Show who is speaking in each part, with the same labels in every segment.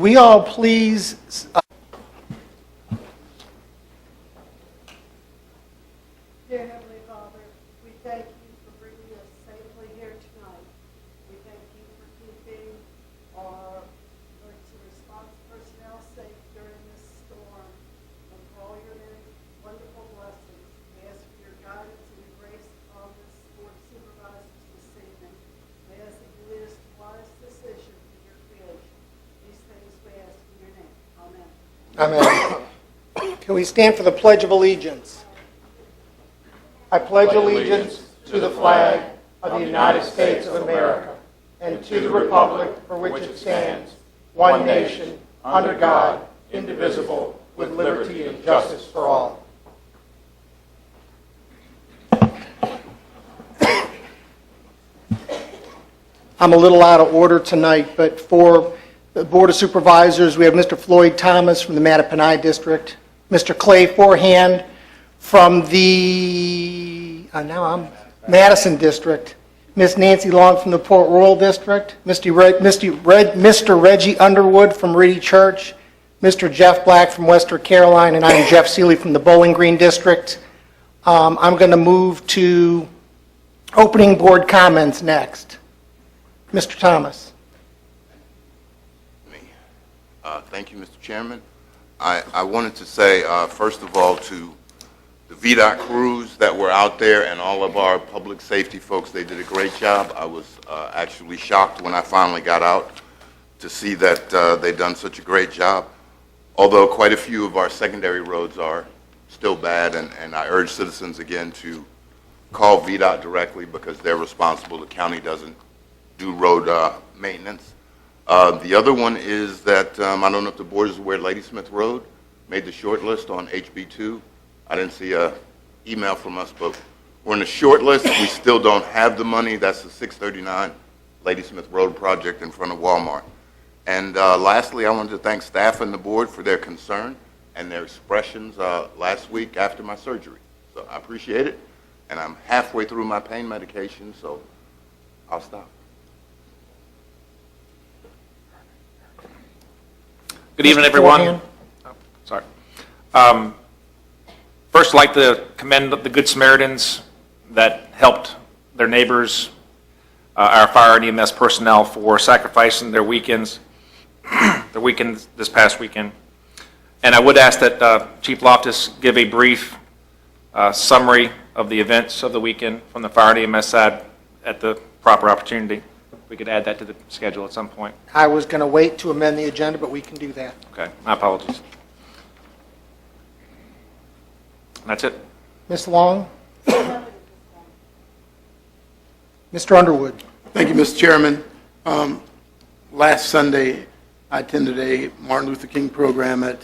Speaker 1: we all please...
Speaker 2: Dear Heavenly Father, we thank you for bringing us safely here tonight. We thank you for keeping our emergency response personnel safe during this storm, and for all your many wonderful blessings. We ask for your guidance and your grace on this board of supervisors this evening. We ask that you lead us to wise decisions in your creation. These things we ask in your name. Amen.
Speaker 1: Amen. Can we stand for the Pledge of Allegiance? I pledge allegiance to the flag of the United States of America and to the republic for which it stands, one nation, under God, indivisible, with liberty and justice for all. I'm a little out of order tonight, but for the Board of Supervisors, we have Mr. Floyd Thomas from the Mattaponi District, Mr. Clay Forehand from the Madison District, Miss Nancy Long from the Port Royal District, Mr. Reggie Underwood from Reedy Church, Mr. Jeff Black from Western Caroline, and I am Jeff Seeley from the Bowling Green District. I'm going to move to opening board comments next. Mr. Thomas.
Speaker 3: Thank you, Mr. Chairman. I wanted to say, first of all, to the VDOT crews that were out there and all of our public safety folks, they did a great job. I was actually shocked when I finally got out to see that they'd done such a great job, although quite a few of our secondary roads are still bad, and I urge citizens again to call VDOT directly because they're responsible. The county doesn't do road maintenance. The other one is that I don't know if the board is aware, Ladysmith Road made the short list on HB2. I didn't see an email from us, but we're in the short list. We still don't have the money. That's the 639 Ladysmith Road project in front of Walmart. And lastly, I wanted to thank staff and the board for their concern and their expressions last week after my surgery. So I appreciate it, and I'm halfway through my pain medication, so I'll stop.
Speaker 4: Good evening, everyone. Oh, sorry. First, I'd like to commend the Good Samaritans that helped their neighbors, our fire and EMS personnel, for sacrificing their weekends this past weekend. And I would ask that Chief Loftus give a brief summary of the events of the weekend from the fire and EMS side at the proper opportunity. We could add that to the schedule at some point.
Speaker 1: I was going to wait to amend the agenda, but we can do that.
Speaker 4: Okay, my apologies. That's it.
Speaker 1: Ms. Long? Mr. Underwood?
Speaker 5: Thank you, Mr. Chairman. Last Sunday, I attended a Martin Luther King program at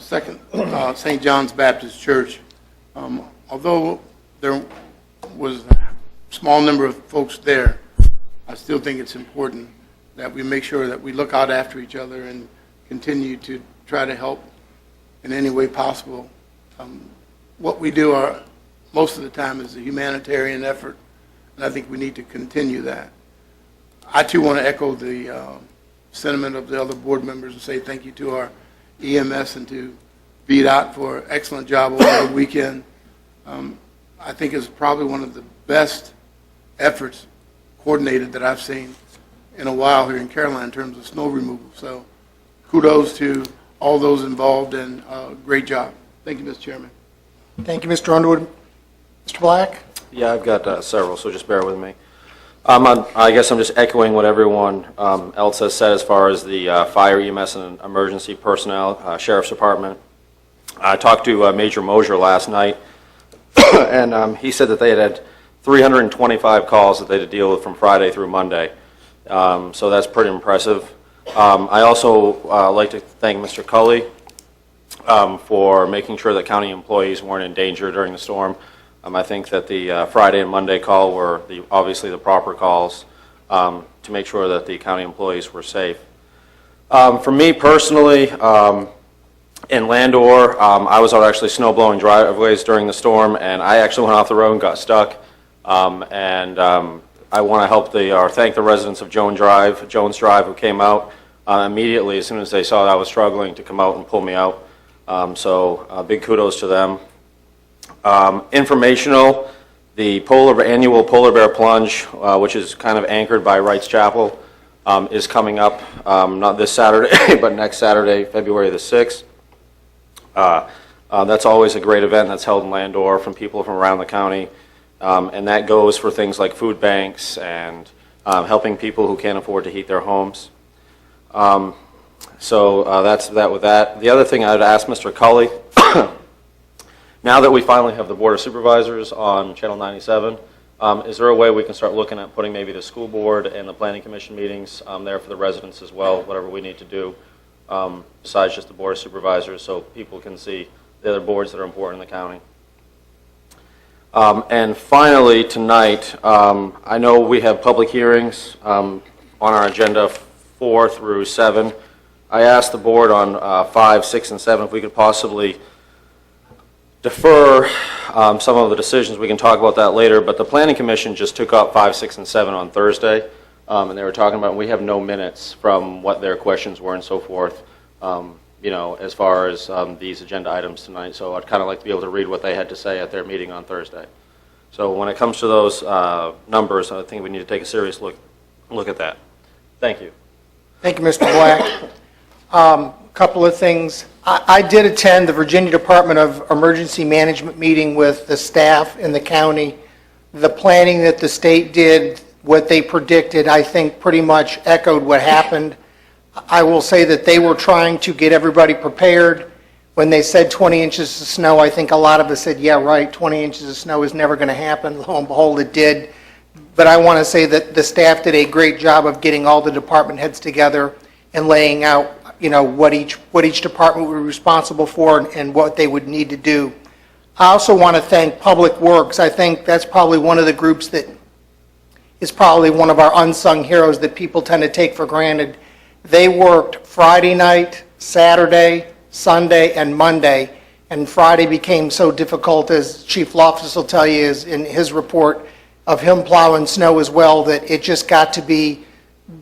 Speaker 5: St. John's Baptist Church. Although there was a small number of folks there, I still think it's important that we make sure that we look out after each other and continue to try to help in any way possible. What we do most of the time is a humanitarian effort, and I think we need to continue that. I too want to echo the sentiment of the other board members and say thank you to our EMS and to VDOT for an excellent job over the weekend. I think it's probably one of the best efforts coordinated that I've seen in a while here in Caroline in terms of snow removal. So kudos to all those involved, and great job. Thank you, Mr. Chairman.
Speaker 1: Thank you, Mr. Underwood. Mr. Black?
Speaker 6: Yeah, I've got several, so just bear with me. I guess I'm just echoing what everyone else has said as far as the fire, EMS, and emergency personnel, Sheriff's Department. I talked to Major Mosier last night, and he said that they had 325 calls that they had to deal with from Friday through Monday. So that's pretty impressive. I also like to thank Mr. Cully for making sure that county employees weren't in danger during the storm. I think that the Friday and Monday call were obviously the proper calls to make sure that the county employees were safe. For me personally, in Landor, I was out actually snow blowing driveways during the storm, and I actually went off the road and got stuck. I want to thank the residents of Jones Drive who came out. immediately, as soon as they saw that I was struggling, to come out and pull me out. So big kudos to them. Informational, the annual Polar Bear Plunge, which is kind of anchored by Wrights Chapel, is coming up, not this Saturday, but next Saturday, February the 6th. That's always a great event that's held in Landor from people from around the county. And that goes for things like food banks and helping people who can't afford to heat their homes. So that's that with that. The other thing I'd ask Mr. Cully, now that we finally have the Board of Supervisors on Channel 97, is there a way we can start looking at putting maybe the school board and the planning commission meetings there for the residents as well, whatever we need to do, besides just the Board of Supervisors, so people can see the other boards that are important in the county. And finally, tonight, I know we have public hearings on our agenda 4 through 7. I asked the board on 5, 6, and 7 if we could possibly defer some of the decisions. We can talk about that later, but the Planning Commission just took up 5, 6, and 7 on Thursday, and they were talking about, we have no minutes from what their questions were and so forth, you know, as far as these agenda items tonight. So I'd kind of like to be able to read what they had to say at their meeting on Thursday. So when it comes to those numbers, I think we need to take a serious look at that. Thank you.
Speaker 1: Thank you, Mr. Black. Couple of things. I did attend the Virginia Department of Emergency Management meeting with the staff in the county. The planning that the state did, what they predicted, I think pretty much echoed what happened. I will say that they were trying to get everybody prepared. When they said 20 inches of snow, I think a lot of us said, yeah, right, 20 inches of snow is never going to happen. Lo and behold, it did. But I want to say that the staff did a great job of getting all the department heads together and laying out, you know, what each department would be responsible for and what they would need to do. I also want to thank Public Works. I think that's probably one of the groups that is probably one of our unsung heroes that people tend to take for granted. They worked Friday night, Saturday, Sunday, and Monday, and Friday became so difficult, as Chief Loftus will tell you is in his report of him plowing snow as well, that it just got to be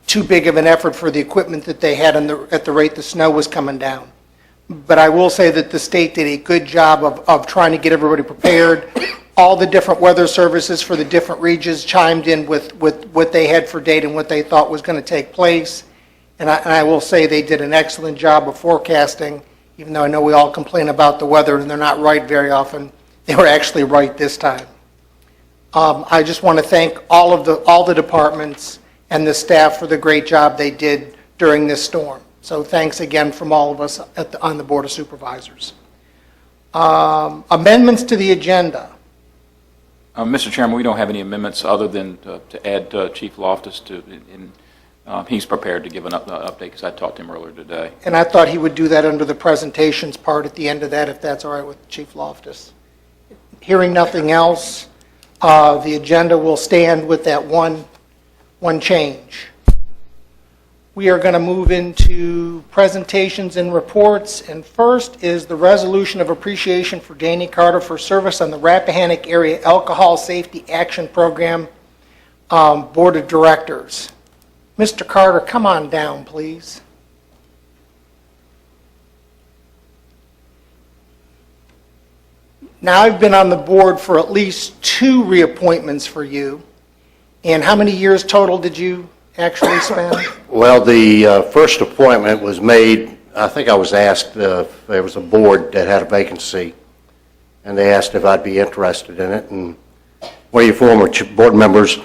Speaker 1: too big of an effort for the equipment that they had at the rate the snow was coming down. But I will say that the state did a good job of trying to get everybody prepared. All the different weather services for the different regions chimed in with what they had for data and what they thought was going to take place. And I will say they did an excellent job of forecasting, even though I know we all complain about the weather and they're not right very often. They were actually right this time. I just want to thank all the departments and the staff for the great job they did during this storm. So thanks again from all of us on the Board of Supervisors. Amendments to the agenda.
Speaker 7: Mr. Chairman, we don't have any amendments other than to add Chief Loftus to, he's prepared to give an update because I talked to him earlier today.
Speaker 1: And I thought he would do that under the presentations part at the end of that, if that's all right with Chief Loftus. Hearing nothing else, the agenda will stand with that one change. We are going to move into presentations and reports, and first is the resolution of appreciation for Danny Carter for service on the Rappahannock Area Alcohol Safety Action Program Board of Directors. Mr. Carter, come on down, please. Now, I've been on the board for at least 2 reappointments for you. And how many years total did you actually spend?
Speaker 8: Well, the first appointment was made, I think I was asked if there was a board that had a vacancy, and they asked if I'd be interested in it. And one of your former board members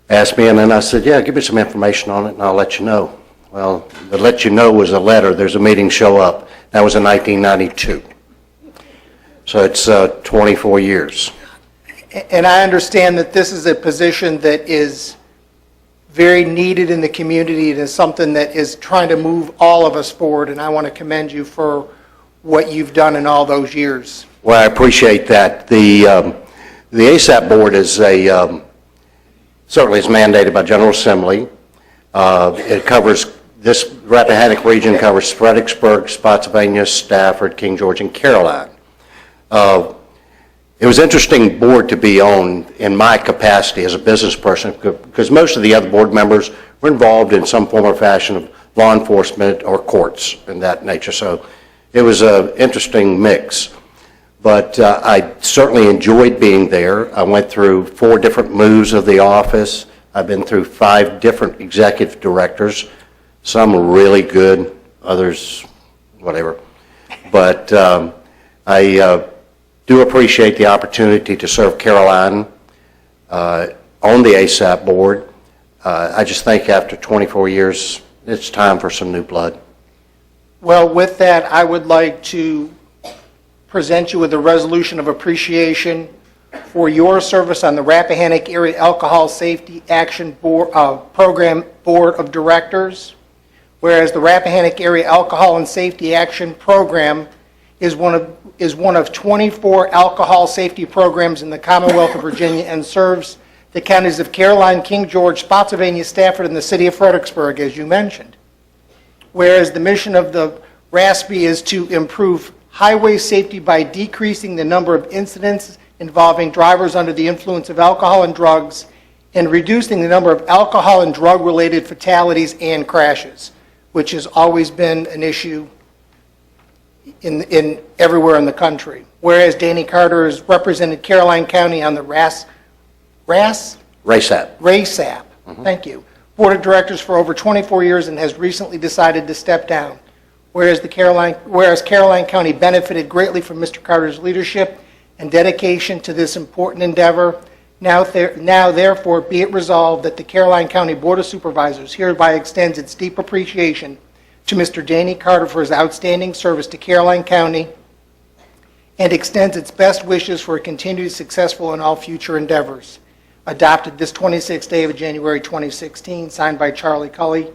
Speaker 8: asked me, and then I said, yeah, give me some information on it, and I'll let you know. Well, the let you know was a letter. There's a meeting, show up. That was in 1992. So it's 24 years.
Speaker 1: And I understand that this is a position that is very needed in the community. It is something that is trying to move all of us forward, and I want to commend you for what you've done in all those years.
Speaker 8: Well, I appreciate that. The ASAP board is certainly is mandated by General Assembly. It covers, this Rappahannock region covers Fredericksburg, Spotsylvania, Stafford, King George, and Caroline. It was an interesting board to be on in my capacity as a business person, because most of the other board members were involved in some form or fashion of law enforcement or courts and that nature. So it was an interesting mix. But I certainly enjoyed being there. I went through 4 different moves of the office. I've been through 5 different executive directors. Some really good, others whatever. But I do appreciate the opportunity to serve Caroline on the ASAP board. I just think after 24 years, it's time for some new blood.
Speaker 1: Well, with that, I would like to present you with a resolution of appreciation for your service on the Rappahannock Area Alcohol Safety Action Board, Program Board of Directors. Whereas the Rappahannock Area Alcohol and Safety Action Program is one of 24 alcohol safety programs in the Commonwealth of Virginia and serves the counties of Caroline, King George, Spotsylvania, Stafford, and the city of Fredericksburg, as you mentioned. Whereas the mission of the RASB is to improve highway safety by decreasing the number of incidents involving drivers under the influence of alcohol and drugs and reducing the number of alcohol and drug-related fatalities and crashes, which has always been an issue in everywhere in the country. Whereas Danny Carter has represented Caroline County on the RASAP. Thank you. Board of Directors for over 24 years and has recently decided to step down. Whereas Caroline County benefited greatly from Mr. Carter's leadership and dedication to this important endeavor, now therefore be it resolved that the Caroline County Board of Supervisors hereby extends its deep appreciation to Mr. Danny Carter for his outstanding service to Caroline County and extends its best wishes for a continued successful in all future endeavors. Adopted this 26th day of January 2016, signed by Charlie Cully,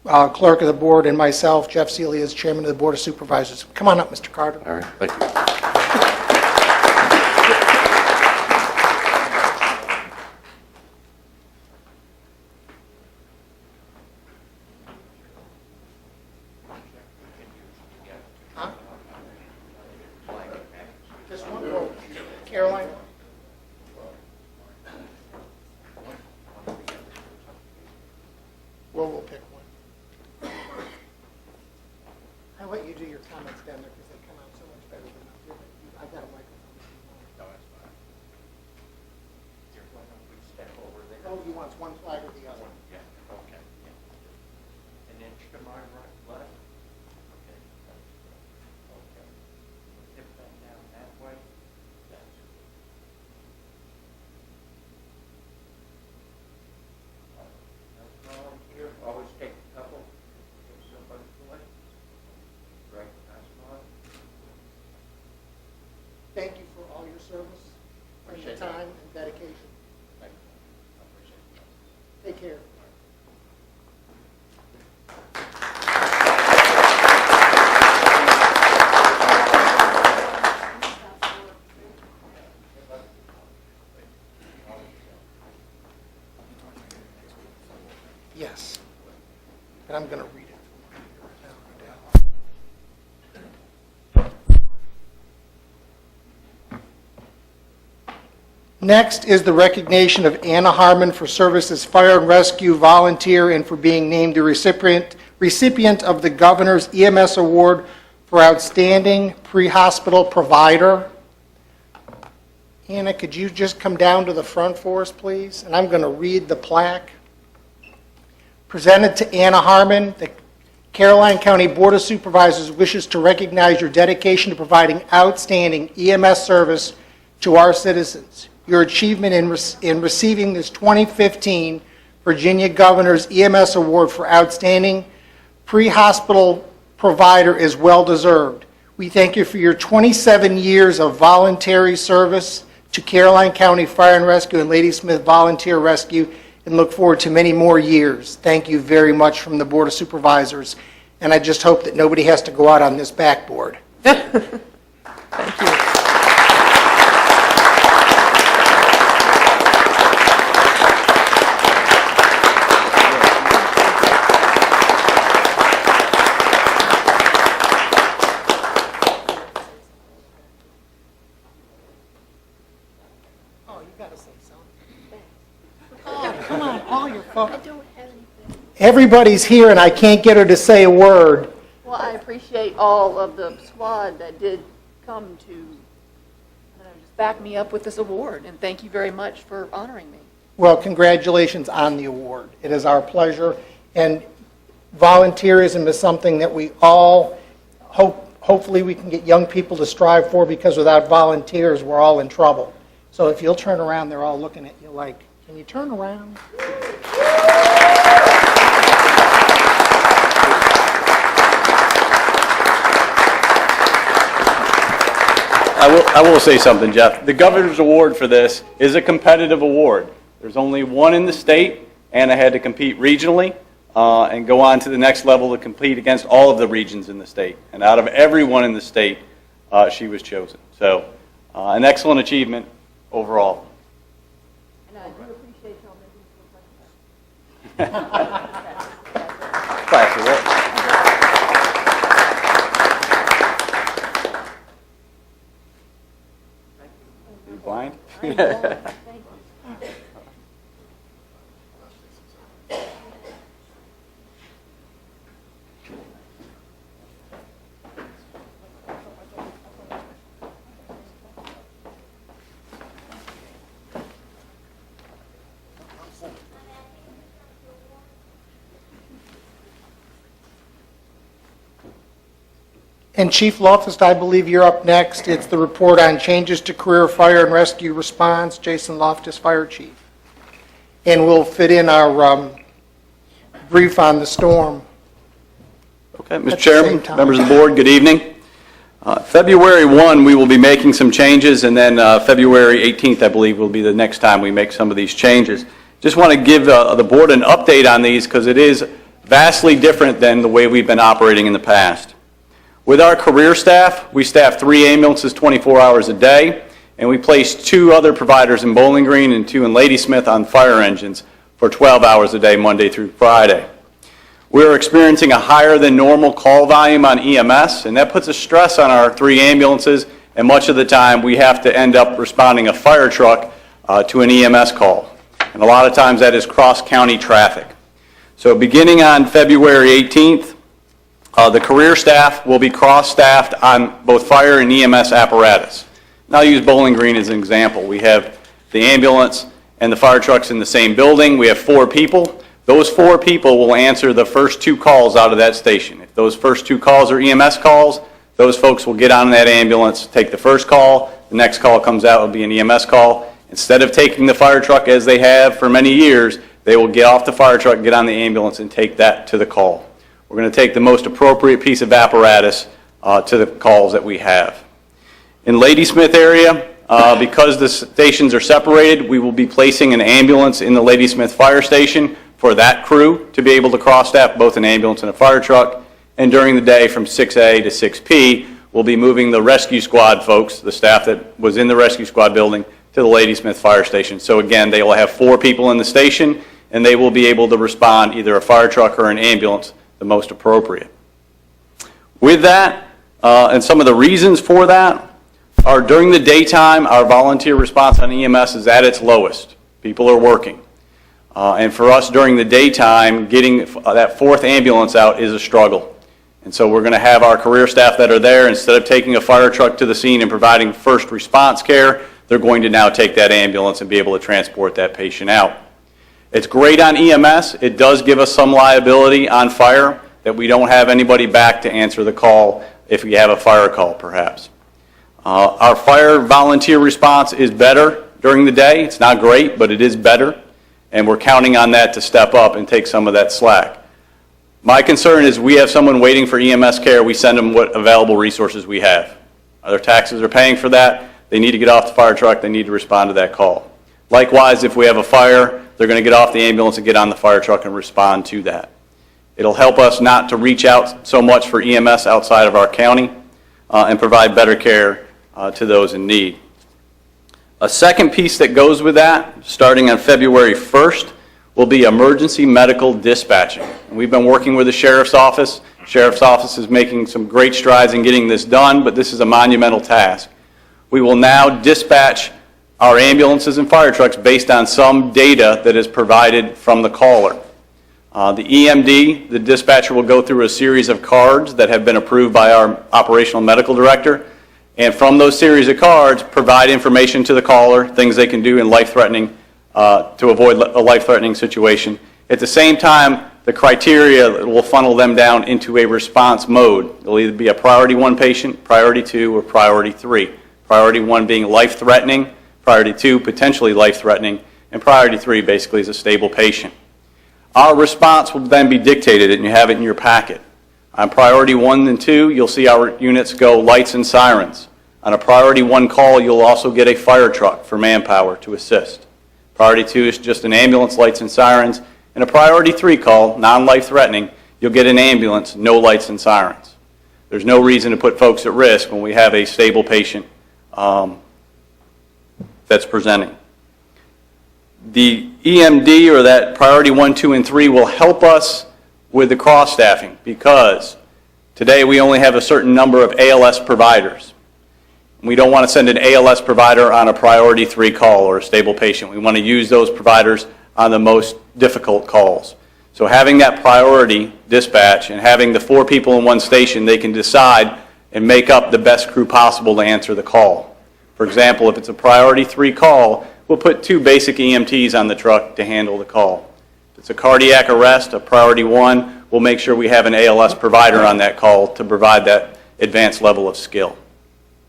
Speaker 1: Clerk of the Board, and myself, Jeff Seeley, as Chairman of the Board of Supervisors. Come on up, Mr. Carter.
Speaker 8: All right, thank you.
Speaker 1: Just one more. Caroline? Well, we'll pick one. I'll let you do your comments down there because they come out so much better than I've got a microphone. No, that's fine. Oh, you want one flag or the other?
Speaker 9: Yeah, okay. Yeah. An inch to my right, left. Okay. Okay. Tip that down that way. That's good. No problem here. Always take a couple. Give somebody play. Right, nice one.
Speaker 1: Thank you for all your service, and your
Speaker 9: Appreciate it.
Speaker 1: time and dedication.
Speaker 9: Thank you. I appreciate it.
Speaker 1: Take care. Yes, and I'm going to read it. Next is the recognition of Anna Harmon for service as fire and rescue volunteer and for being named the recipient of the Governor's EMS Award for Outstanding Pre-Hospital Provider. Anna, could you just come down to the front for us, please? And I'm going to read the plaque. Presented to Anna Harmon, the Caroline County Board of Supervisors wishes to recognize your dedication to providing outstanding EMS service to our citizens. Your achievement in receiving this 2015 Virginia Governor's EMS Award for Outstanding Pre-Hospital Provider is well-deserved. We thank you for your 27 years of voluntary service to Caroline County Fire and Rescue and Ladysmith Volunteer Rescue and look forward to many more years. Thank you very much from the Board of Supervisors. And I just hope that nobody has to go out on this backboard. Oh, you got to say something. Oh, come on, all your folks.
Speaker 10: I don't have anything.
Speaker 1: Everybody's here, and I can't get her to say a word.
Speaker 2: Well, I appreciate all of the squad that did come to just back me up with this award, and thank you very much for honoring me.
Speaker 1: Well, congratulations on the award. It is our pleasure, and volunteerism is something that we all hopefully we can get young people to strive for, because without volunteers, we're all in trouble. So if you'll turn around, they're all looking at you like, can you turn around?
Speaker 10: I will say something, Jeff. The Governor's Award for this is a competitive award. There's only one in the state, and I had to compete regionally and go on to the next level to compete against all of the regions in the state. And out of everyone in the state, she was chosen. So an excellent achievement overall.
Speaker 2: And I do appreciate y'all making me feel like that.
Speaker 10: Classy, right? You blind?
Speaker 2: Thank you.
Speaker 1: And Chief Loftus, I believe you're up next. It's the report on changes to career fire and rescue response. Jason Loftus, Fire Chief. And we'll fit in our brief on the storm.
Speaker 10: Okay,
Speaker 1: At
Speaker 10: Mr.
Speaker 1: the
Speaker 10: Chairman,
Speaker 1: same time.
Speaker 10: members of the board, good evening. February 1, we will be making some changes, and then February 18th, I believe, will be the next time we make some of these changes. Just want to give the board an update on these, because it is vastly different than the way we've been operating in the past. With our career staff, we staff 3 ambulances 24 hours a day, and we place 2 other providers in Bowling Green and 2 in Ladysmith on fire engines for 12 hours a day, Monday through Friday. We're experiencing a higher than normal call volume on EMS, and that puts a stress on our 3 ambulances, and much of the time we have to end up responding a fire truck to an EMS call. And a lot of times that is cross-county traffic. So beginning on February 18th, the career staff will be cross-staffed on both fire and EMS apparatus. And I'll use Bowling Green as an example. We have the ambulance and the fire trucks in the same building. We have 4 people. Those 4 people will answer the first 2 calls out of that station. If those first 2 calls are EMS calls, those folks will get on that ambulance, take the first call. The next call comes out, will be an EMS call. Instead of taking the fire truck as they have for many years, they will get off the fire truck, get on the ambulance, and take that to the call. We're going to take the most appropriate piece of apparatus to the calls that we have. In Ladysmith area, because the stations are separated, we will be placing an ambulance in the Ladysmith fire station for that crew to be able to cross-staff both an ambulance and a fire truck. And during the day from 6A to 6P, we'll be moving the rescue squad folks, the staff that was in the rescue squad building, to the Ladysmith fire station. So again, they will have 4 people in the station, and they will be able to respond either a fire truck or an ambulance the most appropriate. With that, and some of the reasons for that are during the daytime, our volunteer response on EMS is at its lowest. People are working. And for us during the daytime, getting that 4th ambulance out is a struggle. And so we're going to have our career staff that are there, instead of taking a fire truck to the scene and providing first response care, they're going to now take that ambulance and be able to transport that patient out. It's great on EMS. It does give us some liability on fire that we don't have anybody back to answer the call if we have a fire call, perhaps. Our fire volunteer response is better during the day. It's not great, but it is better, and we're counting on that to step up and take some of that slack. My concern is we have someone waiting for EMS care, we send them what available resources we have. Their taxes are paying for that. They need to get off the fire truck. They need to respond to that call. Likewise, if we have a fire, they're going to get off the ambulance and get on the fire truck and respond to that. It'll help us not to reach out so much for EMS outside of our county and provide better care to those in need. A second piece that goes with that, starting on February 1st, will be emergency medical dispatching. And we've been working with the Sheriff's Office. Sheriff's Office is making some great strides in getting this done, but this is a monumental task. We will now dispatch our ambulances and fire trucks based on some data that is provided from the caller. The EMD, the dispatcher will go through a series of cards that have been approved by our operational medical director, and from those series of cards, provide information to the caller, things they can do in life-threatening, to avoid a life-threatening situation. At the same time, the criteria will funnel them down into a response mode. It'll either be a priority 1 patient, priority 2, or priority 3. Priority 1 being life-threatening, priority 2 potentially life-threatening, and priority 3 basically is a stable patient. Our response will then be dictated, and you have it in your packet. On priority 1 and 2, you'll see our units go lights and sirens. On a priority 1 call, you'll also get a fire truck for manpower to assist. Priority 2 is just an ambulance, lights and sirens. And a priority 3 call, non-life threatening, you'll get an ambulance, no lights and sirens. There's no reason to put folks at risk when we have a stable patient that's presenting. The EMD, or that priority 1, 2, and 3, will help us with the cross-staffing, because today we only have a certain number of ALS providers. We don't want to send an ALS provider on a priority 3 call or a stable patient. We want to use those providers on the most difficult calls. So having that priority dispatch and having the 4 people in one station, they can decide and make up the best crew possible to answer the call. For example, if it's a priority 3 call, we'll put 2 basic EMTs on the truck to handle the call. If it's a cardiac arrest, a priority 1, we'll make sure we have an ALS provider on that call to provide that advanced level of skill.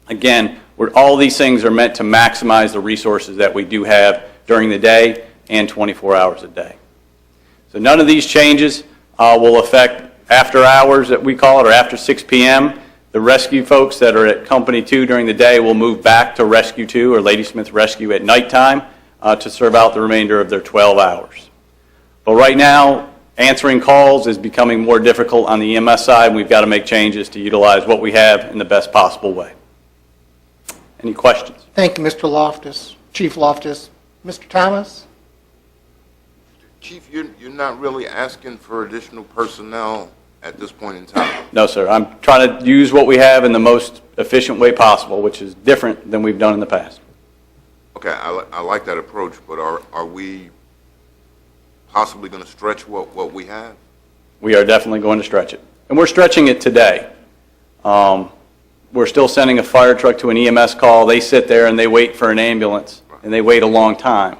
Speaker 10: Again, all these things are meant to maximize the resources that we do have during the day and 24 hours a day. So none of these changes will affect after hours, that we call it, or after 6 p.m. The rescue folks that are at Company 2 during the day will move back to Rescue 2 or Ladysmith Rescue at nighttime to serve out the remainder of their 12 hours. But right now, answering calls is becoming more difficult on the EMS side, and we've got to make changes to utilize what we have in the best possible way. Any questions?
Speaker 1: Thank you, Mr. Loftus, Chief Loftus. Mr. Thomas?
Speaker 3: Chief, you're not really asking for additional personnel at this point in time?
Speaker 10: No, sir. I'm trying to use what we have in the most efficient way possible, which is different than we've done in the past.
Speaker 3: Okay, I like that approach, but are we possibly going to stretch what we have?
Speaker 10: We are definitely going to stretch it. And we're stretching it today. We're still sending a fire truck to an EMS call. They sit there and they wait for an ambulance, and they wait a long time.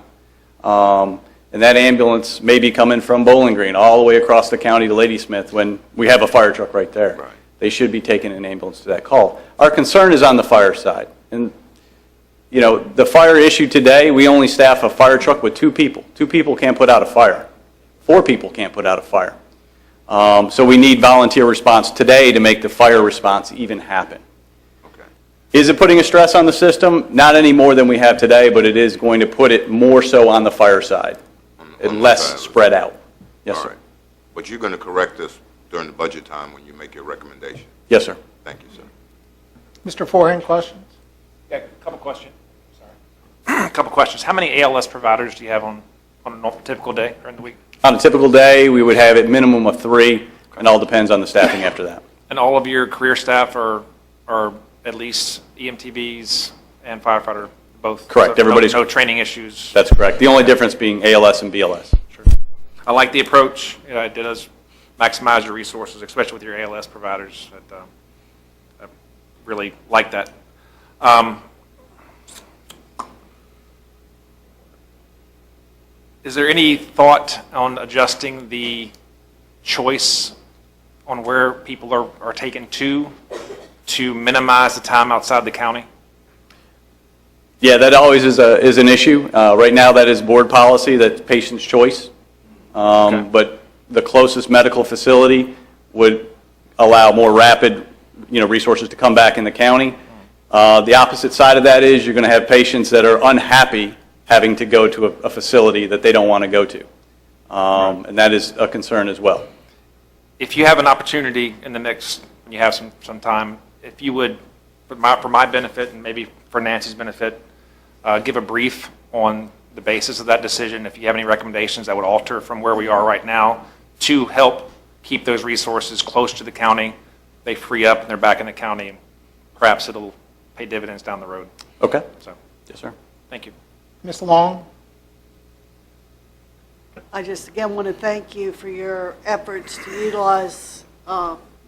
Speaker 10: And that ambulance may be coming from Bowling Green all the way across the county to Ladysmith when we have a fire truck right there.
Speaker 3: Right.
Speaker 10: They should be taking an ambulance to that call. Our concern is on the fire side. And, you know, the fire issue today, we only staff a fire truck with 2 people. 2 people can't put out a fire. 4 people can't put out a fire. So we need volunteer response today to make the fire response even happen.
Speaker 3: Okay.
Speaker 10: Is it putting a stress on the system? Not any more than we have today, but it is going to put it more so on the fire side. And less spread out. Yes,
Speaker 3: All
Speaker 10: sir.
Speaker 3: right. But you're going to correct this during the budget time when you make your recommendation?
Speaker 10: Yes, sir.
Speaker 3: Thank you, sir.
Speaker 1: Mr. Forehand, questions?
Speaker 4: Yeah, a couple questions. Sorry. A couple questions. How many ALS providers do you have on a typical day during the week?
Speaker 10: On a typical day, we would have a minimum of 3, and all depends on the staffing after that.
Speaker 4: And all of your career staff are at least EMTBs and firefighter, both?
Speaker 10: Correct.
Speaker 4: So
Speaker 10: Everybody's-
Speaker 4: no training issues?
Speaker 10: That's correct. The only difference being ALS and BLS.
Speaker 4: Sure. I like the approach. It does maximize your resources, especially with your ALS providers. I really like that. Is there any thought on adjusting the choice on where people are taken to minimize the time outside the county?
Speaker 10: Yeah, that always is an issue. Right now, that is board policy, that's patient's choice.
Speaker 4: Okay.
Speaker 10: But the closest medical facility would allow more rapid, resources to come back in the county. The opposite side of that is you're going to have patients that are unhappy having to go to a facility that they don't want to go to. And that is a concern as well.
Speaker 4: If you have an opportunity in the next, when you have some time, if you would, for my benefit and maybe for Nancy's benefit, give a brief on the basis of that decision, if you have any recommendations that would alter from where we are right now to help keep those resources close to the county. They free up and they're back in the county, and perhaps it'll pay dividends down the road.
Speaker 10: Okay.
Speaker 4: So,
Speaker 10: Yes, sir.
Speaker 4: thank you.
Speaker 1: Ms. Long?
Speaker 2: I just again want to thank you for your efforts to utilize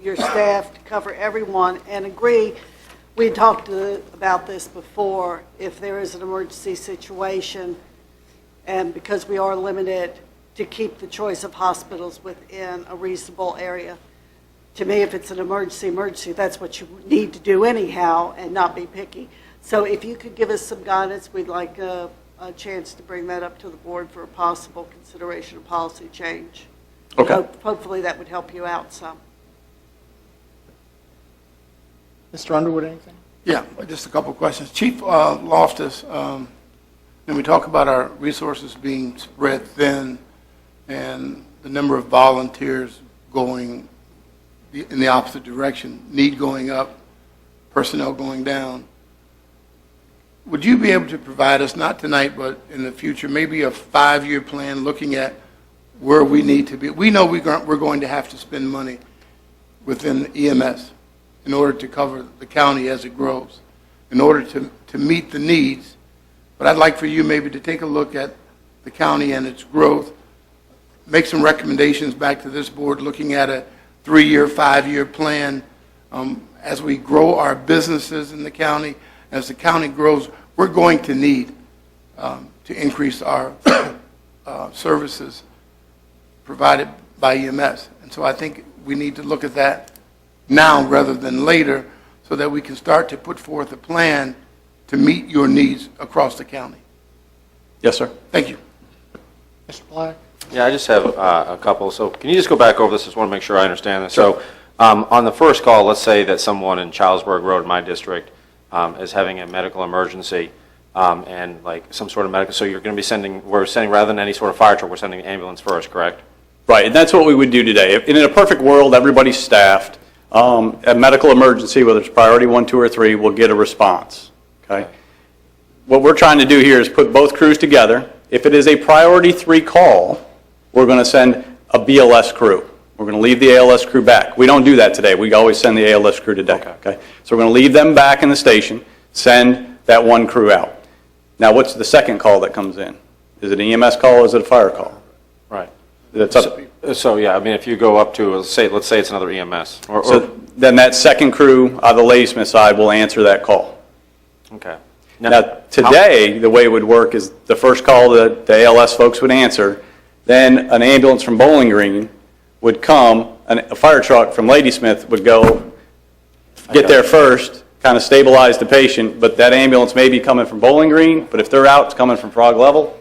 Speaker 2: your staff to cover everyone, and agree, we had talked about this before, if there is an emergency situation, and because we are limited, to keep the choice of hospitals within a reasonable area. To me, if it's an emergency, that's what you need to do anyhow, and not be picky. So if you could give us some guidance, we'd like a chance to bring that up to the board for a possible consideration of policy change.
Speaker 10: Okay.
Speaker 2: Hopefully that would help you out some.
Speaker 1: Mr. Underwood, anything?
Speaker 5: Yeah, just a couple of questions. Chief Loftus, when we talk about our resources being spread thin and the number of volunteers going in the opposite direction, need going up, personnel going down, would you be able to provide us, not tonight, but in the future, maybe a 5-year plan looking at where we need to be? We know we're going to have to spend money within EMS in order to cover the county as it grows, in order to meet the needs. But I'd like for you maybe to take a look at the county and its growth, make some recommendations back to this board looking at a 3-year, 5-year plan as we grow our businesses in the county. As the county grows, we're going to need to increase our services provided by EMS. And so I think we need to look at that now rather than later, so that we can start to put forth a plan to meet your needs across the county.
Speaker 10: Yes, sir.
Speaker 5: Thank you.
Speaker 1: Mr. Black?
Speaker 6: Yeah, I just have a couple. So can you just go back over this? I just want to make sure I understand this. So on the first call, let's say that someone in Charlesburg Road, my district, is having a medical emergency and like some sort of medical. So you're going to be we're sending, rather than any sort of fire truck, we're sending an ambulance first, correct?
Speaker 10: Right, and that's what we would do today. In a perfect world, everybody's staffed. A medical emergency, whether it's priority 1, 2, or 3, will get a response, okay? What we're trying to do here is put both crews together. If it is a priority 3 call, we're going to send a BLS crew. We're going to leave the ALS crew back. We don't do that today. We always send the ALS crew today, okay? So we're going to leave them back in the station, send that 1 crew out. Now, what's the second call that comes in? Is it an EMS call or is it a fire call?
Speaker 6: Right.
Speaker 10: That's up.
Speaker 6: So yeah, I mean, if you go up to, let's say it's another EMS.
Speaker 10: So then that second crew on the Ladysmith side will answer that call.
Speaker 6: Okay.
Speaker 10: Now, today, the way it would work is the first call that the ALS folks would answer, then an ambulance from Bowling Green would come, a fire truck from Ladysmith would go get there first, kind of stabilize the patient, but that ambulance may be coming from Bowling Green, but if they're out, it's coming from Frog Level.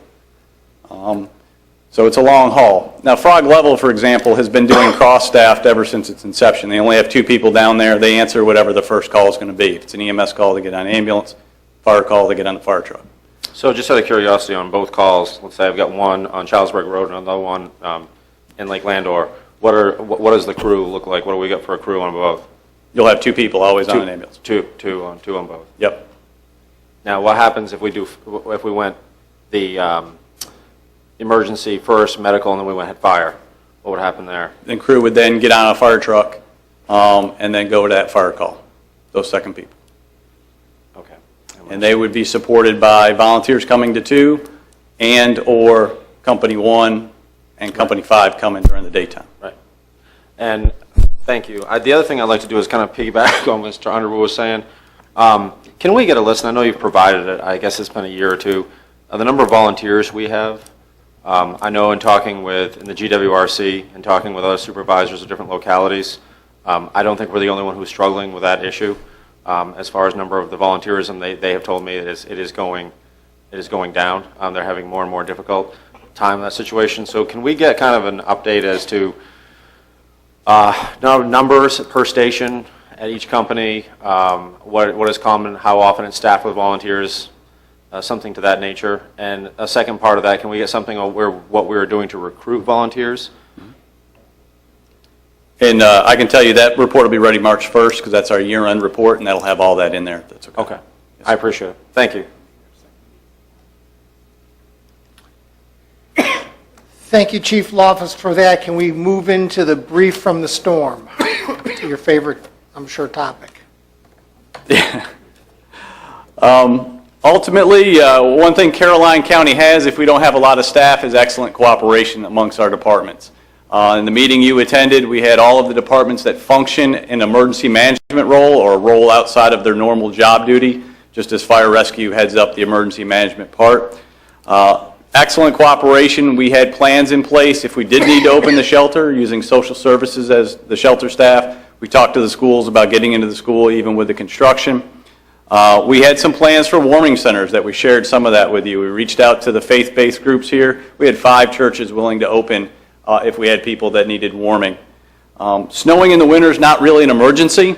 Speaker 10: So it's a long haul. Now, Frog Level, for example, has been doing cross-staffed ever since its inception. They only have 2 people down there. They answer whatever the first call is going to be. If it's an EMS call, they get on an ambulance. Fire call, they get on the fire truck.
Speaker 6: So just out of curiosity, on both calls, let's say I've got one on Charlesburg Road and another one in Lake Landor, what does the crew look like? What do we got for a crew on both?
Speaker 10: You'll have 2 people always on an ambulance.
Speaker 6: Two on both.
Speaker 10: Yep.
Speaker 6: Now, what happens if we went the emergency first, medical, and then we went fire? What would happen there?
Speaker 10: The crew would then get on a fire truck and then go to that fire call, those second people.
Speaker 6: Okay.
Speaker 10: And they would be supported by volunteers coming to 2 and or Company 1 and Company 5 coming during the daytime.
Speaker 6: Right. And thank you. The other thing I'd like to do is kind of piggyback on what Mr. Underwood was saying. Can we get a list, and I know you've provided it, I guess it's been a year or two, of the number of volunteers we have? I know in the GWRC and talking with other supervisors of different localities, I don't think we're the only one who's struggling with that issue. As far as number of the volunteerism, they have told me it is going down. They're having more and more difficult time in that situation. So can we get kind of an update as to numbers per station at each company, what is common, how often it's staffed with volunteers, something to that nature? And a second part of that, can we get something on what we're doing to recruit volunteers?
Speaker 10: And I can tell you that report will be ready March 1st because that's our year-end report, and that'll have all that in there. If that's okay.
Speaker 6: Okay. I appreciate it. Thank you.
Speaker 1: Thank you, Chief Loftus, for that. Can we move into the brief from the storm, to your favorite, I'm sure, topic?
Speaker 10: Ultimately, one thing Caroline County has, if we don't have a lot of staff, is excellent cooperation amongst our departments. In the meeting you attended, we had all of the departments that function in emergency management role or a role outside of their normal job duty, just as fire rescue heads up the emergency management part. Excellent cooperation. We had plans in place if we did need to open the shelter using social services as the shelter staff. We talked to the schools about getting into the school even with the construction. We had some plans for warming centers that we shared some of that with you. We reached out to the faith-based groups here. We had 5 churches willing to open if we had people that needed warming. Snowing in the winter is not really an emergency.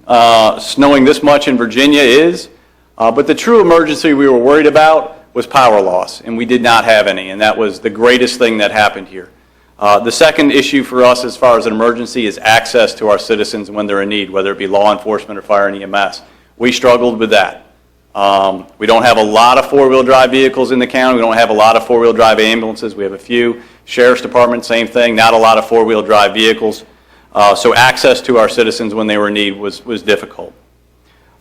Speaker 10: Snowing this much in Virginia is. But the true emergency we were worried about was power loss, and we did not have any, and that was the greatest thing that happened here. The second issue for us as far as an emergency is access to our citizens when they're in need, whether it be law enforcement or fire and EMS. We struggled with that. We don't have a lot of four-wheel drive vehicles in the county. We don't have a lot of four-wheel drive ambulances. We have a few. Sheriff's Department, same thing, not a lot of four-wheel drive vehicles. So access to our citizens when they were in need was difficult.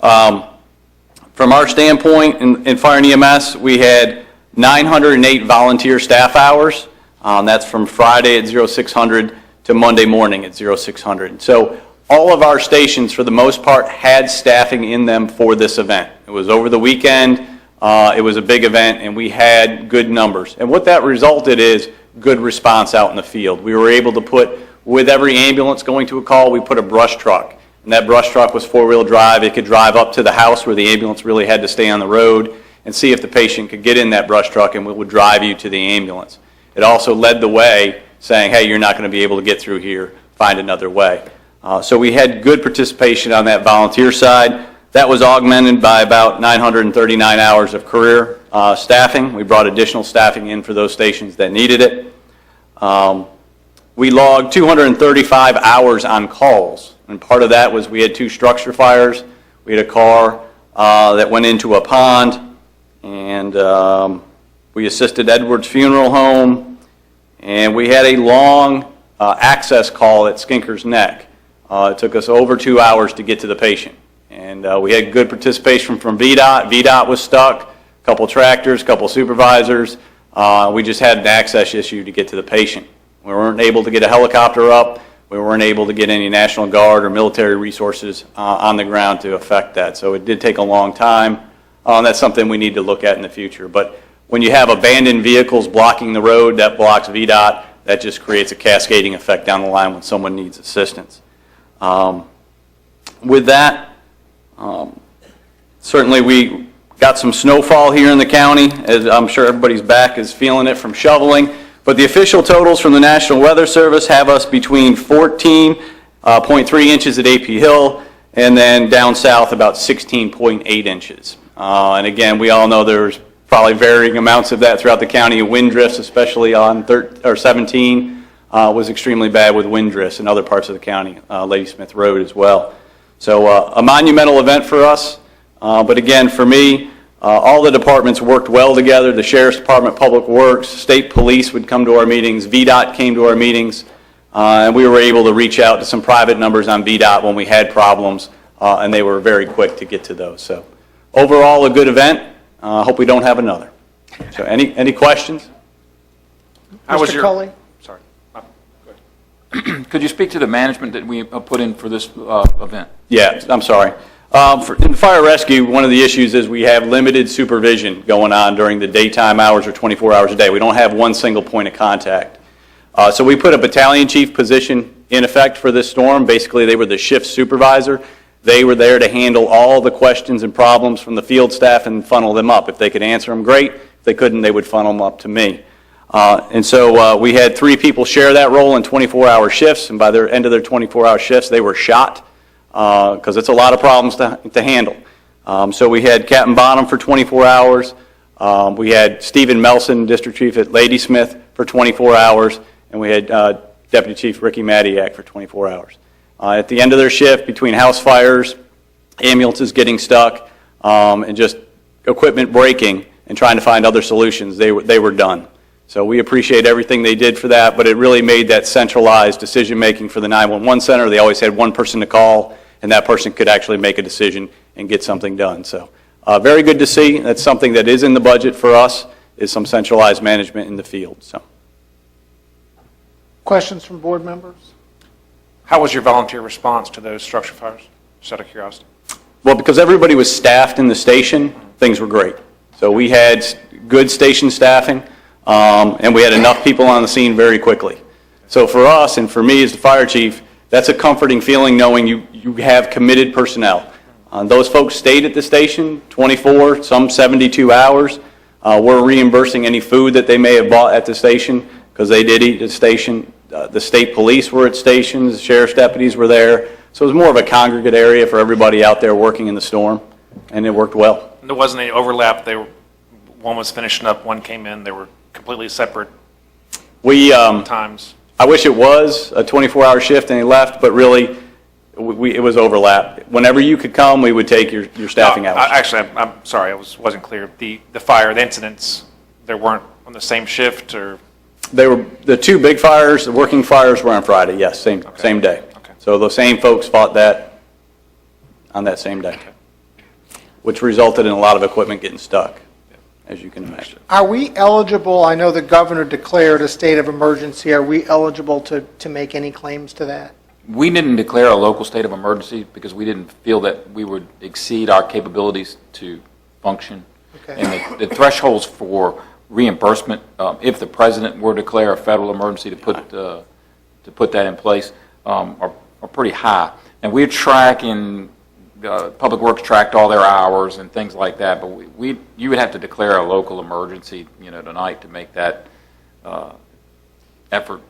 Speaker 10: From our standpoint in fire and EMS, we had 908 volunteer staff hours. That's from Friday at 0600 to Monday morning at 0600. So all of our stations, for the most part, had staffing in them for this event. It was over the weekend. It was a big event, and we had good numbers. And what that resulted is good response out in the field. We were able to put, with every ambulance going to a call, we put a brush truck. And that brush truck was four-wheel drive. It could drive up to the house where the ambulance really had to stay on the road and see if the patient could get in that brush truck, and we would drive you to the ambulance. It also led the way, saying, hey, you're not going to be able to get through here, find another way. So we had good participation on that volunteer side. That was augmented by about 939 hours of career staffing. We brought additional staffing in for those stations that needed it. We logged 235 hours on calls, and part of that was we had 2 structure fires. We had a car that went into a pond, and we assisted Edwards Funeral Home, and we had a long access call at Skinker's Neck. It took us over 2 hours to get to the patient, and we had good participation from VDOT. VDOT was stuck, a couple tractors, a couple supervisors. We just had an access issue to get to the patient. We weren't able to get a helicopter up. We weren't able to get any National Guard or military resources on the ground to affect that. So it did take a long time. That's something we need to look at in the future. But when you have abandoned vehicles blocking the road, that blocks VDOT. That just creates a cascading effect down the line when someone needs assistance. With that, certainly we got some snowfall here in the county, as I'm sure everybody's back is feeling it from shoveling. But the official totals from the National Weather Service have us between 14.3 inches at AP Hill, and then down south about 16.8 inches. And again, we all know there's probably varying amounts of that throughout the county. Wind drifts, especially on 17, was extremely bad with wind drifts in other parts of the county, Ladysmith Road as well. So a monumental event for us. But again, for me, all the departments worked well together. The Sheriff's Department, Public Works, State Police would come to our meetings. VDOT came to our meetings. And we were able to reach out to some private numbers on VDOT when we had problems, and they were very quick to get to those. So overall, a good event. Hope we don't have another. So any questions?
Speaker 1: Mr. Cully?
Speaker 4: Sorry.
Speaker 7: Could you speak to the management that we put in for this event?
Speaker 10: Yeah, I'm sorry. In fire rescue, one of the issues is we have limited supervision going on during the daytime hours or 24 hours a day. We don't have one single point of contact. So we put a battalion chief position in effect for this storm. Basically, they were the shift supervisor. They were there to handle all the questions and problems from the field staff and funnel them up. If they could answer them, great. If they couldn't, they would funnel them up to me. And so we had 3 people share that role in 24-hour shifts, and by the end of their 24-hour shifts, they were shot because it's a lot of problems to handle. So we had Captain Bonham for 24 hours. We had Stephen Melson, District Chief at Ladysmith, for 24 hours, and we had Deputy Chief Ricky Madiak for 24 hours. At the end of their shift, between house fires, ambulances getting stuck, and just equipment breaking and trying to find other solutions, they were done. So we appreciate everything they did for that, but it really made that centralized decision-making for the 911 center. They always had one person to call, and that person could actually make a decision and get something done. So very good to see. That's something that is in the budget for us, is some centralized management in the field, so.
Speaker 1: Questions from board members?
Speaker 4: How was your volunteer response to those structure fires? Just out of curiosity.
Speaker 10: Well, because everybody was staffed in the station, things were great. So we had good station staffing, and we had enough people on the scene very quickly. So for us, and for me as the fire chief, that's a comforting feeling knowing you have committed personnel. Those folks stayed at the station 24, some 72 hours. We're reimbursing any food that they may have bought at the station because they did eat at the station. The state police were at stations, the sheriff's deputies were there. So it was more of a congregate area for everybody out there working in the storm, and it worked well.
Speaker 4: There wasn't any overlap. One was finishing up, one came in. They were completely separate times.
Speaker 10: I wish it was a 24-hour shift and they left, but really, it was overlap. Whenever you could come, we would take your staffing hours.
Speaker 4: Actually, I'm sorry, I wasn't clear. The incidents, they weren't on the same shift, or?
Speaker 10: They were, the two big fires, the working fires were on Friday, yes, same day.
Speaker 4: Okay.
Speaker 10: So the same folks fought that on that same day, which resulted in a lot of equipment getting stuck, as you can imagine.
Speaker 1: Are we eligible, I know the governor declared a state of emergency, are we eligible to make any claims to that?
Speaker 7: We didn't declare a local state of emergency because we didn't feel that we would exceed our capabilities to function.
Speaker 1: Okay.
Speaker 7: And the thresholds for reimbursement, if the president were to declare a federal emergency to put that in place, are pretty high. And we're tracking, Public Works tracked all their hours and things like that, but you would have to declare a local emergency, tonight to make that effort.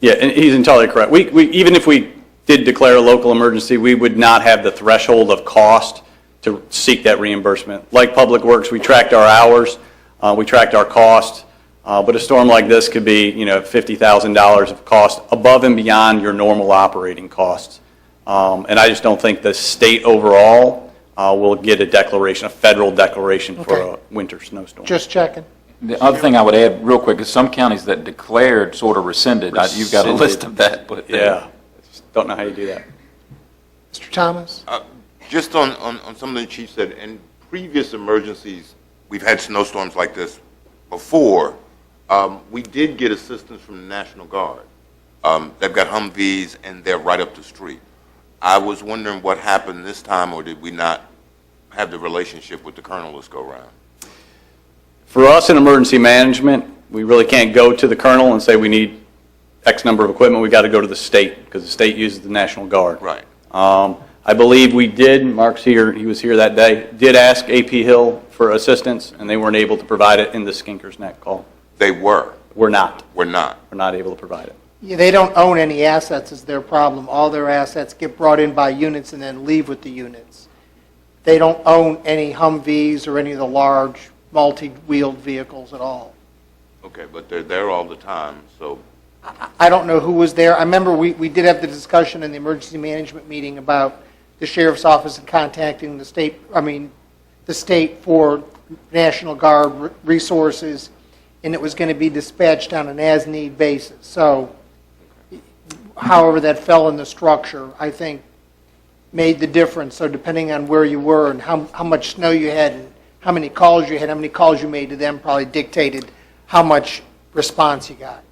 Speaker 10: Yeah, and he's entirely correct. We even if we did declare a local emergency, we would not have the threshold of cost to seek that reimbursement. Like Public Works, we tracked our hours, we tracked our cost, but a storm like this could be, $50,000 of cost above and beyond your normal operating costs. And I just don't think the state overall will get a declaration, a federal declaration for a winter snowstorm.
Speaker 1: Just checking.
Speaker 7: The other thing I would add real quick is some counties that declared sort of rescinded. You've got a list of that, but
Speaker 10: Yeah, I just don't know how you do that.
Speaker 1: Mr. Thomas?
Speaker 3: Just on something the chief said, in previous emergencies, we've had snowstorms like this before. We did get assistance from the National Guard. They've got Humvees, and they're right up the street. I was wondering what happened this time, or did we not have the relationship with the colonel this go-round?
Speaker 10: For us in emergency management, we really can't go to the colonel and say we need X number of equipment. We got to go to the state because the state uses the National Guard.
Speaker 3: Right.
Speaker 10: I believe we did, Mark's here, he was here that day, did ask AP Hill for assistance, and they weren't able to provide it in the Skinker's Neck call.
Speaker 3: They were.
Speaker 10: We're not.
Speaker 3: We're not.
Speaker 10: We're not able to provide it.
Speaker 1: Yeah, they don't own any assets is their problem. All their assets get brought in by units and then leave with the units. They don't own any Humvees or any of the large multi-wheeled vehicles at all.
Speaker 3: Okay, but they're there all the time, so.
Speaker 1: I don't know who was there. I remember we did have the discussion in the emergency management meeting about the sheriff's office and contacting the state for National Guard resources, and it was going to be dispatched on an as-need basis. So, however that fell in the structure, I think, made the difference. So depending on where you were and how much snow you had and how many calls you had, how many calls you made to them probably dictated how much response you got.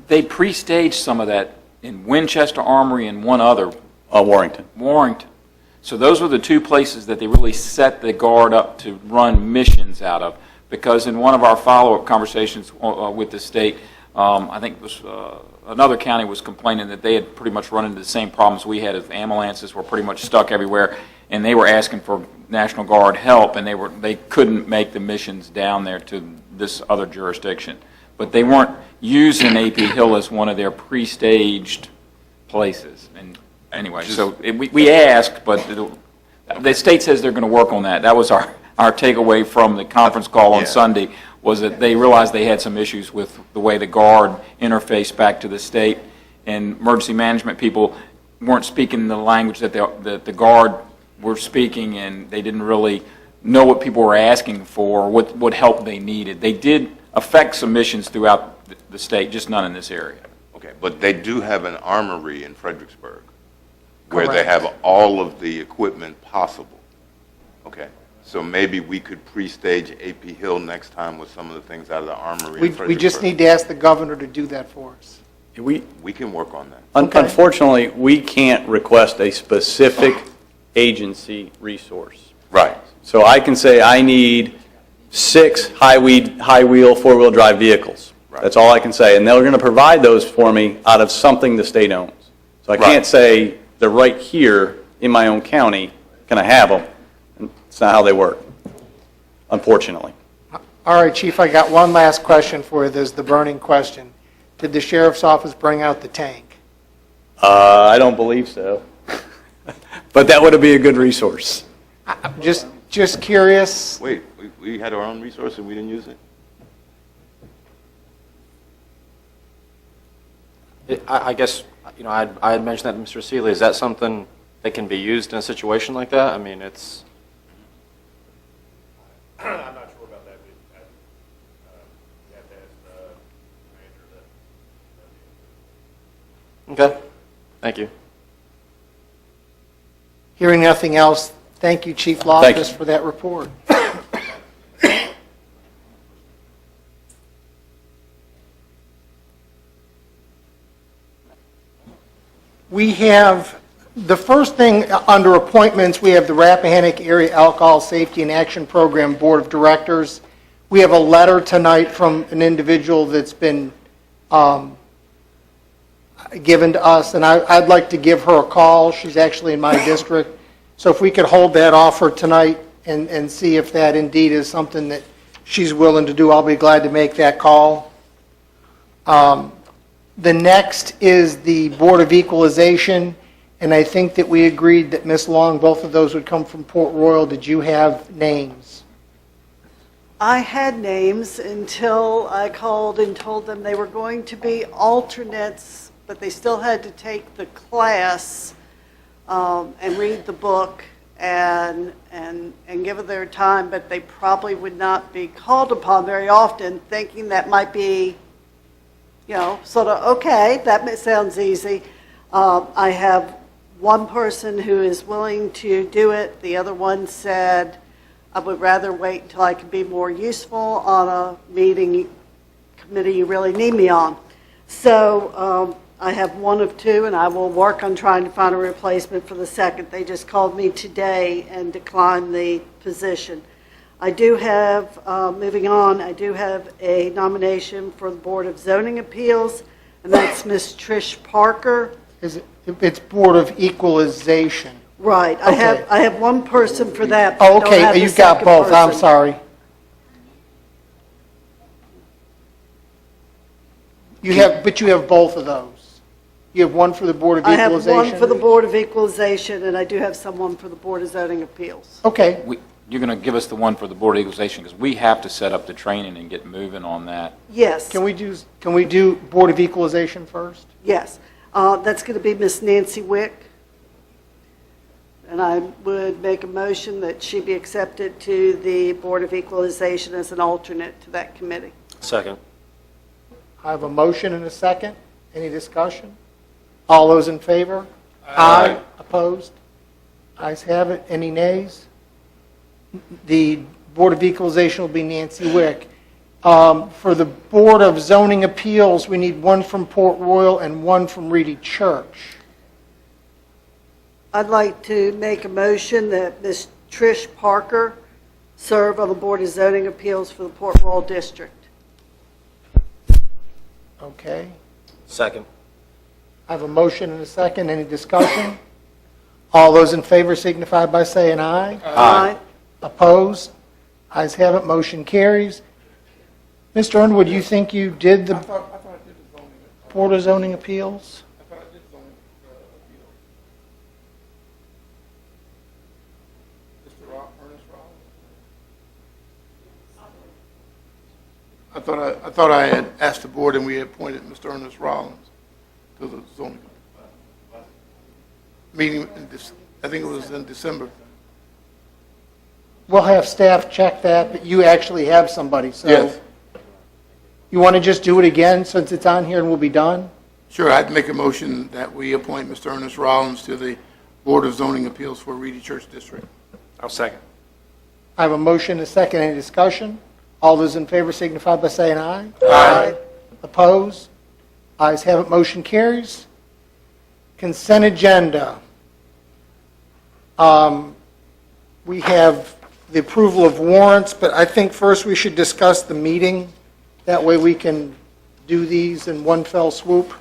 Speaker 7: they pre-staged some of that in Winchester Armory and one other,
Speaker 10: Warrington.
Speaker 7: Warrington. So those were the two places that they really set the Guard up to run missions out of. Because in one of our follow-up conversations with the state, I think it was another county was complaining that they had pretty much run into the same problems we had, as ambulances were pretty much stuck everywhere, and they were asking for National Guard help, and they couldn't make the missions down there to this other jurisdiction. But they weren't using AP Hill as one of their pre-staged places. And anyway, so we asked, but the state says they're going to work on that. That was our takeaway from the conference call on Sunday, was that they realized they had some issues with the way the Guard interfaced back to the state, and emergency management people weren't speaking the language that the Guard were speaking, and they didn't really know what people were asking for, what help they needed. They did affect some missions throughout the state, just none in this area.
Speaker 3: Okay, but they do have an armory in Fredericksburg where they
Speaker 1: Correct.
Speaker 3: have all of the equipment possible. Okay, so maybe we could pre-stage AP Hill next time with some of the things out of the armory.
Speaker 1: We
Speaker 3: and Fredericksburg.
Speaker 1: just need to ask the governor to do that for us.
Speaker 3: We can work on that.
Speaker 1: Okay.
Speaker 10: Unfortunately, we can't request a specific agency resource.
Speaker 3: Right.
Speaker 10: So I can say I need 6 high-wheel, four-wheel drive vehicles.
Speaker 3: Right.
Speaker 10: That's all I can say, and they're going to provide those for me out of something the state owns. So I
Speaker 3: Right.
Speaker 10: can't say they're right here in my own county, can I have them? It's not how they work, unfortunately.
Speaker 1: All right, Chief, I got one last question for you. There's the burning question. Did the sheriff's office bring out the tank?
Speaker 10: I don't believe so. But that would be a good resource.
Speaker 1: Just curious.
Speaker 3: Wait, we had our own resource and we didn't use it?
Speaker 6: I guess, I had mentioned that to Mr. Seeley. Is that something that can be used in a situation like that? I mean, it's...
Speaker 4: I'm not sure about that. We have to ask the manager.
Speaker 6: Okay, thank you.
Speaker 1: Hearing nothing else, thank you, Chief
Speaker 10: Thank you.
Speaker 1: Loftus, for that report. We have, the first thing under appointments, we have the Rappahannock Area Alcohol Safety and Action Program Board of Directors. We have a letter tonight from an individual that's been given to us, and I'd like to give her a call. She's actually in my district. So if we could hold that offer tonight and see if that indeed is something that she's willing to do, I'll be glad to make that call. The next is the Board of Equalization, and I think that we agreed that Ms. Long, both of those would come from Port Royal. Did you have names?
Speaker 2: I had names until I called and told them they were going to be alternates, but they still had to take the class and read the book and give it their time, but they probably would not be called upon very often, thinking that might be, sort of, okay, that sounds easy. I have one person who is willing to do it. The other one said, I would rather wait until I can be more useful on a committee you really need me on. So I have one of two, and I will work on trying to find a replacement for the second. They just called me today and declined the position. I do have, moving on, I do have a nomination for the Board of Zoning Appeals, and that's Ms. Trish Parker.
Speaker 1: It's Board of Equalization.
Speaker 2: Right.
Speaker 1: Okay.
Speaker 2: I have one person for that. but I
Speaker 1: Oh,
Speaker 2: don't have
Speaker 1: okay,
Speaker 2: the
Speaker 1: you've got
Speaker 2: second
Speaker 1: both. I'm
Speaker 2: person.
Speaker 1: sorry. But you have both of those. You have one for the Board of
Speaker 2: I have
Speaker 1: Equalization?
Speaker 2: one for the Board of Equalization, and I do have someone for the Board of Zoning Appeals.
Speaker 1: Okay,
Speaker 7: You're going to give us the one for the Board of Equalization, because we have to set up the training and get moving on that.
Speaker 2: Yes.
Speaker 1: can we do Board of Equalization first?
Speaker 2: Yes. That's going to be Miss Nancy Wick. And I would make a motion that she be accepted to the Board of Equalization as an alternate to that committee.
Speaker 6: Second.
Speaker 1: I have a motion and a second. Any discussion? All those in favor? Aye. Opposed? Ayes have it. Any nays? The Board of Equalization will be Nancy Wick. For the Board of Zoning Appeals, we need one from Port Royal and one from Reedy Church.
Speaker 2: I'd like to make a motion that Ms. Trish Parker serve on the Board of Zoning Appeals for the Port Royal District.
Speaker 1: Okay.
Speaker 6: Second.
Speaker 1: I have a motion and a second. Any discussion? All those in favor signify by saying aye.
Speaker 2: Aye.
Speaker 1: Opposed? Ayes have it. Motion carries. Mr. Underwood, you think you did the
Speaker 5: I thought I did the zoning.
Speaker 1: Board of Zoning Appeals?
Speaker 5: I thought I did zoning appeals. Mr. Ernest Rollins? I thought I had asked the board and we had appointed Mr. Ernest Rollins to the zoning meeting. I think it was in December.
Speaker 1: We'll have staff check that, but you actually have somebody, so.
Speaker 5: Yes.
Speaker 1: You want to just do it again since it's on here and we'll be done?
Speaker 5: Sure, I'd make a motion that we appoint Mr. Ernest Rollins to the Board of Zoning Appeals for Reedy Church District.
Speaker 4: I'll second.
Speaker 1: I have a motion and a second. Any discussion? All those in favor signify by saying aye. Aye. Opposed? Ayes have it, motion carries. Consent agenda. We have the approval of warrants, but I think first we should discuss the meeting. That way we can do these in one fell swoop.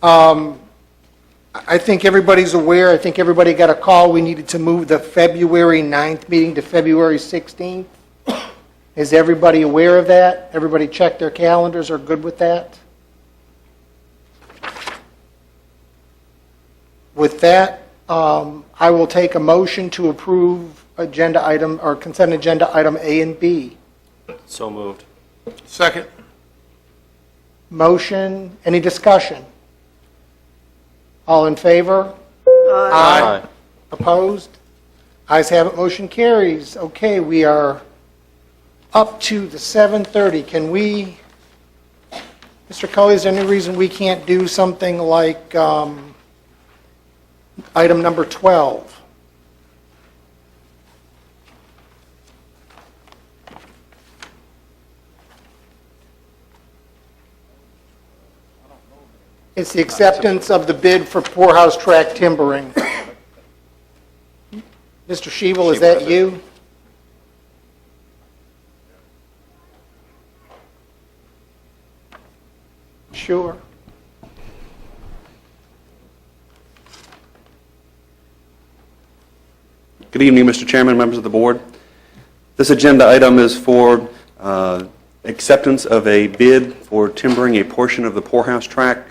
Speaker 1: I think everybody's aware, I think everybody got a call, we needed to move the February 9th meeting to February 16th. Is everybody aware of that? Everybody check their calendars, are good with that? With that, I will take a motion to approve agenda item, or consent agenda item A and B.
Speaker 6: So moved.
Speaker 5: Second.
Speaker 1: Motion, any discussion? All in favor?
Speaker 6: Aye.
Speaker 1: Opposed? Ayes have it, motion carries. Okay, we are up to the 7:30. Can we, Mr. Cully, is there any reason we can't do something like item number 12? It's the acceptance of the bid for poorhouse track timbering. Mr. Shebel, is that you? Sure.
Speaker 11: Good evening, Mr. Chairman, members of the board. This agenda item is for acceptance of a bid for timbering a portion of the poorhouse track.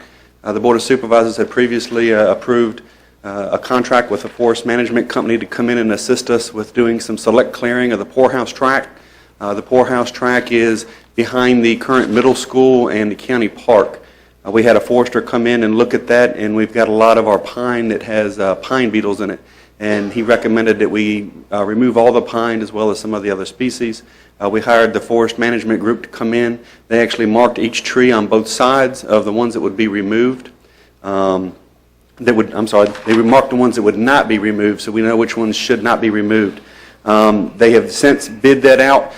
Speaker 11: The Board of Supervisors had previously approved a contract with a forest management company to come in and assist us with doing some select clearing of the poorhouse track. The poorhouse track is behind the current middle school and the county park. We had a forester come in and look at that, and we've got a lot of our pine that has pine beetles in it. And he recommended that we remove all the pine as well as some of the other species. We hired the forest management group to come in. They actually marked each tree on both sides of the ones that would be removed. They marked the ones that would not be removed, so we know which ones should not be removed. They have since bid that out.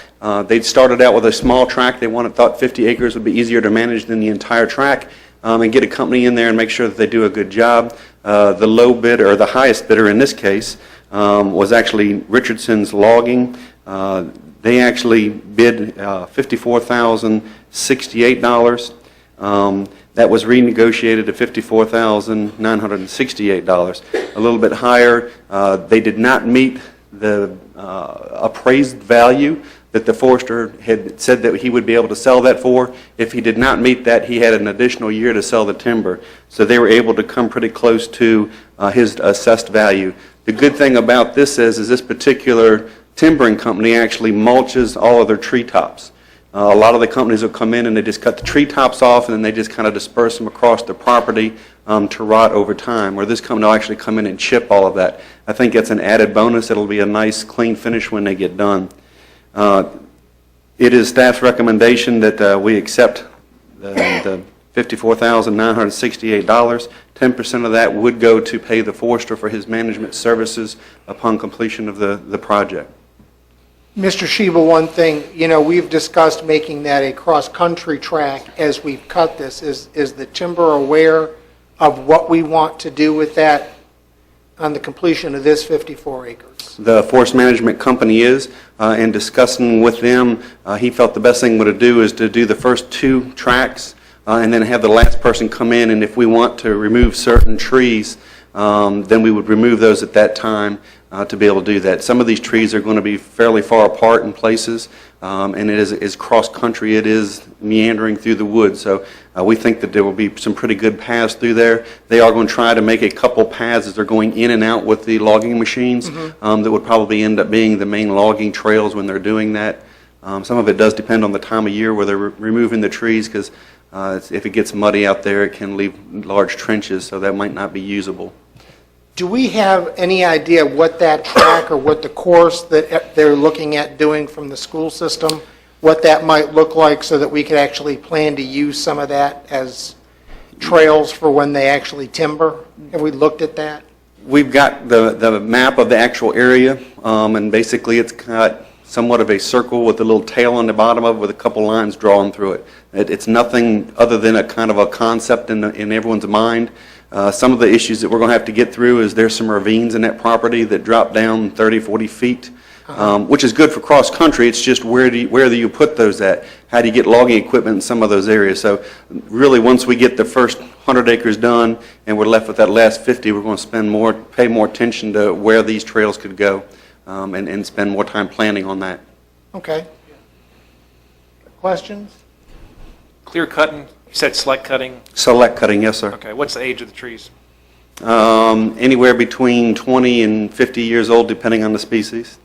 Speaker 11: They'd started out with a small tract. They thought 50 acres would be easier to manage than the entire track, and get a company in there and make sure that they do a good job. The low bidder, or the highest bidder in this case, was actually Richardson's Logging. They actually bid $54,068. That was renegotiated to $54,968. A little bit higher. They did not meet the appraised value that the forester had said that he would be able to sell that for. If he did not meet that, he had an additional year to sell the timber. So they were able to come pretty close to his assessed value. The good thing about this is this particular timbering company actually mulches all of their treetops. A lot of the companies will come in and they just cut the treetops off and then they just kind of disperse them across the property to rot over time, where this company will actually come in and chip all of that. I think it's an added bonus. It'll be a nice clean finish when they get done. It is staff's recommendation that we accept the $54,968. 10% of that would go to pay the forester for his management services upon completion of the project.
Speaker 1: Mr. Sheba, one thing, we've discussed making that a cross-country track as we've cut this. Is the timber aware of what we want to do with that on the completion of this 54 acres?
Speaker 11: The forest management company is, in discussing with them, he felt the best thing to do is to do the first 2 tracks and then have the last person come in, and if we want to remove certain trees, then we would remove those at that time to be able to do that. Some of these trees are going to be fairly far apart in places, and it is cross-country. It is meandering through the woods, so we think that there will be some pretty good paths through there. They are going to try to make a couple paths as they're going in and out with the logging machines that would probably end up being the main logging trails when they're doing that. Some of it does depend on the time of year where they're removing the trees, because if it gets muddy out there, it can leave large trenches, so that might not be usable.
Speaker 1: Do we have any idea what that track or what the course that they're looking at doing from the school system, what that might look like so that we could actually plan to use some of that as trails for when they actually timber? Have we looked at that?
Speaker 11: We've got the map of the actual area, and basically it's got somewhat of a circle with a little tail on the bottom of it with a couple lines drawn through it. It's nothing other than a kind of a concept in everyone's mind. Some of the issues that we're going to have to get through is there's some ravines in that property that drop down 30, 40 feet, which is good for cross-country. It's just where do you put those at? How do you get logging equipment in some of those areas? So really, once we get the first 100 acres done and we're left with that last 50, we're going to pay more attention to where these trails could go and spend more time planning on that.
Speaker 1: Okay. Questions?
Speaker 4: Clear cutting, you said select cutting.
Speaker 11: Select cutting, yes, sir.
Speaker 4: Okay, what's the age of the trees?
Speaker 11: Anywhere between 20 and 50 years old, depending on the species.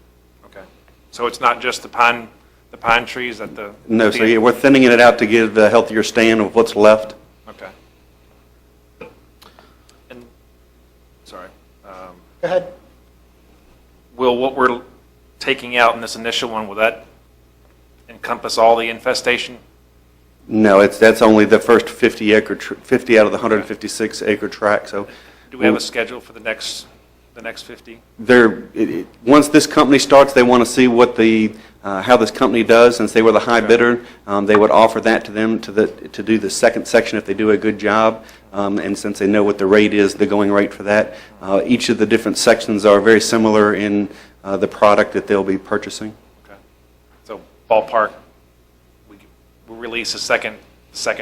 Speaker 4: Okay. So it's not just the pine trees at the...
Speaker 11: No,
Speaker 4: at the
Speaker 11: so
Speaker 4: end?
Speaker 11: yeah, we're thinning it out to give a healthier stand of what's left.
Speaker 4: Okay. And, sorry.
Speaker 1: Go ahead.
Speaker 4: Will what we're taking out in this initial one, will that encompass all the infestation?
Speaker 11: No, that's only the first 50 out of the 156 acre tract. So
Speaker 4: Do we have a schedule for the next 50?
Speaker 11: Once this company starts, they want to see what how this company does. Since they were the high bidder, they would offer that to them to do the second section if they do a good job. And since they know what the rate is, the going rate for that, each of the different sections are very similar in the product that they'll be purchasing.
Speaker 4: Okay. So ballpark, we'll release a second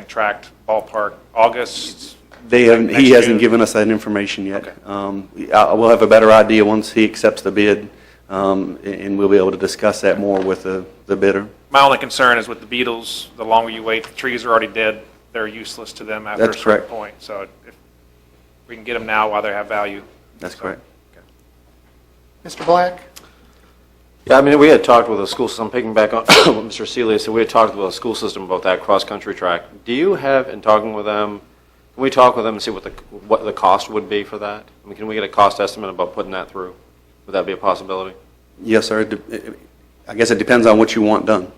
Speaker 4: tract, ballpark, August?
Speaker 11: He
Speaker 4: next
Speaker 11: hasn't
Speaker 4: June?
Speaker 11: given us that information yet.
Speaker 4: Okay.
Speaker 11: We'll have a better idea once he accepts the bid, and we'll be able to discuss that more with the bidder.
Speaker 4: My only concern is with the beetles, the longer you wait, the trees are already dead, they're useless to them after a
Speaker 11: That's
Speaker 4: certain
Speaker 11: correct.
Speaker 4: point. So if we can get them now while they have value.
Speaker 11: That's
Speaker 4: So,
Speaker 11: correct.
Speaker 4: okay.
Speaker 1: Mr. Black?
Speaker 6: Yeah, I mean, we had talked with the school system, picking back on what Mr. Seeley said, we had talked with the school system about that cross-country track. Do you have, in talking with them, can we talk with them and see what the cost would be for that? I mean, can we get a cost estimate about putting that through? Would that be a possibility?
Speaker 11: Yes, sir. I guess it depends on what you want done.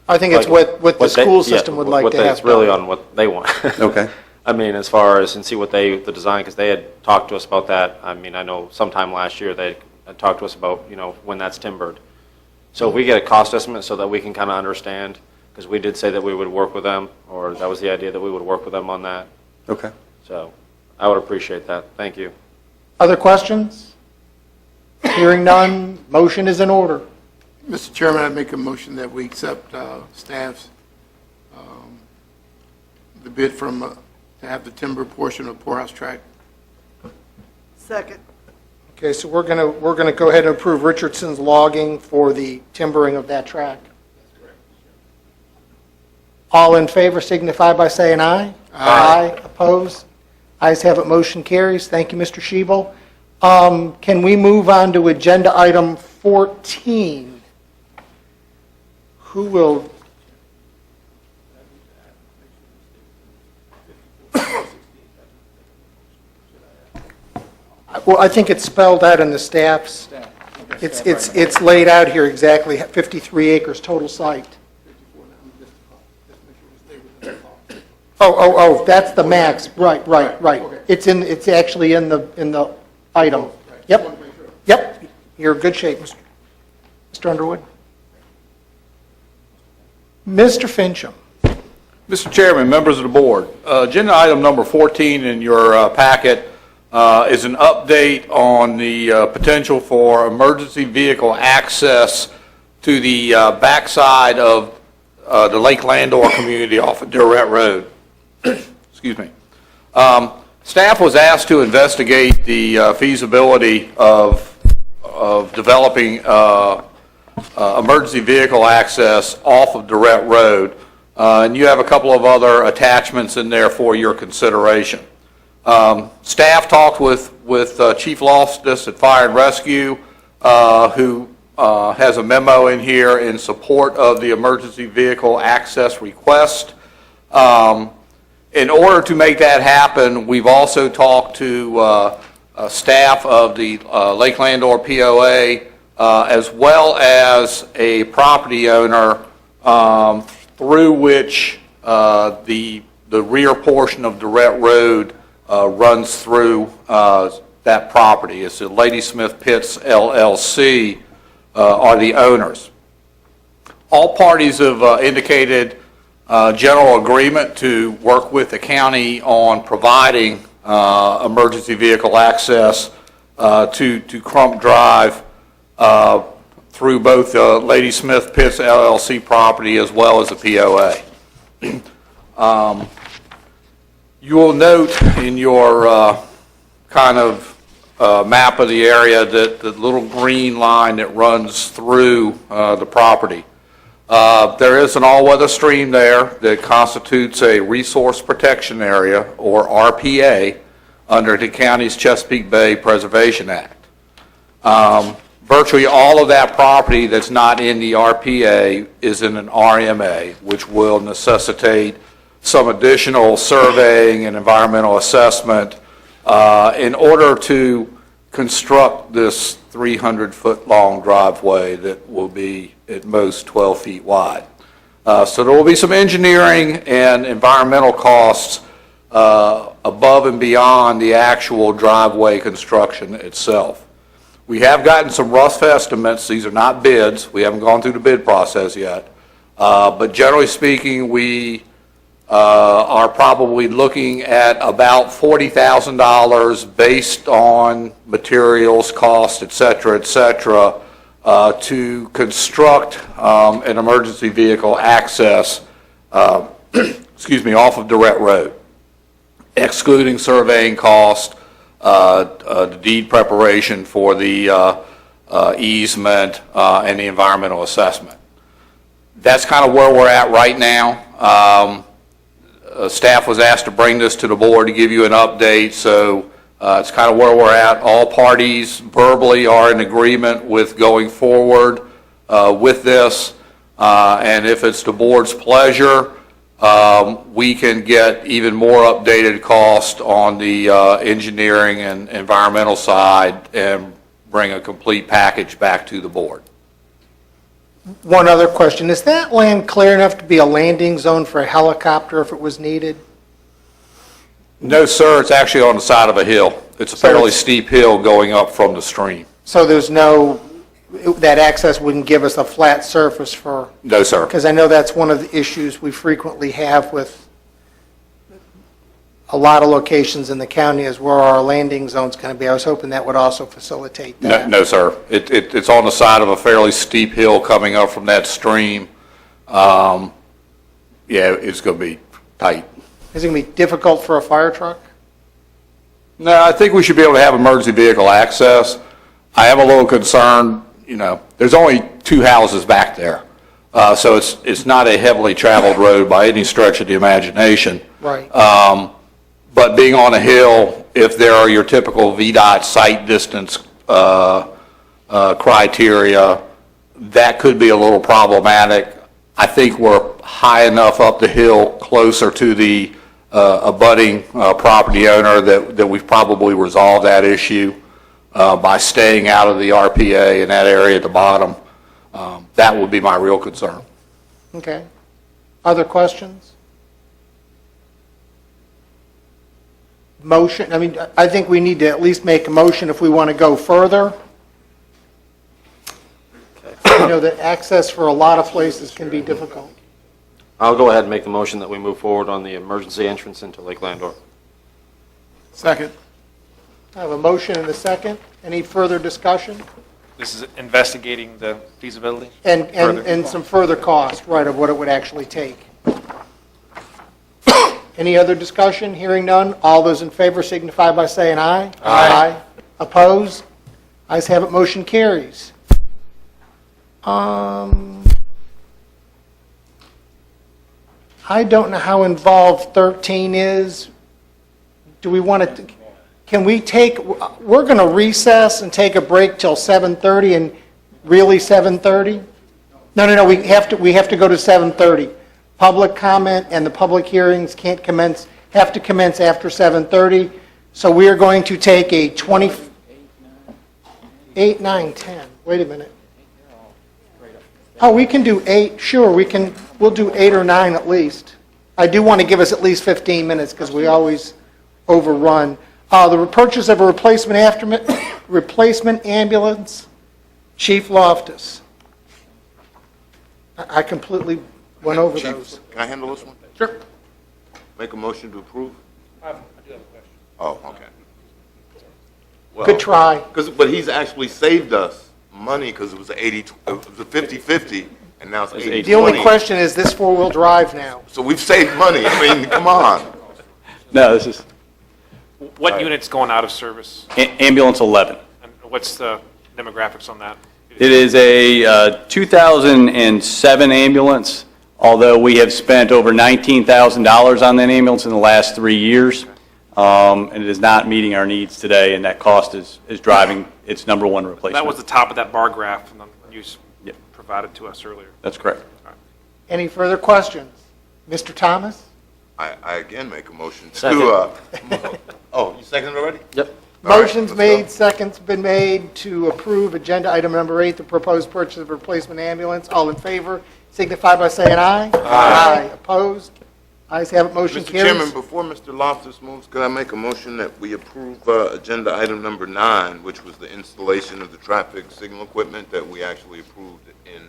Speaker 1: I think it's what the school system would like to have
Speaker 6: It's really
Speaker 1: done.
Speaker 6: on what they want.
Speaker 11: Okay.
Speaker 6: I mean, as far as, and see what the design, because they had talked to us about that. I mean, I know sometime last year they had talked to us about, when that's timbered. So if we get a cost estimate so that we can kind of understand, because we did say that we would work with them, or that was the idea that we would work with them on that.
Speaker 11: Okay.
Speaker 6: So I would appreciate that. Thank you.
Speaker 1: Other questions? Hearing none, motion is in order.
Speaker 5: Mr. Chairman, I'd make a motion that we accept staff's, the bid from, to have the timber portion of Poorhouse Tract.
Speaker 2: Second.
Speaker 1: Okay, so we're gonna go ahead and approve Richardson's logging for the timbering of that track. All in favor signify by saying aye. Aye. Opposed? Ayes have it, motion carries. Thank you, Mr. Shebel. Can we move on to agenda item 14? Who will? Well, I think it's spelled out in the staff's. It's laid out here exactly, 53 acres total site. Oh, that's the max, right. It's actually in the item. Yep, you're in good shape, Mr. Underwood. Mr. Fincham.
Speaker 12: Mr. Chairman, members of the board, agenda item number 14 in your packet is an update on the potential for emergency vehicle access to the backside of the Lake Landor community off of Durrett Road. Excuse me. Staff was asked to investigate the feasibility of developing emergency vehicle access off of Durrett Road. And you have a couple of other attachments in there for your consideration. Staff talked with Chief Loftus at Fire and Rescue, who has a memo in here in support of the emergency vehicle access request. In order to make that happen, we've also talked to staff of the Lake Landor POA, as well as a property owner through which the rear portion of Durrett Road runs through that property. It's the Ladysmith Pitts LLC, are the owners. All parties have indicated general agreement to work with the county on providing emergency vehicle access to Crump Drive through both Lady Smith Pitts LLC property as well as the POA. You will note in your kind of map of the area that the little green line that runs through the property. There is an all-weather stream there that constitutes a resource protection area, or RPA, under the county's Chesapeake Bay Preservation Act. Virtually all of that property that's not in the RPA is in an RMA, which will necessitate some additional surveying and environmental assessment in order to construct this 300-foot-long driveway that will be at most 12 feet wide. So there will be some engineering and environmental costs above and beyond the actual driveway construction itself. We have gotten some rough estimates. These are not bids. We haven't gone through the bid process yet. But generally speaking, we are probably looking at about $40,000 based on materials, cost, et cetera, to construct an emergency vehicle access, off of Durrett Road, excluding surveying cost, the deed preparation for the easement, and the environmental assessment. That's kind of where we're at right now. Staff was asked to bring this to the board to give you an update, so it's kind of where we're at. All parties verbally are in agreement with going forward with this, and if it's the board's pleasure, we can get even more updated cost on the engineering and environmental side and bring a complete package back to the board.
Speaker 1: One other question. Is that land clear enough to be a landing zone for a helicopter if it was needed?
Speaker 12: No, sir, it's actually on the side of a hill. It's a fairly steep hill going up from the stream.
Speaker 1: So there's no, that access wouldn't give us a flat surface for...
Speaker 12: No, sir.
Speaker 1: Because I know that's one of the issues we frequently have with a lot of locations in the county is where our landing zone's going to be. I was hoping that would also facilitate that.
Speaker 12: No, sir. It's on the side of a fairly steep hill coming up from that stream. Yeah, it's going to be tight.
Speaker 1: Is it going to be difficult for a fire truck?
Speaker 12: No, I think we should be able to have emergency vehicle access. I am a little concerned, there's only 2 houses back there. So it's not a heavily traveled road by any stretch of the imagination.
Speaker 1: Right.
Speaker 12: But being on a hill, if there are your typical VDOT site distance criteria, that could be a little problematic. I think we're high enough up the hill, closer to the abutting property owner, that we've probably resolved that issue by staying out of the RPA in that area at the bottom. That would be my real concern.
Speaker 1: Okay. Other questions? Motion, I think we need to at least make a motion if we want to go further. That access for a lot of places can be difficult.
Speaker 6: I'll go ahead and make the motion that we move forward on the emergency entrance into Lake Landor.
Speaker 5: Second.
Speaker 1: I have a motion and a second. Any further discussion?
Speaker 4: This is investigating the feasibility?
Speaker 1: And
Speaker 4: Further.
Speaker 1: some further cost, right, of what it would actually take. Any other discussion? Hearing none. All those in favor signify by saying aye. Aye. Opposed? Ayes have it, motion carries. I don't know how involved 13 is. Do we want to, can we take, we're going to recess and take a break till 7:30 and really 7:30? No, we have to go to 7:30. Public comment and the public hearings have to commence after 7:30. So we are going to take a 8, 9, 10. Wait a minute. Oh, we can do 8. Sure, we'll do 8 or 9 at least. I do want to give us at least 15 minutes because we always overrun. The purchase of a replacement ambulance Chief Loftus. I completely went over
Speaker 3: Chief,
Speaker 1: those.
Speaker 3: can I handle this one?
Speaker 1: Sure.
Speaker 3: Make a motion to approve? I do have a question. Oh, okay.
Speaker 1: Good try.
Speaker 3: But he's actually saved us money because it was it was a 50/50, and now it's 80/20.
Speaker 1: The only question is this four-wheel drive now.
Speaker 3: So we've saved money. I mean, come on.
Speaker 10: No, this is
Speaker 4: What unit's going out of service?
Speaker 10: ambulance 11.
Speaker 4: And what's the demographics on that?
Speaker 10: It is a 2007 ambulance, although we have spent over $19,000 on that ambulance in the last 3 years, and it is not meeting our needs today, and that cost is driving its number one replacement.
Speaker 4: That was the top of that bar graph and you
Speaker 10: Yep.
Speaker 4: provided to us earlier.
Speaker 10: That's correct.
Speaker 1: Any further questions? Mr. Thomas?
Speaker 3: I again make a motion
Speaker 6: Second.
Speaker 3: to, oh, you seconded already?
Speaker 6: Yep.
Speaker 3: All right,
Speaker 1: Motion's
Speaker 3: let's
Speaker 1: made,
Speaker 3: go.
Speaker 1: second's been made to approve agenda item number 8, the proposed purchase of a replacement ambulance. All in favor signify by saying aye. Aye. Opposed? Ayes have it, motion
Speaker 3: Mr.
Speaker 1: carries.
Speaker 3: Chairman, before Mr. Loftus moves, could I make a motion that we approve agenda item number 9, which was the installation of the traffic signal equipment that we actually approved in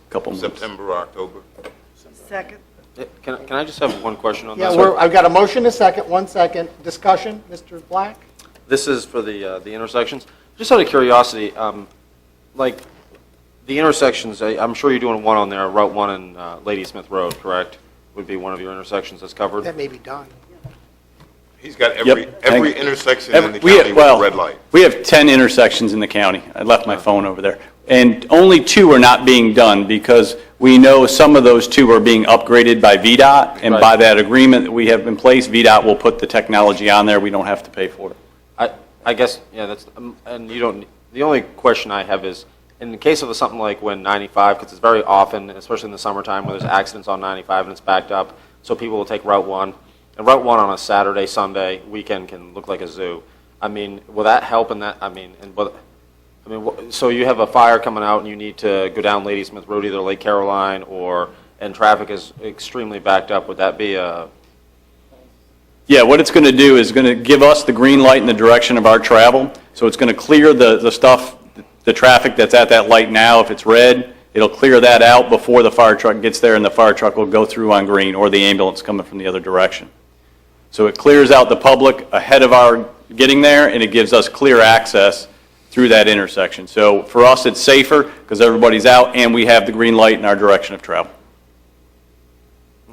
Speaker 10: Couple months.
Speaker 3: September or October?
Speaker 2: Second.
Speaker 6: Can I just have one question on
Speaker 1: Yeah,
Speaker 6: this?
Speaker 1: I've got a motion, a second, 1 second. Discussion, Mr. Black?
Speaker 6: This is for the intersections. Just out of curiosity, like, the intersections, I'm sure you're doing one on there, Route 1 and Ladysmith Road, correct? Would be one of your intersections that's covered?
Speaker 1: That may be done.
Speaker 3: He's got
Speaker 10: Yep.
Speaker 3: every intersection in the
Speaker 10: We-
Speaker 3: county with a
Speaker 10: well,
Speaker 3: red light.
Speaker 10: We have 10 intersections in the county. I left my phone over there. And only 2 are not being done because we know some of those 2 are being upgraded by VDOT. And
Speaker 6: Right.
Speaker 10: by that agreement that we have in place, VDOT will put the technology on there. We don't have to pay for it.
Speaker 6: I guess, yeah, that's, and you don't, the only question I have is, in the case of something like when 95, because it's very often, especially in the summertime, where there's accidents on 95 and it's backed up, so people will take Route 1. And Route 1 on a Saturday, Sunday, weekend can look like a zoo. I mean, will that help in that, so you have a fire coming out and you need to go down Ladysmith Road, either Lake Caroline and traffic is extremely backed up, would that be a,
Speaker 10: Yeah, what it's going to do is going to give us the green light in the direction of our travel. So it's going to clear the stuff, the traffic that's at that light now. If it's red, it'll clear that out before the fire truck gets there, and the fire truck will go through on green, or the ambulance coming from the other direction. So it clears out the public ahead of our getting there, and it gives us clear access through that intersection. So for us, it's safer because everybody's out, and we have the green light in our direction of travel.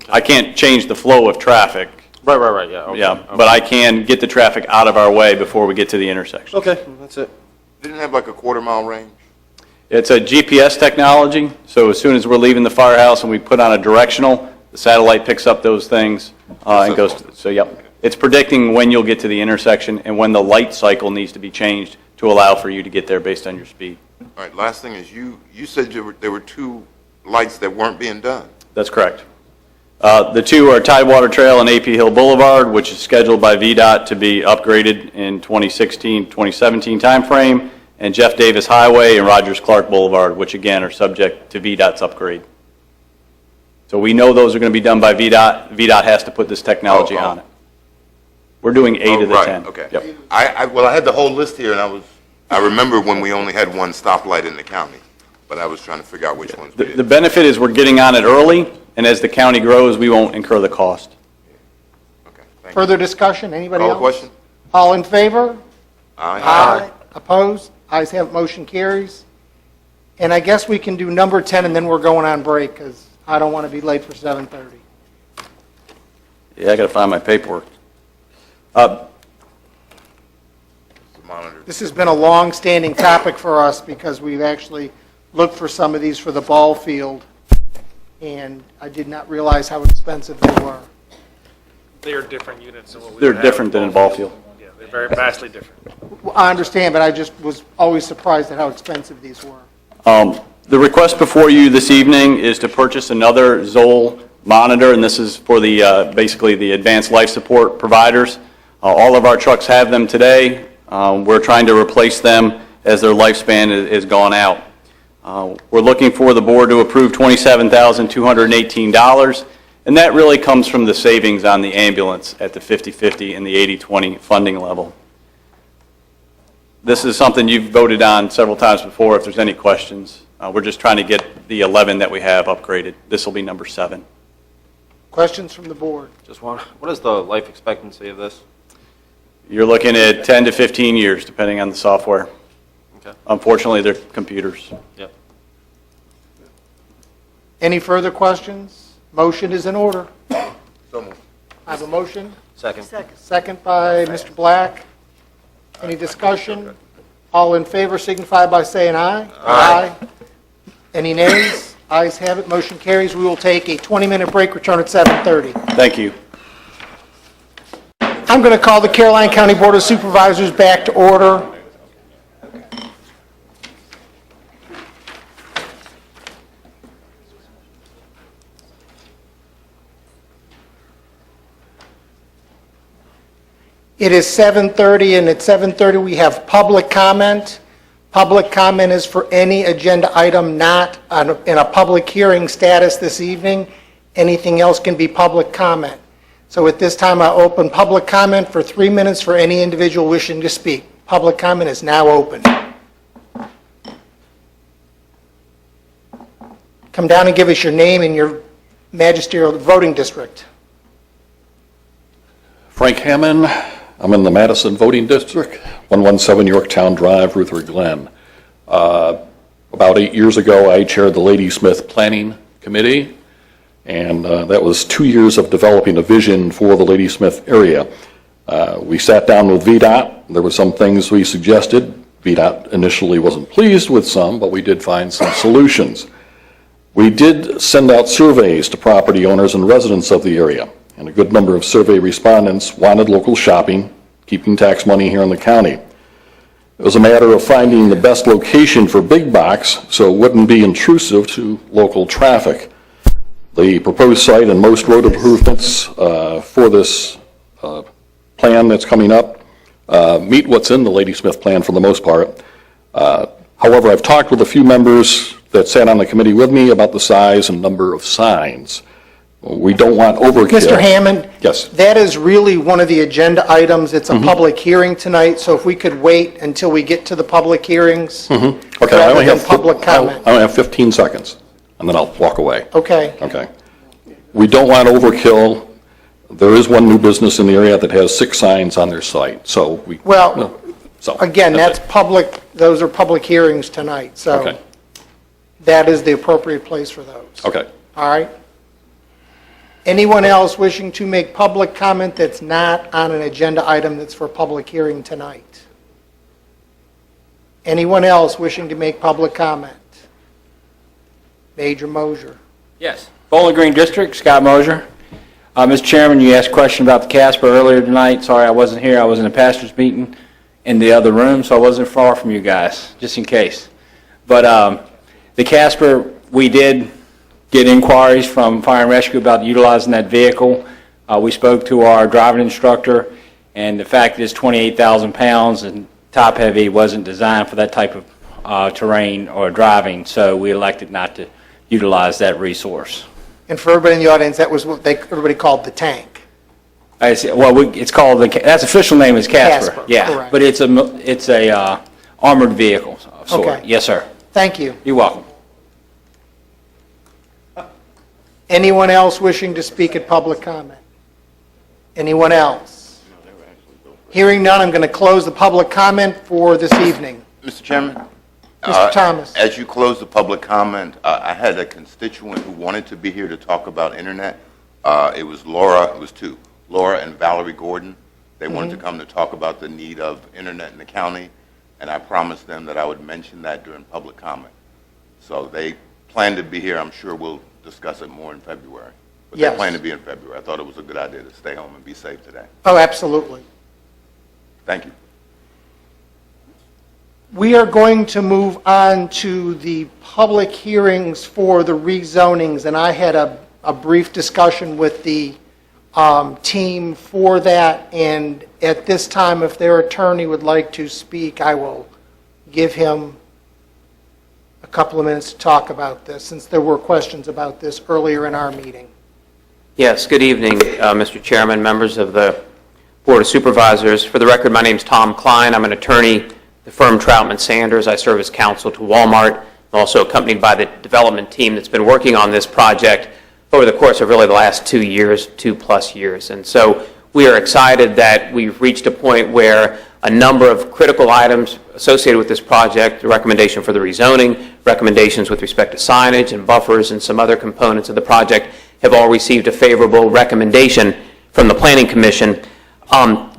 Speaker 10: I can't change the flow of traffic.
Speaker 6: right, yeah. Okay,
Speaker 10: Yeah,
Speaker 6: okay.
Speaker 10: but I can get the traffic out of our way before we get to the intersection.
Speaker 6: Okay, that's it.
Speaker 3: Didn't it have like a quarter-mile range?
Speaker 10: It's a GPS technology, so as soon as we're leaving the firehouse and we put on a directional, the satellite picks up those things and goes to, so yep. It's predicting when you'll get to the intersection and when the light cycle needs to be changed to allow for you to get there based on your speed.
Speaker 3: All right, last thing is you said there were 2 lights that weren't being done.
Speaker 10: That's correct. The 2 are Tidewater Trail and AP Hill Boulevard, which is scheduled by VDOT to be upgraded in 2016, 2017 timeframe, and Jeff Davis Highway and Rogers Clark Boulevard, which again are subject to VDOT's upgrade. So we know those are going to be done by VDOT. VDOT has to put this technology on it. We're doing 8 of the 10.
Speaker 3: Right, okay.
Speaker 10: Yep.
Speaker 3: I had the whole list here, and I remember when we only had 1 stoplight in the county, but I was trying to figure out which ones we
Speaker 10: The
Speaker 3: did.
Speaker 10: benefit is we're getting on it early, and as the county grows, we won't incur the cost.
Speaker 3: Okay, thank you.
Speaker 1: Further discussion, anybody
Speaker 3: Call
Speaker 1: else?
Speaker 3: the question?
Speaker 1: All in favor?
Speaker 3: Aye.
Speaker 1: Opposed? Ayes have it, motion carries. And I guess we can do number 10 and then we're going on break because I don't want to be late for 7:30.
Speaker 10: Yeah, I got to find my paperwork.
Speaker 3: The monitor.
Speaker 1: This has been a long-standing topic for us because we've actually looked for some of these for the ball field, and I did not realize how expensive they were.
Speaker 4: They are different units than what we
Speaker 10: They're
Speaker 4: would have
Speaker 10: different than in ball field.
Speaker 4: Yeah, they're very vastly different.
Speaker 1: Well, I understand, but I just was always surprised at how expensive these were.
Speaker 10: The request before you this evening is to purchase another Zoll monitor, and this is for the, basically the advanced life support providers. All of our trucks have them today. We're trying to replace them as their lifespan is gone out. We're looking for the board to approve $27,218, and that really comes from the savings on the ambulance at the 50/50 and the 80/20 funding level. This is something you've voted on several times before. If there's any questions, we're just trying to get the 11 that we have upgraded. This will be number 7.
Speaker 1: Questions from the board?
Speaker 6: Just one, what is the life expectancy of this?
Speaker 10: You're looking at 10 to 15 years, depending on the software.
Speaker 6: Okay.
Speaker 10: Unfortunately, they're computers.
Speaker 6: Yep.
Speaker 1: Any further questions? Motion is in order.
Speaker 3: So moved.
Speaker 1: I have a motion.
Speaker 6: Second.
Speaker 1: Second by Mr. Black. Any discussion? All in favor signify by saying aye. Aye. Any nays? Ayes have it, motion carries. We will take a 20-minute break, return at 7:30.
Speaker 10: Thank you.
Speaker 1: I'm going to call the Caroline County Board of Supervisors back to order. It is 7:30, and at 7:30 we have public comment. Public comment is for any agenda item not in a public hearing status this evening. Anything else can be public comment. So at this time, I open public comment for 3 minutes for any individual wishing to speak. Public comment is now open. Come down and give us your name and your magisterial voting district.
Speaker 13: Frank Hammond, I'm in the Madison Voting District, 117 Yorktown Drive, Rutherford Glen. About 8 years ago, I chaired the Ladysmith Planning Committee, and that was 2 years of developing a vision for the Ladysmith area. We sat down with VDOT. There were some things we suggested. VDOT initially wasn't pleased with some, but we did find some solutions. We did send out surveys to property owners and residents of the area, and a good number of survey respondents wanted local shopping, keeping tax money here in the county. It was a matter of finding the best location for big box so it wouldn't be intrusive to local traffic. The proposed site and most road improvements for this plan that's coming up meet what's in the Ladysmith plan for the most part. However, I've talked with a few members that sat on the committee with me about the size and number of signs. We don't want overkill.
Speaker 1: Mr. Hammond?
Speaker 13: Yes.
Speaker 1: That is really one of the agenda items. It's a public hearing tonight, so if we could wait until we get to the public hearings
Speaker 13: Okay,
Speaker 1: rather than public comment.
Speaker 13: I only have 15 seconds, and then I'll walk away.
Speaker 1: Okay.
Speaker 13: Okay. We don't want overkill. There is one new business in the area that has 6 signs on their site, so we...
Speaker 1: Well,
Speaker 13: no. So,
Speaker 1: again, that's
Speaker 13: it.
Speaker 1: public, those are public hearings tonight, so
Speaker 13: Okay.
Speaker 1: that is the appropriate place for those.
Speaker 13: Okay.
Speaker 1: All right? Anyone else wishing to make public comment that's not on an agenda item that's for public hearing tonight? Anyone else wishing to make public comment? Major Mosier.
Speaker 9: Yes. Bowling Green District, Scott Mosier. Mr. Chairman, you asked a question about the Casper earlier tonight. Sorry, I wasn't here. I was in a pastor's meeting in the other room, so I wasn't far from you guys, just in case. But the Casper, we did get inquiries from Fire and Rescue about utilizing that vehicle. We spoke to our driving instructor, and the fact that it's 28,000 pounds and top-heavy wasn't designed for that type of terrain or driving, so we elected not to utilize that resource.
Speaker 1: And for everybody in the audience, that was what everybody called the tank.
Speaker 9: It's called that's official name is Casper.
Speaker 1: Casper,
Speaker 9: Yeah,
Speaker 1: correct.
Speaker 9: but it's a armored vehicle of sort.
Speaker 1: Okay.
Speaker 9: Yes, sir.
Speaker 1: Thank you.
Speaker 9: You're welcome.
Speaker 1: Anyone else wishing to speak at public comment? Anyone else? Hearing none, I'm going to close the public comment for this evening.
Speaker 3: Mr. Chairman?
Speaker 1: Mr. Thomas.
Speaker 3: As you close the public comment, I had a constituent who wanted to be here to talk about internet. It was Laura, it was two, Laura and Valerie Gordon. They wanted to come to talk about the need of internet in the county, and I promised them that I would mention that during public comment. So they plan to be here. I'm sure we'll discuss it more in February. But
Speaker 1: Yes.
Speaker 3: they plan to be in February. I thought it was a good idea to stay home and be safe today.
Speaker 1: Oh, absolutely.
Speaker 3: Thank you.
Speaker 1: We are going to move on to the public hearings for the rezonings, and I had a brief discussion with the team for that, and at this time, if their attorney would like to speak, I will give him a couple of minutes to talk about this, since there were questions about this earlier in our meeting.
Speaker 14: Yes, good evening, Mr. Chairman, members of the Board of Supervisors. For the record, my name is Tom Klein. I'm an attorney the firm Troutman Sanders. I serve as counsel to Walmart. I'm also accompanied by the development team that's been working on this project over the course of really the last 2 years, 2+ years. And so we are excited that we've reached a point where a number of critical items associated with this project, the recommendation for the rezoning, recommendations with respect to signage and buffers and some other components of the project have all received a favorable recommendation from the Planning Commission.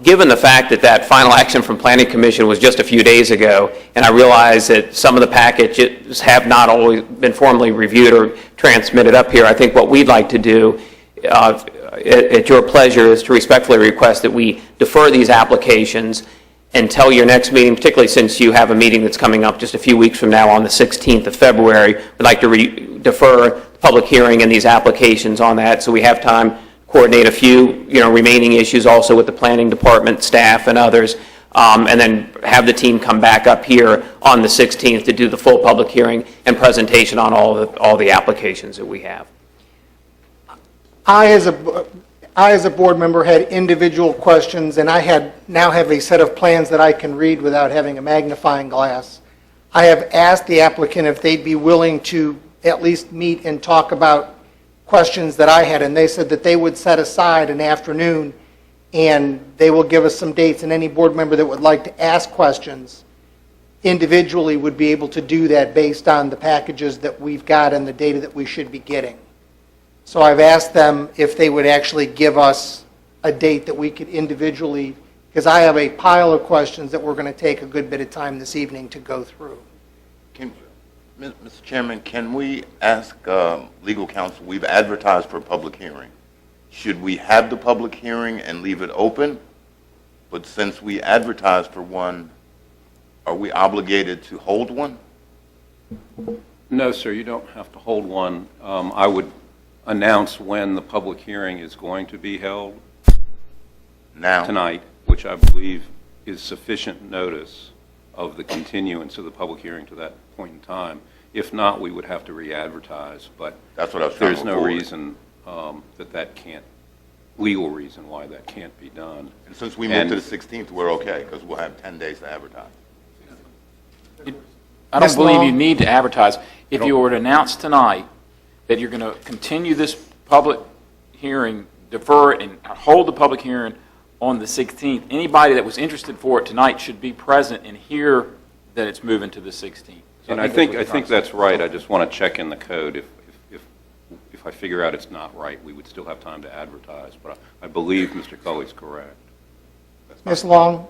Speaker 14: Given the fact that that final action from Planning Commission was just a few days ago, and I realize that some of the packages have not always been formally reviewed or transmitted up here, I think what we'd like to do at your pleasure is to respectfully request that we defer these applications until your next meeting, particularly since you have a meeting that's coming up just a few weeks from now on the 16th of February. We'd like to defer the public hearing and these applications on that so we have time to coordinate a few remaining issues also with the planning department staff and others, and then have the team come back up here on the 16th to do the full public hearing and presentation on all the applications that we have.
Speaker 1: I, as a board member, had individual questions, and I now have a set of plans that I can read without having a magnifying glass. I have asked the applicant if they'd be willing to at least meet and talk about questions that I had, and they said that they would set aside an afternoon, and they will give us some dates, and any board member that would like to ask questions individually would be able to do that based on the packages that we've got and the data that we should be getting. So I've asked them if they would actually give us a date that we could individually, because I have a pile of questions that we're going to take a good bit of time this evening to go through.
Speaker 3: Mr. Chairman, can we ask legal counsel, we've advertised for a public hearing. Should we have the public hearing and leave it open? But since we advertised for one, are we obligated to hold one?
Speaker 13: No, sir, you don't have to hold one. I would announce when the public hearing is going to be held tonight, which I believe is sufficient notice of the continuance of the public hearing to that point in time. If not, we would have to re-advertise, but
Speaker 3: that's what I was trying to
Speaker 13: there's no
Speaker 3: avoid.
Speaker 13: reason that can't, legal reason why that can't be done.
Speaker 3: And since we moved to the 16th, we're okay, because we'll have 10 days to advertise.
Speaker 7: I don't believe you need to advertise. If you were to announce tonight that you're going to continue this public hearing, defer it, and hold the public hearing on the 16th, anybody that was interested for it tonight should be present and hear that it's moving to the 16th. So
Speaker 13: And I think that's right. I just want to check in the code. If I figure out it's not right, we would still have time to advertise. But I believe Mr. Cully's correct.
Speaker 1: Ms. Long?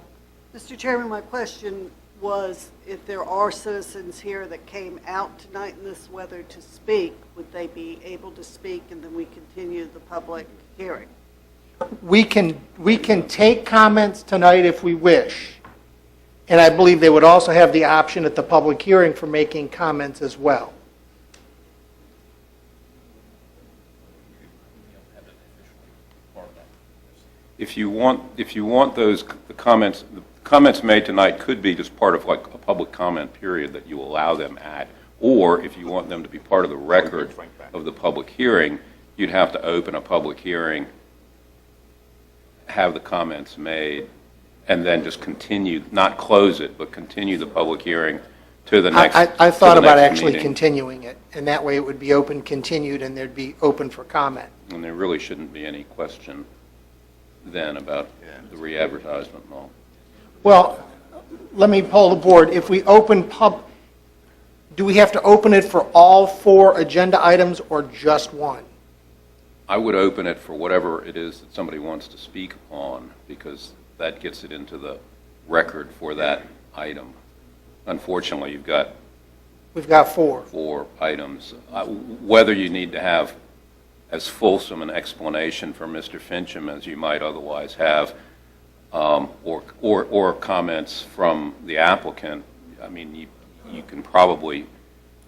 Speaker 2: Mr. Chairman, my question was if there are citizens here that came out tonight in this weather to speak, would they be able to speak and then we continue the public hearing?
Speaker 1: We can take comments tonight if we wish, and I believe they would also have the option at the public hearing for making comments as well.
Speaker 13: If you want those the comments made tonight could be just part of like a public comment period that you allow them at, or if you want them to be part of the record of the public hearing, you'd have to open a public hearing, have the comments made, and then just continue, not close it, but continue the public hearing to the next
Speaker 1: I thought
Speaker 13: to the
Speaker 1: about
Speaker 13: next
Speaker 1: actually
Speaker 13: meeting.
Speaker 1: continuing it, and that way it would be open, continued, and there'd be open for comment.
Speaker 13: And there really shouldn't be any question then about the re-advertisement and all.
Speaker 1: Well, let me poll the board. If we open do we have to open it for all 4 agenda items or just one?
Speaker 13: I would open it for whatever it is that somebody wants to speak on, because that gets it into the record for that item. Unfortunately,
Speaker 1: We've got 4.
Speaker 13: 4 items. Whether you need to have as fulsome an explanation for Mr. Fincham as you might otherwise have, or comments from the applicant, I mean, you can probably,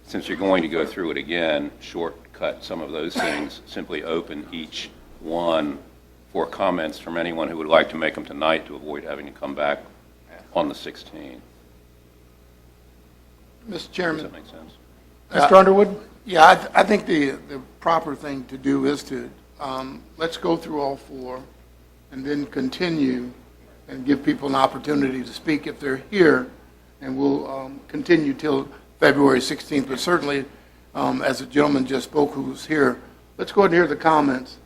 Speaker 13: since you're going to go through it again, shortcut some of those things, simply open each one for comments from anyone who would like to make them tonight to avoid having to come back on the 16th.
Speaker 5: Mr.
Speaker 13: Does
Speaker 5: Chairman.
Speaker 13: that make sense?
Speaker 1: Mr. Underwood?
Speaker 5: Yeah, I think the proper thing to do is to, let's go through all 4 and then continue and give people an opportunity to speak if they're here and we'll continue till February 16th. But certainly, as the gentleman just spoke who's here, let's go ahead and hear the comments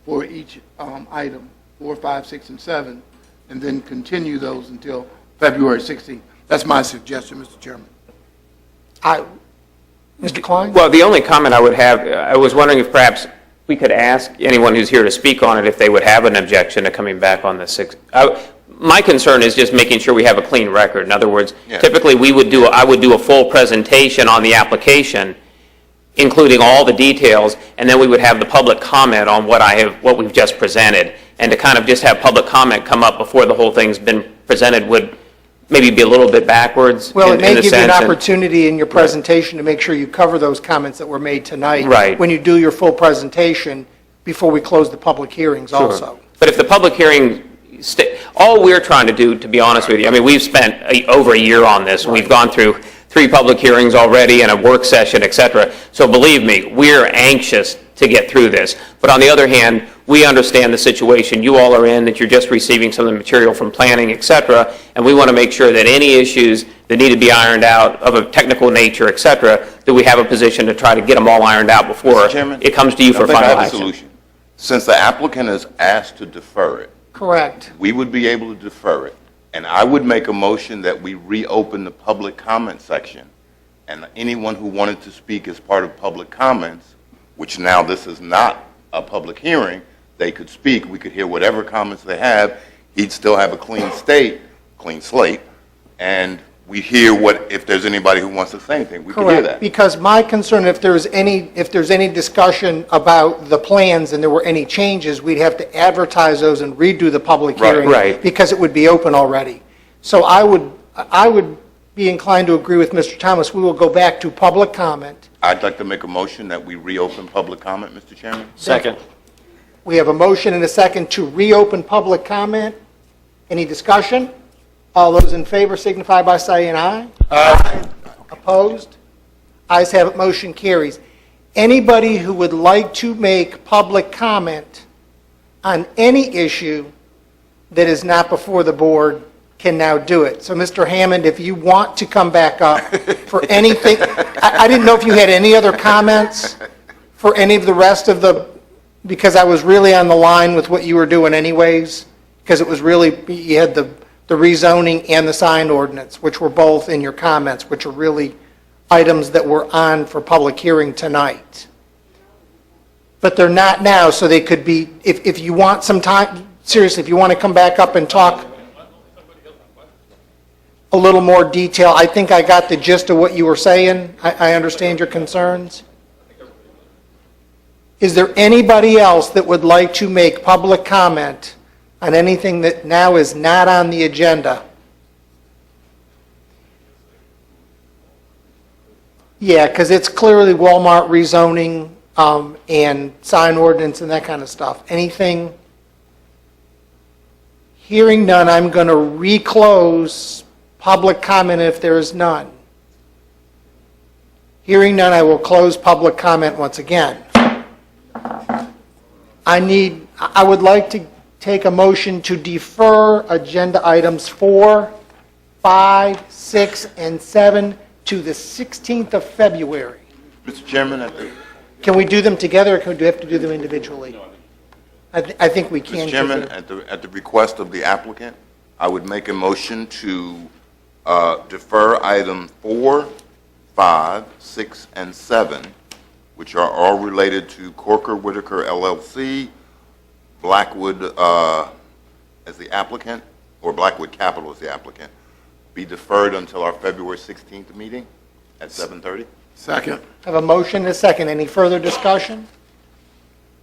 Speaker 5: for each item, 4, 5, 6, and 7, and then continue those until February 16th. That's my suggestion, Mr. Chairman.
Speaker 1: Mr. Klein?
Speaker 14: Well, the only comment I would have, I was wondering if perhaps we could ask anyone who's here to speak on it if they would have an objection to coming back on the 6th. My concern is just making sure we have a clean record. In other words, typically I would do a full presentation on the application, including all the details, and then we would have the public comment on what we've just presented. And to kind of just have public comment come up before the whole thing's been presented would maybe be a little bit backwards.
Speaker 1: Well, it may give you an opportunity in your presentation to make sure you cover those comments that were made tonight.
Speaker 14: Right.
Speaker 1: When you do your full presentation before we close the public hearings also.
Speaker 14: But if the public hearing, all we're trying to do, to be honest with you, I mean, we've spent over a year on this. We've gone through 3 public hearings already and a work session, et cetera. So believe me, we're anxious to get through this. But on the other hand, we understand the situation you all are in, that you're just receiving some of the material from planning, et cetera, and we want to make sure that any issues that need to be ironed out of a technical nature, et cetera, that we have a position to try to get them all ironed out before it comes to you for final action.
Speaker 3: Solution. Since the applicant is asked to defer it,
Speaker 1: Correct.
Speaker 3: we would be able to defer it, and I would make a motion that we reopen the public comment section, and anyone who wanted to speak as part of public comments, which now this is not a public hearing, they could speak, we could hear whatever comments they have, he'd still have a clean slate, and we hear if there's anybody who wants to say anything, we could hear
Speaker 1: Correct.
Speaker 3: that.
Speaker 1: Because my concern, if there's any discussion about the plans and there were any changes, we'd have to advertise those and redo the public hearing.
Speaker 14: Right.
Speaker 1: Because it would be open already. So I would be inclined to agree with Mr. Thomas. We will go back to public comment.
Speaker 3: I'd like to make a motion that we reopen public comment, Mr. Chairman.
Speaker 6: Second.
Speaker 1: We have a motion and a second to reopen public comment. Any discussion? All those in favor signify by saying aye. Aye. Opposed? Ayes have it, motion carries. Anybody who would like to make public comment on any issue that is not before the board can now do it. So, Mr. Hammond, if you want to come back up for anything, I didn't know if you had any other comments for any of the rest of because I was really on the line with what you were doing anyways, because it was really, you had the rezoning and the sign ordinance, which were both in your comments, which are really items that were on for public hearing tonight. But they're not now, so they could be, if you want some time, seriously, if you want to come back up and talk a little more detail, I think I got the gist of what you were saying. I understand your concerns. Is there anybody else that would like to make public comment on anything that now is not on the agenda? Yeah, because it's clearly Walmart rezoning and sign ordinance and that kind of stuff. Anything? Hearing none, I'm going to reclose public comment if there is none. Hearing none, I will close public comment once again. I would like to take a motion to defer agenda items 4, 5, 6, and 7 to the 16th of February.
Speaker 3: Mr. Chairman,
Speaker 1: Can we do them together, or do we have to do them individually? I think we can.
Speaker 3: Mr. Chairman, at the request of the applicant, I would make a motion to defer item 4, 5, 6, and 7, which are all related to Corker Whitaker LLC, Blackwood as the applicant, or Blackwood Capital as the applicant, be deferred until our February 16th meeting at 7:30.
Speaker 5: Second.
Speaker 1: I have a motion and a second. Any further discussion?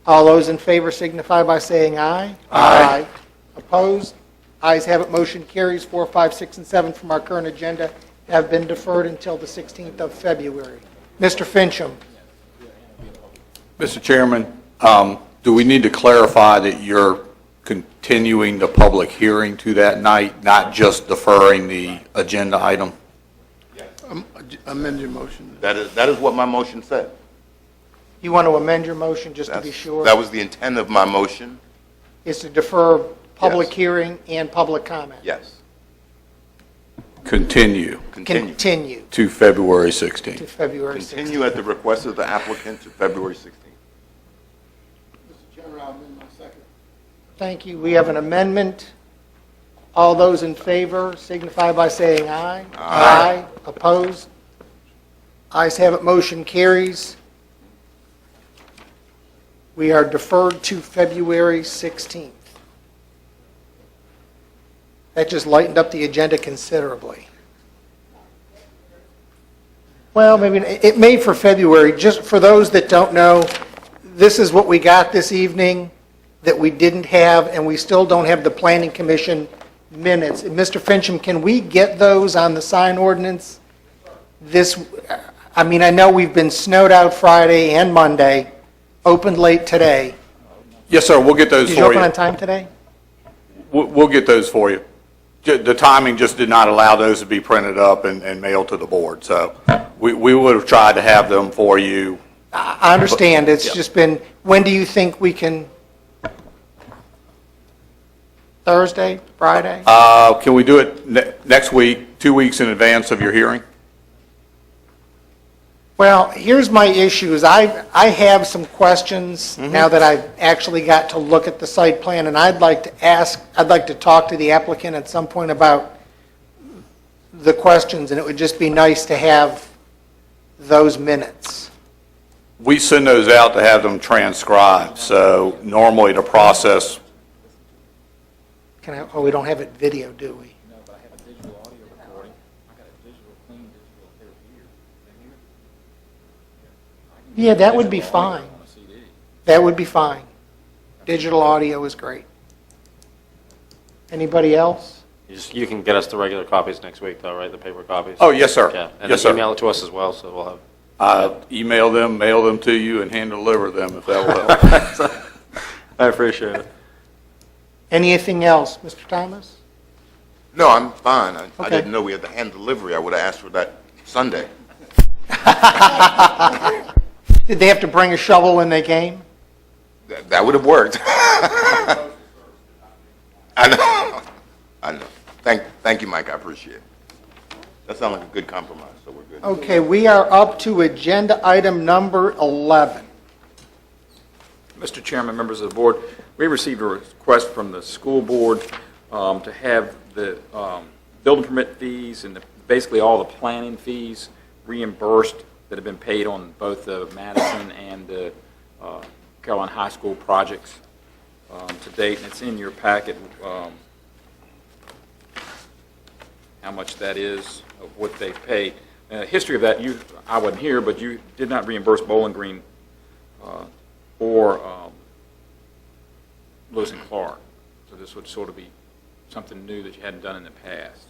Speaker 1: All those in favor signify by saying aye. Aye. Opposed? Ayes have it. Motion carries. 4, 5, 6, and 7 from our current agenda have been deferred until the 16th of February. Mr. Fincham.
Speaker 12: Mr. Chairman, do we need to clarify that you're continuing the public hearing to that night, not just deferring the agenda item?
Speaker 5: Amend your motion.
Speaker 3: That is what my motion said.
Speaker 1: You want to amend your motion just to be sure?
Speaker 3: That was the intent of my motion.
Speaker 1: Is to defer public
Speaker 3: Yes.
Speaker 1: hearing and public comment?
Speaker 3: Yes.
Speaker 12: Continue
Speaker 1: Continue
Speaker 12: to February 16th.
Speaker 1: to February 16th.
Speaker 3: Continue at the request of the applicant to February 16th.
Speaker 5: Mr. Chairman, I'll amend my second.
Speaker 1: Thank you. We have an amendment. All those in favor signify by saying aye. Aye. Opposed? Ayes have it, motion carries. We are deferred to February 16th. That just lightened up the agenda considerably. Well, maybe, it may for February. Just for those that don't know, this is what we got this evening that we didn't have, and we still don't have the Planning Commission minutes. Mr. Fincham, can we get those on the sign ordinance? I mean, I know we've been snowed out Friday and Monday, opened late today.
Speaker 12: Yes, sir, we'll get those
Speaker 1: Did you
Speaker 12: for
Speaker 1: open
Speaker 12: you.
Speaker 1: on time today?
Speaker 12: We'll get those for you. The timing just did not allow those to be printed up and mailed to the board, so we would have tried to have them for you.
Speaker 1: I understand, it's
Speaker 12: Yeah.
Speaker 1: just been, when do you think we can? Thursday, Friday?
Speaker 12: Can we do it next week, 2 weeks in advance of your hearing?
Speaker 1: Well, here's my issue, is I have some questions now that I've actually got to look at the site plan, and I'd like to talk to the applicant at some point about the questions, and it would just be nice to have those minutes.
Speaker 12: We send those out to have them transcribed, so normally the process,
Speaker 1: We don't have it video, do we?
Speaker 7: No, but I have a digital audio recording. I got a digital, clean digital here.
Speaker 1: Yeah, that would be fine. That would be fine. Digital audio is great. Anybody else?
Speaker 6: You can get us the regular copies next week, though, right? The paper copies?
Speaker 12: oh, yes, sir.
Speaker 6: Yeah, and
Speaker 12: Yes,
Speaker 6: then
Speaker 12: sir.
Speaker 6: email it to us as well, so we'll have.
Speaker 12: Email them, mail them to you, and hand deliver them if that will help.
Speaker 6: I appreciate it.
Speaker 1: Anything else, Mr. Thomas?
Speaker 3: No, I'm fine. I
Speaker 1: Okay.
Speaker 3: didn't know we had the hand delivery. I would have asked for that Sunday.
Speaker 1: Did they have to bring a shovel when they came?
Speaker 3: That would have worked. I know. I know. Thank you, Mike. I appreciate it. That sounds like a good compromise, so we're good.
Speaker 1: Okay, we are up to agenda item number 11.
Speaker 7: Mr. Chairman, members of the board, we received a request from the school board to have the building permit fees and basically all the planning fees reimbursed that have been paid on both the Madison and the Caroline High School projects to date, and it's in your packet how much that is of what they've paid. History of that, I wasn't here, but you did not reimburse Bowling Green or Lewis and Clark. So this would sort of be something new that you hadn't done in the past.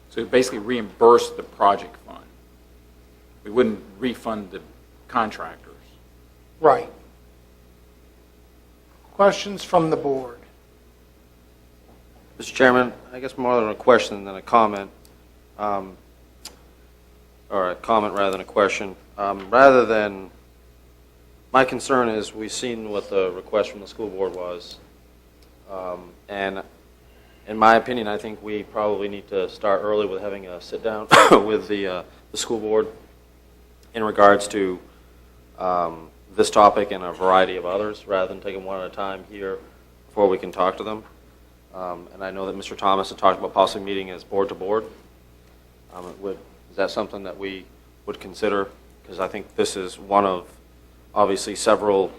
Speaker 7: So basically reimburse the project fund. We wouldn't refund the contractors.
Speaker 1: Right. Questions from the board?
Speaker 6: Mr. Chairman, I guess more than a question than a comment, or a comment rather than a question. My concern is, we've seen what the request from the school board was, and in my opinion, I think we probably need to start early with having a sit-down with the school board in regards to this topic and a variety of others, rather than taking one at a time here before we can talk to them. And I know that Mr. Thomas had talked about possibly meeting as board to board. Is that something that we would consider? Because I think this is one of, obviously, several,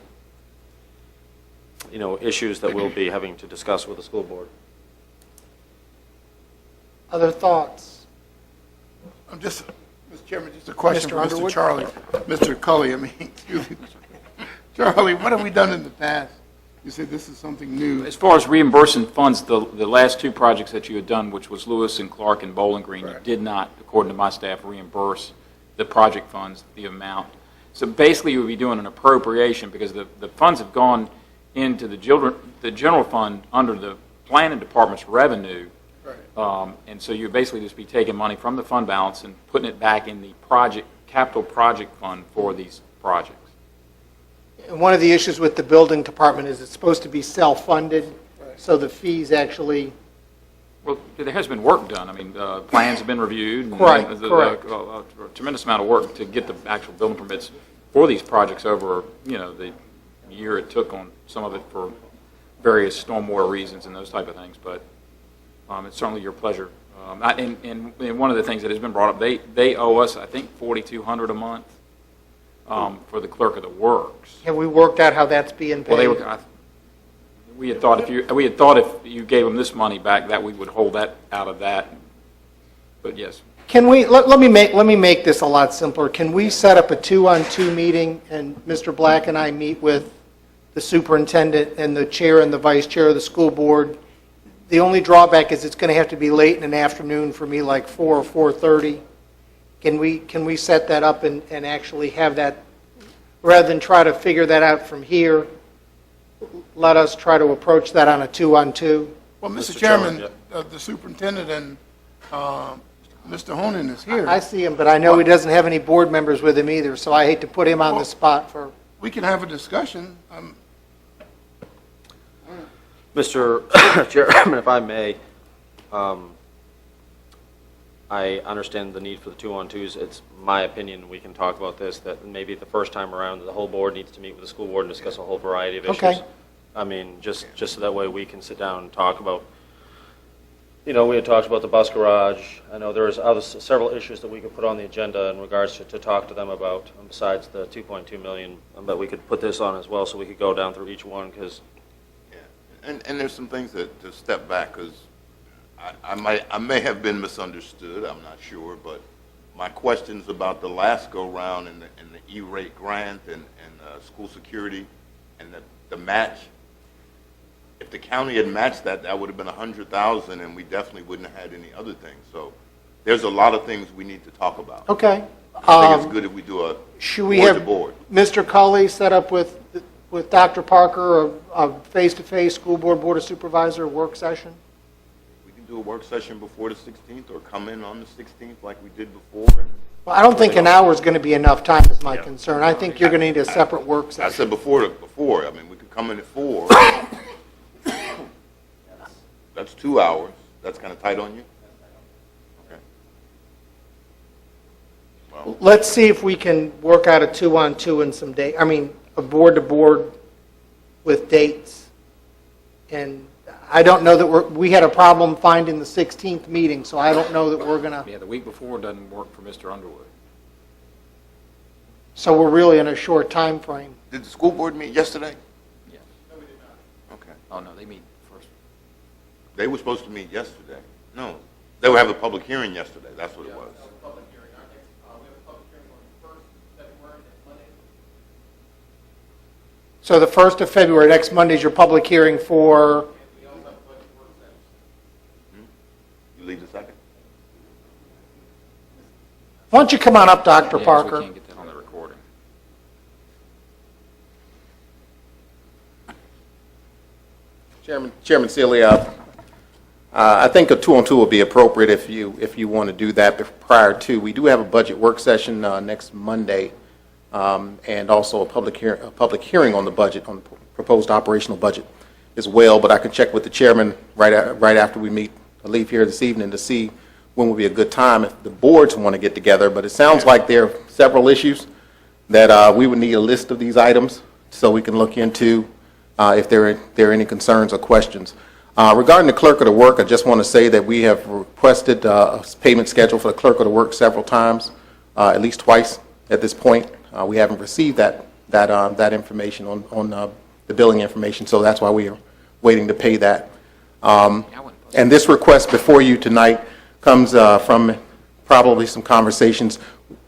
Speaker 6: issues that we'll be having to discuss with the school board.
Speaker 1: Other thoughts?
Speaker 5: I'm just, Mr. Chairman, just a question
Speaker 1: Mr.
Speaker 5: for Mr.
Speaker 1: Underwood?
Speaker 5: Charlie. Mr. Cully, excuse me. Charlie, what have we done in the past? You said this is something new.
Speaker 7: As far as reimbursing funds, the last two projects that you had done, which was Lewis and Clark and Bowling Green, you did not, according to my staff, reimburse the project funds, the amount. So basically, you would be doing an appropriation, because the funds have gone into the general fund under the planning department's revenue. And so you basically just be taking money from the fund balance and putting it back in the capital project fund for these projects.
Speaker 1: And one of the issues with the building department is it's supposed to be self-funded, So the fees actually,
Speaker 7: Well, there has been work done. I mean, plans have been reviewed. And
Speaker 1: Correct,
Speaker 7: there's
Speaker 1: correct.
Speaker 7: A tremendous amount of work to get the actual building permits for these projects over, the year it took on some of it for various stormwater reasons and those type of things. But it's certainly your pleasure. And one of the things that has been brought up, they owe us, I think, $4,200 a month for the clerk of the works.
Speaker 1: have we worked out how that's being paid?
Speaker 7: Well, we had thought if you gave them this money back, that we would hold that out of that. But yes.
Speaker 1: Can we, let me make this a lot simpler. Can we set up a 2-on-2 meeting and Mr. Black and I meet with the superintendent and the chair and the vice chair of the school board? The only drawback is it's going to have to be late in an afternoon for me, like 4 or 4:30. Can we set that up and actually have that, rather than try to figure that out from here, let us try to approach that on a 2-on-2?
Speaker 5: Well, Mr.
Speaker 6: Mr.
Speaker 5: Chairman,
Speaker 6: Chairman,
Speaker 5: the superintendent and Mr. Honan is here.
Speaker 1: I see him, but I know he doesn't have any board members with him either, so I hate to put him on the spot for...
Speaker 5: We can have a discussion.
Speaker 6: Mr. Chairman, if I may, I understand the need for the 2-on-2s. It's my opinion, we can talk about this, that maybe the first time around, the whole board needs to meet with the school board and discuss a whole variety of issues.
Speaker 1: Okay.
Speaker 6: I mean, just so that way we can sit down and talk about, we had talked about the bus garage. I know there's several issues that we could put on the agenda in regards to talk to them about, besides the 2.2 million, but we could put this on as well so we could go down through each one, because
Speaker 3: And there's some things to step back, because I may have been misunderstood, I'm not sure, but my questions about the last go-round and the E-rate grant and school security and the match, if the county had matched that, that would have been $100,000, and we definitely wouldn't have had any other things. So there's a lot of things we need to talk about.
Speaker 1: Okay.
Speaker 3: I think it's good if we do a
Speaker 1: Should we
Speaker 3: board-to-board.
Speaker 1: have Mr. Cully set up with Dr. Parker a face-to-face school board of supervisor work session?
Speaker 3: We can do a work session before the 16th, or come in on the 16th like we did before.
Speaker 1: Well, I don't think an hour is going to be enough time, is my concern. I think you're going to need a separate work
Speaker 3: I
Speaker 1: session.
Speaker 3: said before, I mean, we could come in at 4. That's 2 hours. That's kind of tight on you? Okay. Well,
Speaker 1: Let's see if we can work out a 2-on-2 and some date, a board-to-board with dates. And I don't know that we had a problem finding the 16th meeting, so I don't know that we're going to,
Speaker 7: Yeah, the week before doesn't work for Mr. Underwood.
Speaker 1: so we're really in a short time frame.
Speaker 3: did the school board meet yesterday?
Speaker 7: Yes.
Speaker 3: Okay.
Speaker 7: Oh, no, they meet first.
Speaker 3: They were supposed to meet yesterday. No, they would have a public hearing yesterday. That's what it was.
Speaker 1: So the 1st of February, next Monday, is your public hearing for,
Speaker 3: You leave the second?
Speaker 1: why don't you come on up, Dr.
Speaker 7: Yeah, 'cause we
Speaker 1: Parker?
Speaker 7: can't get that on the recording.
Speaker 15: Chairman Sealy, I think a 2-on-2 would be appropriate if you want to do that prior to. We do have a budget work session next Monday, and also a public hearing on the budget, on the proposed operational budget as well. But I can check with the chairman right after we leave here this evening to see when would be a good time if the boards want to get together. But it sounds like there are several issues that we would need a list of these items so we can look into if there are any concerns or questions. Regarding the clerk of the work, I just want to say that we have requested a payment schedule for the clerk of the work several times, at least twice at this point. We haven't received that information on the billing information, so that's why we are waiting to pay that. And this request before you tonight comes from probably some conversations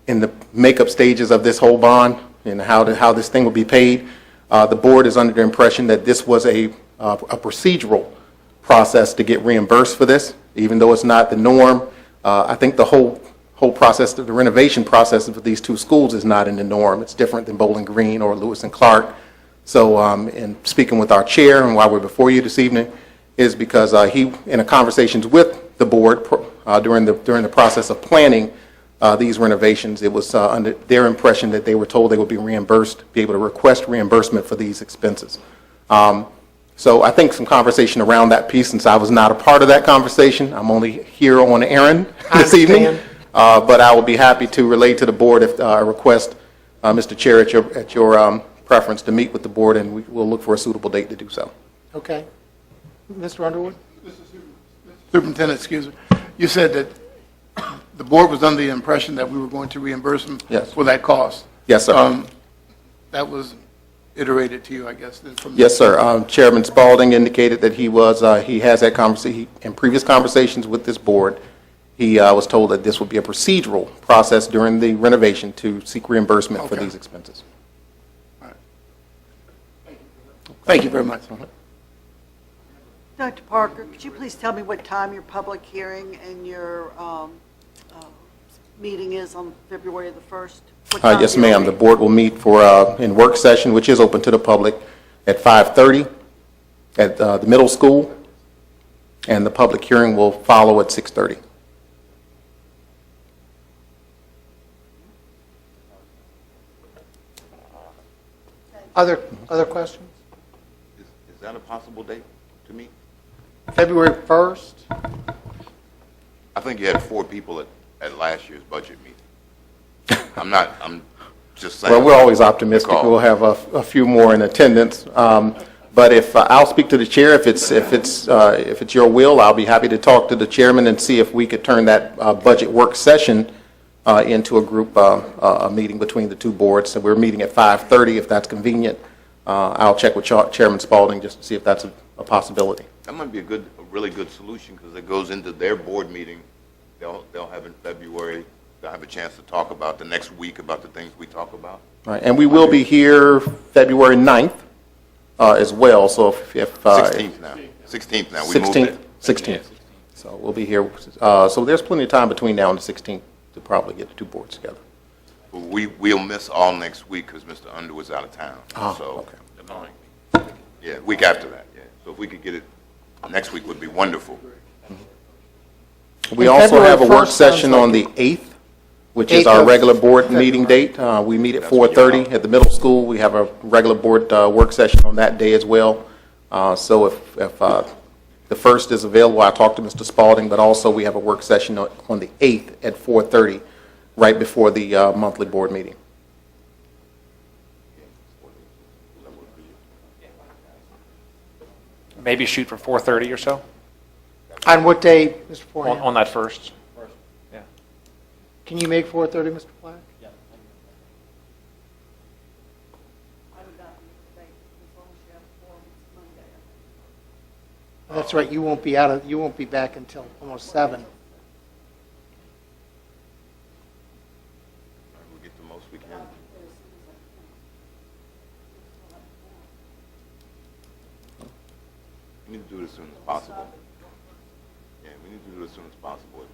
Speaker 15: in the makeup stages of this whole bond and how this thing will be paid. The board is under the impression that this was a procedural process to get reimbursed for this, even though it's not the norm. I think the whole process, the renovation process for these two schools is not in the norm. It's different than Bowling Green or Lewis and Clark. So in speaking with our chair and why we're before you this evening is because he, in conversations with the board during the process of planning these renovations, it was under their impression that they were told they would be reimbursed, be able to request reimbursement for these expenses. So I think some conversation around that piece, since I was not a part of that conversation, I'm only here on errand this evening. But I will be happy to relay to the board if I request, Mr. Chair, at your preference, to meet with the board, and we'll look for a suitable date to do so.
Speaker 1: Okay. Mr. Underwood?
Speaker 5: Superintendent, excuse me, you said that the board was under the impression that we were going to reimburse them
Speaker 15: Yes.
Speaker 5: for that cost.
Speaker 15: Yes, sir.
Speaker 5: That was iterated to you, I guess. From
Speaker 15: Yes, sir. Chairman Spalding indicated that he has that conversation, in previous conversations with this board, he was told that this would be a procedural process during the renovation to seek reimbursement for
Speaker 5: Okay.
Speaker 15: these expenses.
Speaker 5: Thank you very much.
Speaker 2: Dr. Parker, could you please tell me what time your public hearing and your meeting is on February the 1st? What time
Speaker 15: Yes,
Speaker 2: do you
Speaker 15: ma'am.
Speaker 2: meet?
Speaker 15: The board will meet in work session, which is open to the public, at 5:30 at the middle school, and the public hearing will follow at 6:30.
Speaker 1: Other questions?
Speaker 3: Is that a possible date to meet?
Speaker 1: February 1st?
Speaker 3: I think you had 4 people at last year's budget meeting. I'm just saying.
Speaker 15: Well, we're always optimistic.
Speaker 3: Recall.
Speaker 15: We'll have a few more in attendance. But if, I'll speak to the chair, if it's your will, I'll be happy to talk to the chairman and see if we could turn that budget work session into a group meeting between the two boards. So we're meeting at 5:30, if that's convenient. I'll check with Chairman Spalding just to see if that's a possibility.
Speaker 3: That might be a really good solution, because it goes into their board meeting. They'll have in February, they'll have a chance to talk about the next week about the things we talk about.
Speaker 15: Right, and we will be here February 9th as well, so if...
Speaker 3: 16th now. 16th now. We moved it.
Speaker 15: 16th. So we'll be here. So there's plenty of time between now and the 16th to probably get the two boards together.
Speaker 3: We'll miss all next week because Mr. Underwood's out of town.
Speaker 15: Oh,
Speaker 3: So,
Speaker 15: okay.
Speaker 3: yeah, week after that, yeah. So if we could get it, next week would be wonderful.
Speaker 15: We
Speaker 1: And
Speaker 15: also
Speaker 1: February
Speaker 15: have a work
Speaker 1: 1st
Speaker 15: session
Speaker 1: sounds
Speaker 15: on
Speaker 1: like
Speaker 15: the 8th, which is our
Speaker 1: 8th of
Speaker 15: regular board meeting
Speaker 1: February.
Speaker 15: date. We meet at 4:30 at the middle school. We have a regular board work session on that day as well. So if the 1st is available, I'll talk to Mr. Spalding, but also we have a work session on the 8th at 4:30, right before the monthly board meeting.
Speaker 4: Maybe shoot for 4:30 or so
Speaker 1: On what day, Mr. Forehand?
Speaker 4: on that first. Yeah.
Speaker 1: Can you make 4:30, Mr. Black?
Speaker 2: I would not be today, as long as you have a forum, it's Monday.
Speaker 1: That's right, you won't be back until almost 7.
Speaker 3: We'll get the most we can. We need to do it as soon as possible. Yeah, we need to do it as soon as possible.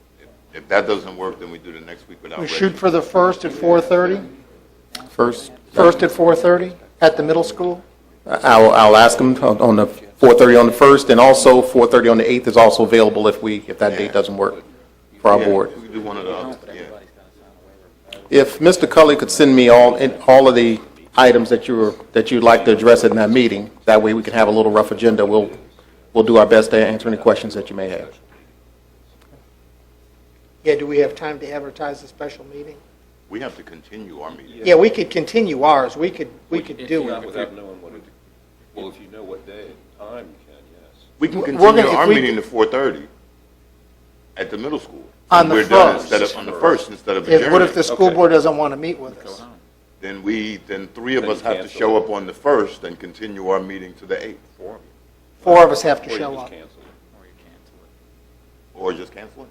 Speaker 3: If that doesn't work, then we do the next week without.
Speaker 1: We shoot for the 1st at 4:30?
Speaker 15: First,
Speaker 1: 1st at 4:30 at the middle school?
Speaker 15: I'll ask them on the 4:30 on the 1st, and also 4:30 on the 8th is also available if that date doesn't work for our board.
Speaker 3: We could do one of the others, yeah.
Speaker 15: If Mr. Cully could send me all of the items that you'd like to address in that meeting, that way we can have a little rough agenda. We'll do our best to answer any questions that you may have.
Speaker 1: Yeah, do we have time to advertise a special meeting?
Speaker 3: We have to continue our meeting.
Speaker 1: Yeah, we could continue ours, we could do it.
Speaker 16: Without knowing what it, well, if you know what day and time, you can, yes.
Speaker 3: We can
Speaker 1: We're
Speaker 3: continue
Speaker 1: gonna-
Speaker 3: our
Speaker 1: if we-
Speaker 3: meeting to 4:30 at the middle school.
Speaker 1: On the
Speaker 3: We're done
Speaker 1: 1st.
Speaker 3: instead of, on the 1st, instead of
Speaker 1: What
Speaker 3: adjourning.
Speaker 1: if the school board doesn't want to meet with us?
Speaker 3: Then 3 of
Speaker 16: Then
Speaker 3: us
Speaker 16: you
Speaker 3: have to
Speaker 16: cancel
Speaker 3: show
Speaker 16: it.
Speaker 3: up on the 1st and continue our meeting to the 8th.
Speaker 1: 4 of us have to
Speaker 16: Or you
Speaker 1: show
Speaker 16: just
Speaker 1: up.
Speaker 16: cancel it.
Speaker 3: Or just cancel it?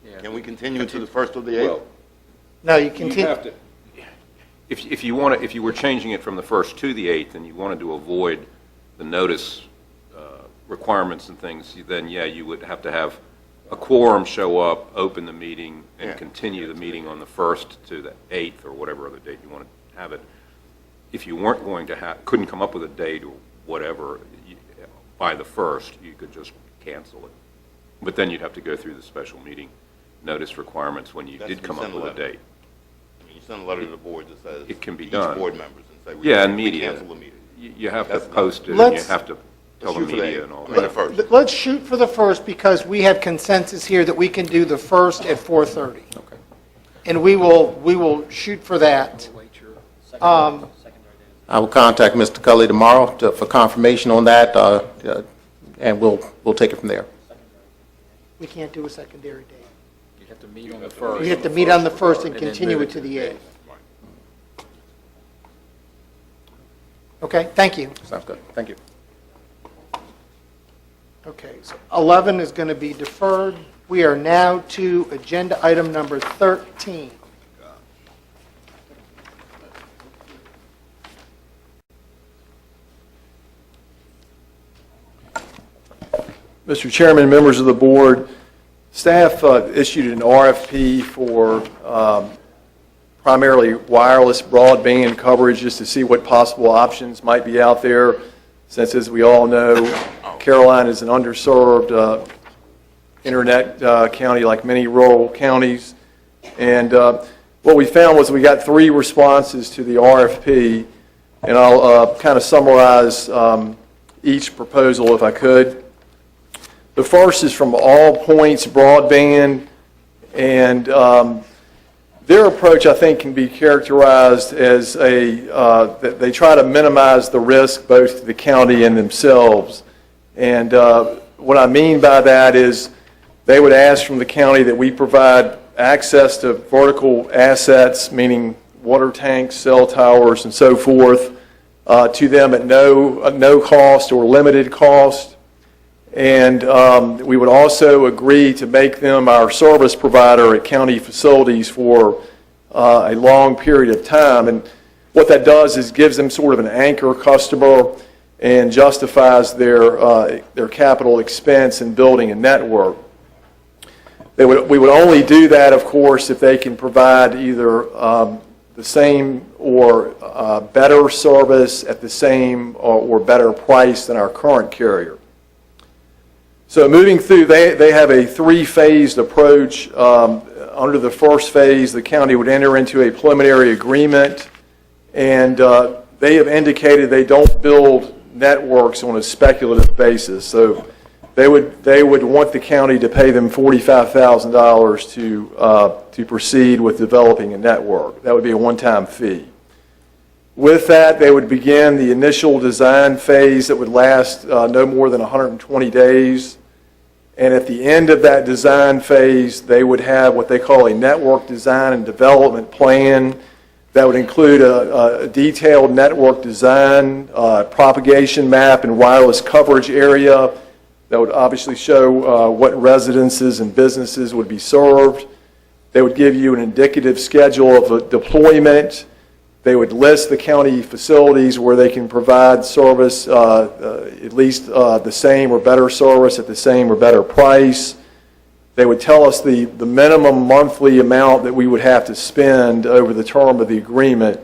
Speaker 7: Yeah.
Speaker 3: Can we continue to the 1st or the 8th?
Speaker 16: Well,
Speaker 1: No, you
Speaker 16: you
Speaker 1: continue,
Speaker 16: have to, if you want to, if you were changing it from the 1st to the 8th and you wanted to avoid the notice requirements and things, then yeah, you would have to have a quorum show up, open the meeting, and
Speaker 3: Yeah.
Speaker 16: continue the meeting on the 1st to the 8th or whatever other date you want to have it. If you weren't going to have, couldn't come up with a date or whatever by the 1st, you could just cancel it. But then you'd have to go through the special meeting notice requirements when you
Speaker 3: That's
Speaker 16: did
Speaker 3: when
Speaker 16: come
Speaker 3: you
Speaker 16: up
Speaker 3: send a
Speaker 16: with a
Speaker 3: letter.
Speaker 16: date.
Speaker 3: I mean, you send a letter to the board that says.
Speaker 16: It can be
Speaker 3: to
Speaker 16: done.
Speaker 3: Each board members and say.
Speaker 16: Yeah,
Speaker 3: we
Speaker 16: and media.
Speaker 3: cancel the meeting.
Speaker 16: you have to post it, and you
Speaker 1: Let's-
Speaker 16: have to tell the
Speaker 3: Shoot for the
Speaker 16: media
Speaker 3: eighth.
Speaker 16: and all
Speaker 3: I mean, the
Speaker 16: that.
Speaker 3: first.
Speaker 1: Let's shoot for the 1st because we have consensus here that we can do the 1st at 4:30.
Speaker 16: Okay.
Speaker 1: And we will shoot for that.
Speaker 15: I will contact Mr. Cully tomorrow for confirmation on that, and we'll take it from there.
Speaker 1: We can't do a secondary date.
Speaker 7: You have to meet on the 1st.
Speaker 1: We have to meet on the 1st and
Speaker 7: And then
Speaker 1: continue
Speaker 7: move
Speaker 1: it to the 8th.
Speaker 16: Right.
Speaker 1: Okay, thank you.
Speaker 15: Sounds good. Thank you.
Speaker 1: Okay, so 11 is going to be deferred. We are now to agenda item number 13.
Speaker 17: Mr. Chairman, members of the board, staff issued an RFP for primarily wireless broadband coverage just to see what possible options might be out there, since, as we all know, Caroline is an underserved internet county like many rural counties. And what we found was we got 3 responses to the RFP, and I'll kind of summarize each proposal if I could. The first is from All Points Broadband, and their approach, I think, can be characterized as that they try to minimize the risk both to the county and themselves. And what I mean by that is they would ask from the county that we provide access to vertical assets, meaning water tanks, cell towers, and so forth, to them at no cost or limited cost. And we would also agree to make them our service provider at county facilities for a long period of time. And what that does is gives them sort of an anchor customer and justifies their capital expense in building a network. We would only do that, of course, if they can provide either the same or better service at the same or better price than our current carrier. So moving through, they have a 3-phased approach. Under the first phase, the county would enter into a preliminary agreement, and they have indicated they don't build networks on a speculative basis. So they would want the county to pay them $45,000 to proceed with developing a network. That would be a one-time fee. With that, they would begin the initial design phase that would last no more than 120 days. And at the end of that design phase, they would have what they call a network design and development plan that would include a detailed network design, propagation map, and wireless coverage area that would obviously show what residences and businesses would be served. They would give you an indicative schedule of deployment. They would list the county facilities where they can provide service, at least the same or better service at the same or better price. They would tell us the minimum monthly amount that we would have to spend over the term of the agreement,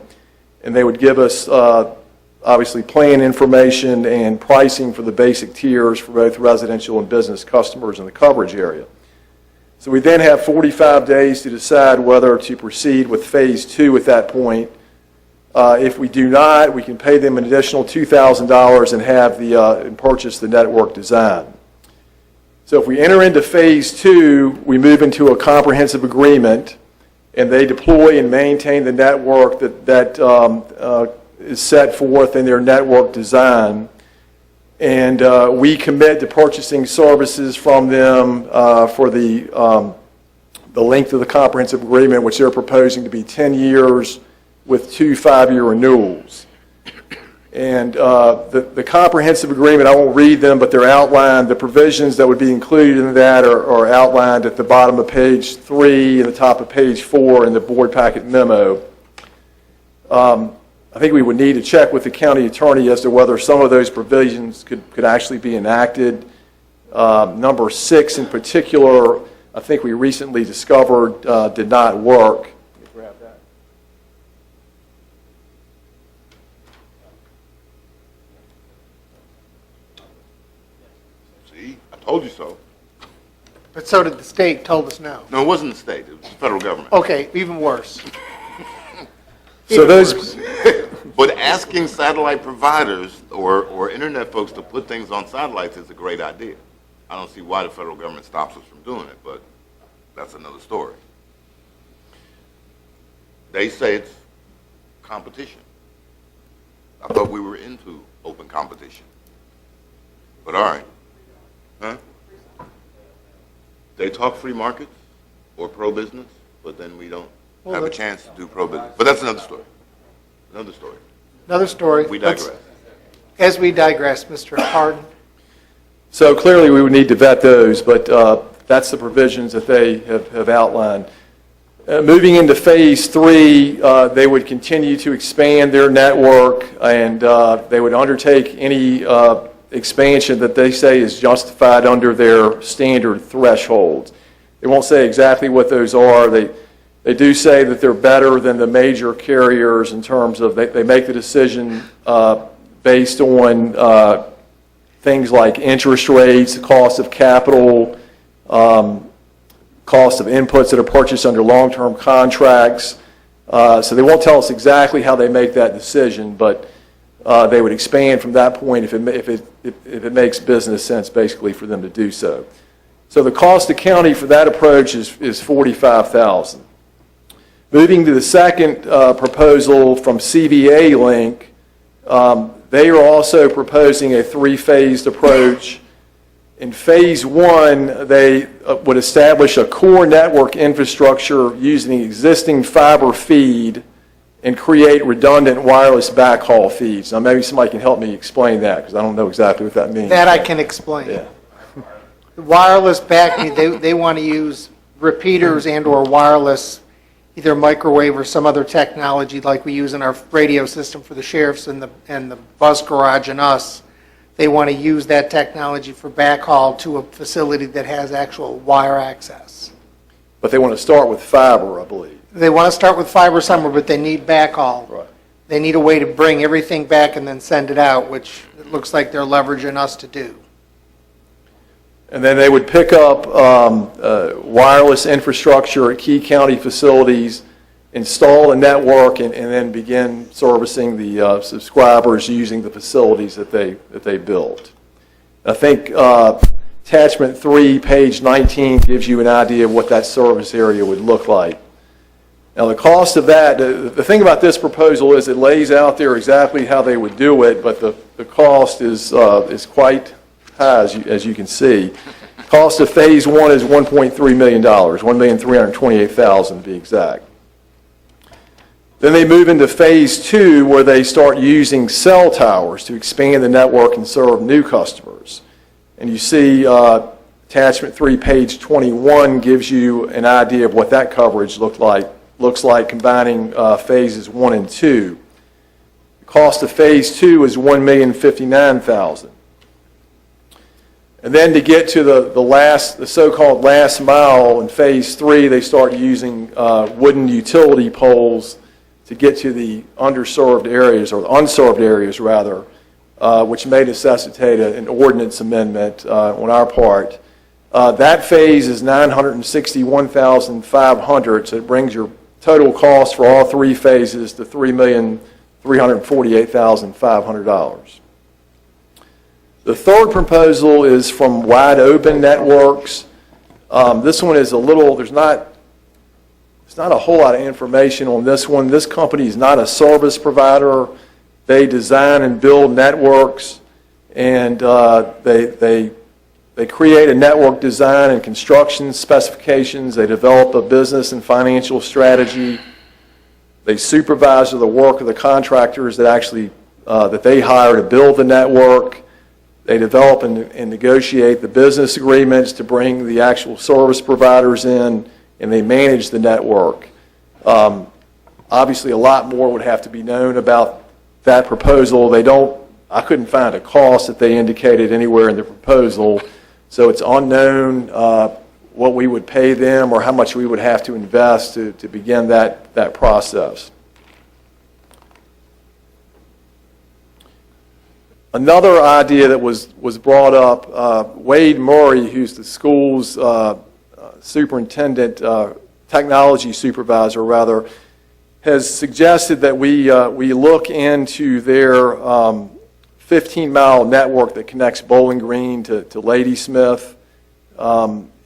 Speaker 17: and they would give us, obviously, plan information and pricing for the basic tiers for both residential and business customers in the coverage area. So we then have 45 days to decide whether to proceed with Phase 2 at that point. If we do not, we can pay them an additional $2,000 and have and purchase the network design. So if we enter into Phase 2, we move into a comprehensive agreement, and they deploy and maintain the network that is set forth in their network design. And we commit to purchasing services from them for the length of the comprehensive agreement, which they're proposing to be 10 years with 2 5-year renewals. And the comprehensive agreement, I won't read them, but they're outlined. The provisions that would be included in that are outlined at the bottom of page 3 and the top of page 4 in the board packet memo. I think we would need to check with the county attorney as to whether some of those provisions could actually be enacted. Number 6 in particular, I think we recently discovered did not work.
Speaker 3: See, I told you so.
Speaker 1: But so did the state, told us no.
Speaker 3: No, it wasn't the state, it was the federal government.
Speaker 1: Okay, even worse.
Speaker 17: So
Speaker 1: Even
Speaker 17: those,
Speaker 1: worse.
Speaker 3: But asking satellite providers or internet folks to put things on satellites is a great idea. I don't see why the federal government stops us from doing it, but that's another story. They say it's competition. I thought we were into open competition. But all right. Huh? They talk free markets or pro-business, but then we don't have a chance to do pro-business. But that's another story. Another story.
Speaker 1: Another story.
Speaker 3: We digress.
Speaker 1: As we digress, Mr. Hardin.
Speaker 17: So clearly, we would need to vet those, but that's the provisions that they have outlined. Moving into Phase 3, they would continue to expand their network, and they would undertake any expansion that they say is justified under their standard thresholds. They won't say exactly what those are. They do say that they're better than the major carriers in terms of they make the decision based on things like interest rates, cost of capital, cost of inputs that are purchased under long-term contracts. So they won't tell us exactly how they make that decision, but they would expand from that point if it makes business sense, basically, for them to do so. So the cost to county for that approach is $45,000. Moving to the second proposal from CVA Link, they are also proposing a three-phased approach. In Phase 1, they would establish a core network infrastructure using existing fiber feed and create redundant wireless backhaul feeds. Now, maybe somebody can help me explain that, because I don't know exactly what that means.
Speaker 1: That I can explain.
Speaker 17: Yeah.
Speaker 1: The wireless they want to use repeaters and/or wireless, either microwave or some other technology like we use in our radio system for the sheriffs and the bus garage and us. They want to use that technology for backhaul to a facility that has actual wire access.
Speaker 17: But they want to start with fiber, I believe.
Speaker 1: They want to start with fiber somewhere, but they need backhaul.
Speaker 17: Right.
Speaker 1: They need a way to bring everything back and then send it out, which it looks like they're leveraging us to do.
Speaker 17: And then they would pick up wireless infrastructure at key county facilities, install a network, and then begin servicing the subscribers using the facilities that they built. I think attachment 3, page 19, gives you an idea of what that service area would look like. Now, the cost of that, the thing about this proposal is it lays out there exactly how they would do it, but the cost is quite high, as you can see. Cost of Phase 1 is $1.3 million, $1,328,000 to be exact. Then they move into Phase 2, where they start using cell towers to expand the network and serve new customers. And you see attachment 3, page 21, gives you an idea of what that coverage looks like combining Phases 1 and 2. The cost of Phase 2 is $1,059,000. And then to get to the so-called last mile in Phase 3, they start using wooden utility poles to get to the underserved areas, or the unserved areas, rather, which may necessitate an ordinance amendment on our part. That phase is $961,500, so it brings your total cost for all three phases to $3,348,500. The third proposal is from Wide Open Networks. This one is there's not a whole lot of information on this one. This company is not a service provider. They design and build networks, and they create a network design and construction specifications. They develop a business and financial strategy. They supervise the work of the contractors that they hire to build the network. They develop and negotiate the business agreements to bring the actual service providers in, and they manage the network. Obviously, a lot more would have to be known about that proposal. I couldn't find a cost that they indicated anywhere in the proposal, so it's unknown what we would pay them or how much we would have to invest to begin that process. Another idea that was brought up, Wade Murray, who's the school's superintendent, technology supervisor rather, has suggested that we look into their 15-mile network that connects Bowling Green to Ladysmith.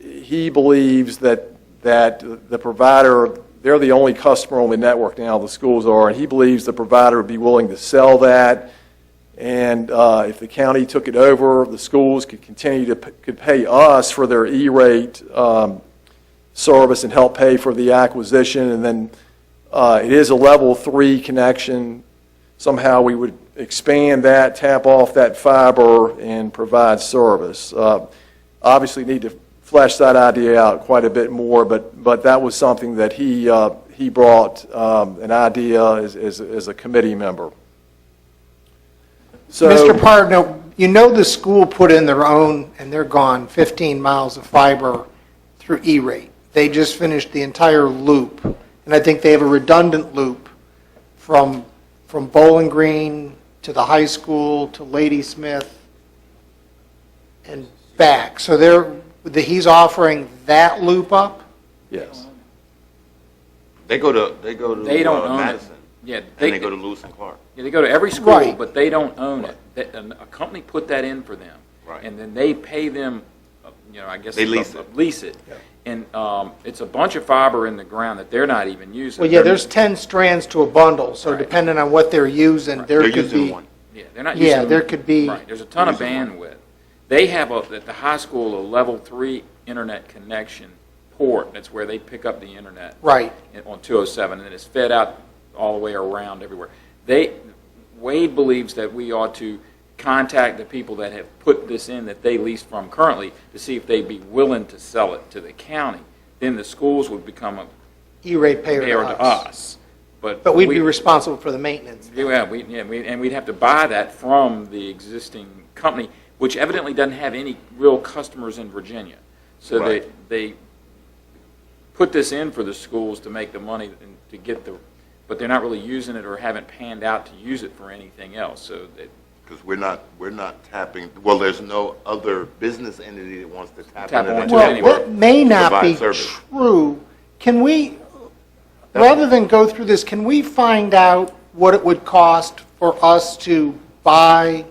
Speaker 17: He believes that the provider, they're the only customer on the network now, the schools are, and he believes the provider would be willing to sell that. And if the county took it over, the schools could continue could pay us for their E-rate service and help pay for the acquisition. And then it is a level 3 connection. Somehow we would expand that, tap off that fiber, and provide service. Obviously need to flesh that idea out quite a bit more, but that was something that he brought an idea as a committee member. So,
Speaker 1: Mr. Pardno, you know the school put in their own, and they're gone, 15 miles of fiber through E-rate. They just finished the entire loop, and I think they have a redundant loop from Bowling Green to the high school to Ladysmith and back. So he's offering that loop up?
Speaker 17: Yes.
Speaker 3: They go to
Speaker 7: They don't own it.
Speaker 3: Madison.
Speaker 7: Yeah,
Speaker 3: And they go to Lewis and Clark.
Speaker 7: Yeah, they go to every school,
Speaker 1: Right.
Speaker 7: but they don't own it. A company put that in for them.
Speaker 3: Right.
Speaker 7: And then they pay them, I guess.
Speaker 3: They lease it.
Speaker 7: Lease it. And it's a bunch of fiber in the ground that they're not even using.
Speaker 1: Well, yeah, there's 10 strands to a bundle, so depending on what they're using, there
Speaker 3: They're
Speaker 1: could
Speaker 3: using
Speaker 1: be.
Speaker 3: one.
Speaker 7: Yeah, they're not using.
Speaker 1: Yeah, there could be.
Speaker 7: Right, there's a ton of bandwidth. They have, at the high school, a level 3 internet connection port. That's where they pick up the internet.
Speaker 1: Right.
Speaker 7: On 207, and it's fed out all the way around everywhere. Wade believes that we ought to contact the people that have put this in that they lease from currently to see if they'd be willing to sell it to the county. Then the schools would become a
Speaker 1: E-rate payer
Speaker 7: payer
Speaker 1: to
Speaker 7: to
Speaker 1: us.
Speaker 7: us.
Speaker 1: But we'd be responsible for the maintenance.
Speaker 7: Yeah, and we'd have to buy that from the existing company, which evidently doesn't have any real customers in Virginia. So
Speaker 3: Right.
Speaker 7: they put this in for the schools to make the money and to get but they're not really using it or haven't panned out to use it for anything else. So
Speaker 3: Because we're not tapping, well, there's no other business entity that wants to tap into that.
Speaker 7: onto
Speaker 1: Well,
Speaker 7: anywhere.
Speaker 1: that may not
Speaker 3: Provide
Speaker 1: be
Speaker 3: service.
Speaker 1: true. Can we, rather than go through this, can we find out what it would cost for us to buy?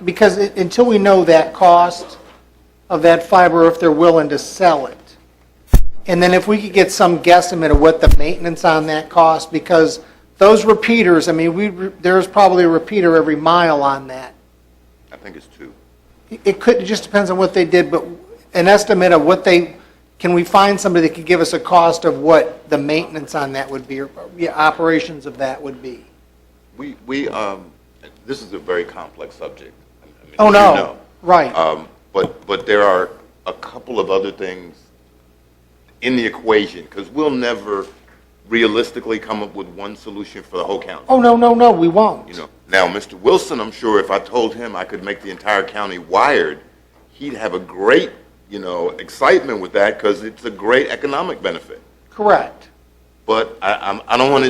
Speaker 1: Because until we know that cost of that fiber, if they're willing to sell it. And then if we could get some guesstimate of what the maintenance on that cost, because those repeaters, I mean, there's probably a repeater every mile on that.
Speaker 3: I think it's 2.
Speaker 1: It just depends on what they did, but an estimate of what can we find somebody that could give us a cost of what the maintenance on that would be, or operations of that would be?
Speaker 3: This is a very complex subject. I mean,
Speaker 1: Oh,
Speaker 3: you
Speaker 1: no,
Speaker 3: know.
Speaker 1: right.
Speaker 3: But there are a couple of other things in the equation, because we'll never realistically come up with one solution for the whole county.
Speaker 1: Oh, no, we won't.
Speaker 3: Now, Mr. Wilson, I'm sure if I told him I could make the entire county wired, he'd have a great, excitement with that, because it's a great economic benefit.
Speaker 1: Correct.
Speaker 3: But I don't want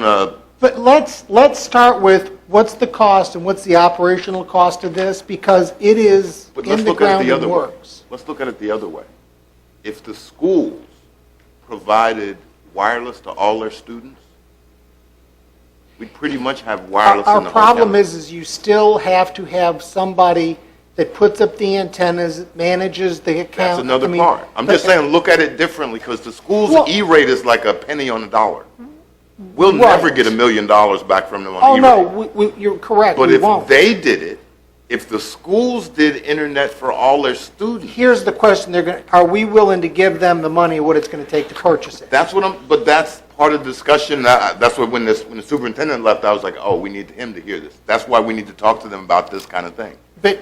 Speaker 3: to.
Speaker 1: But let's start with what's the cost and what's the operational cost of this, because it is
Speaker 3: But let's
Speaker 1: in the
Speaker 3: look at it
Speaker 1: ground
Speaker 3: the
Speaker 1: and
Speaker 3: other way.
Speaker 1: works.
Speaker 3: Let's look at it the other way. If the schools provided wireless to all their students, we'd pretty much have wireless
Speaker 1: Our
Speaker 3: in the whole
Speaker 1: problem
Speaker 3: county.
Speaker 1: is you still have to have somebody that puts up the antennas, manages the account.
Speaker 3: That's another
Speaker 1: I mean,
Speaker 3: part. I'm
Speaker 1: but-
Speaker 3: just saying, look at it differently, because the school's
Speaker 1: Well-
Speaker 3: E-rate is like a penny on a dollar. We'll
Speaker 1: Right.
Speaker 3: never get $1 million back from them on
Speaker 1: Oh,
Speaker 3: E-rate.
Speaker 1: no, you're correct,
Speaker 3: But
Speaker 1: we
Speaker 3: if
Speaker 1: won't.
Speaker 3: they did it, if the schools did internet for all their students,
Speaker 1: Here's the question, are we willing to give them the money, what it's going to take to purchase it?
Speaker 3: but that's part of the discussion. That's what when the superintendent left, I was like, oh, we need him to hear this. That's why we need to talk to them about this kind of thing.
Speaker 1: But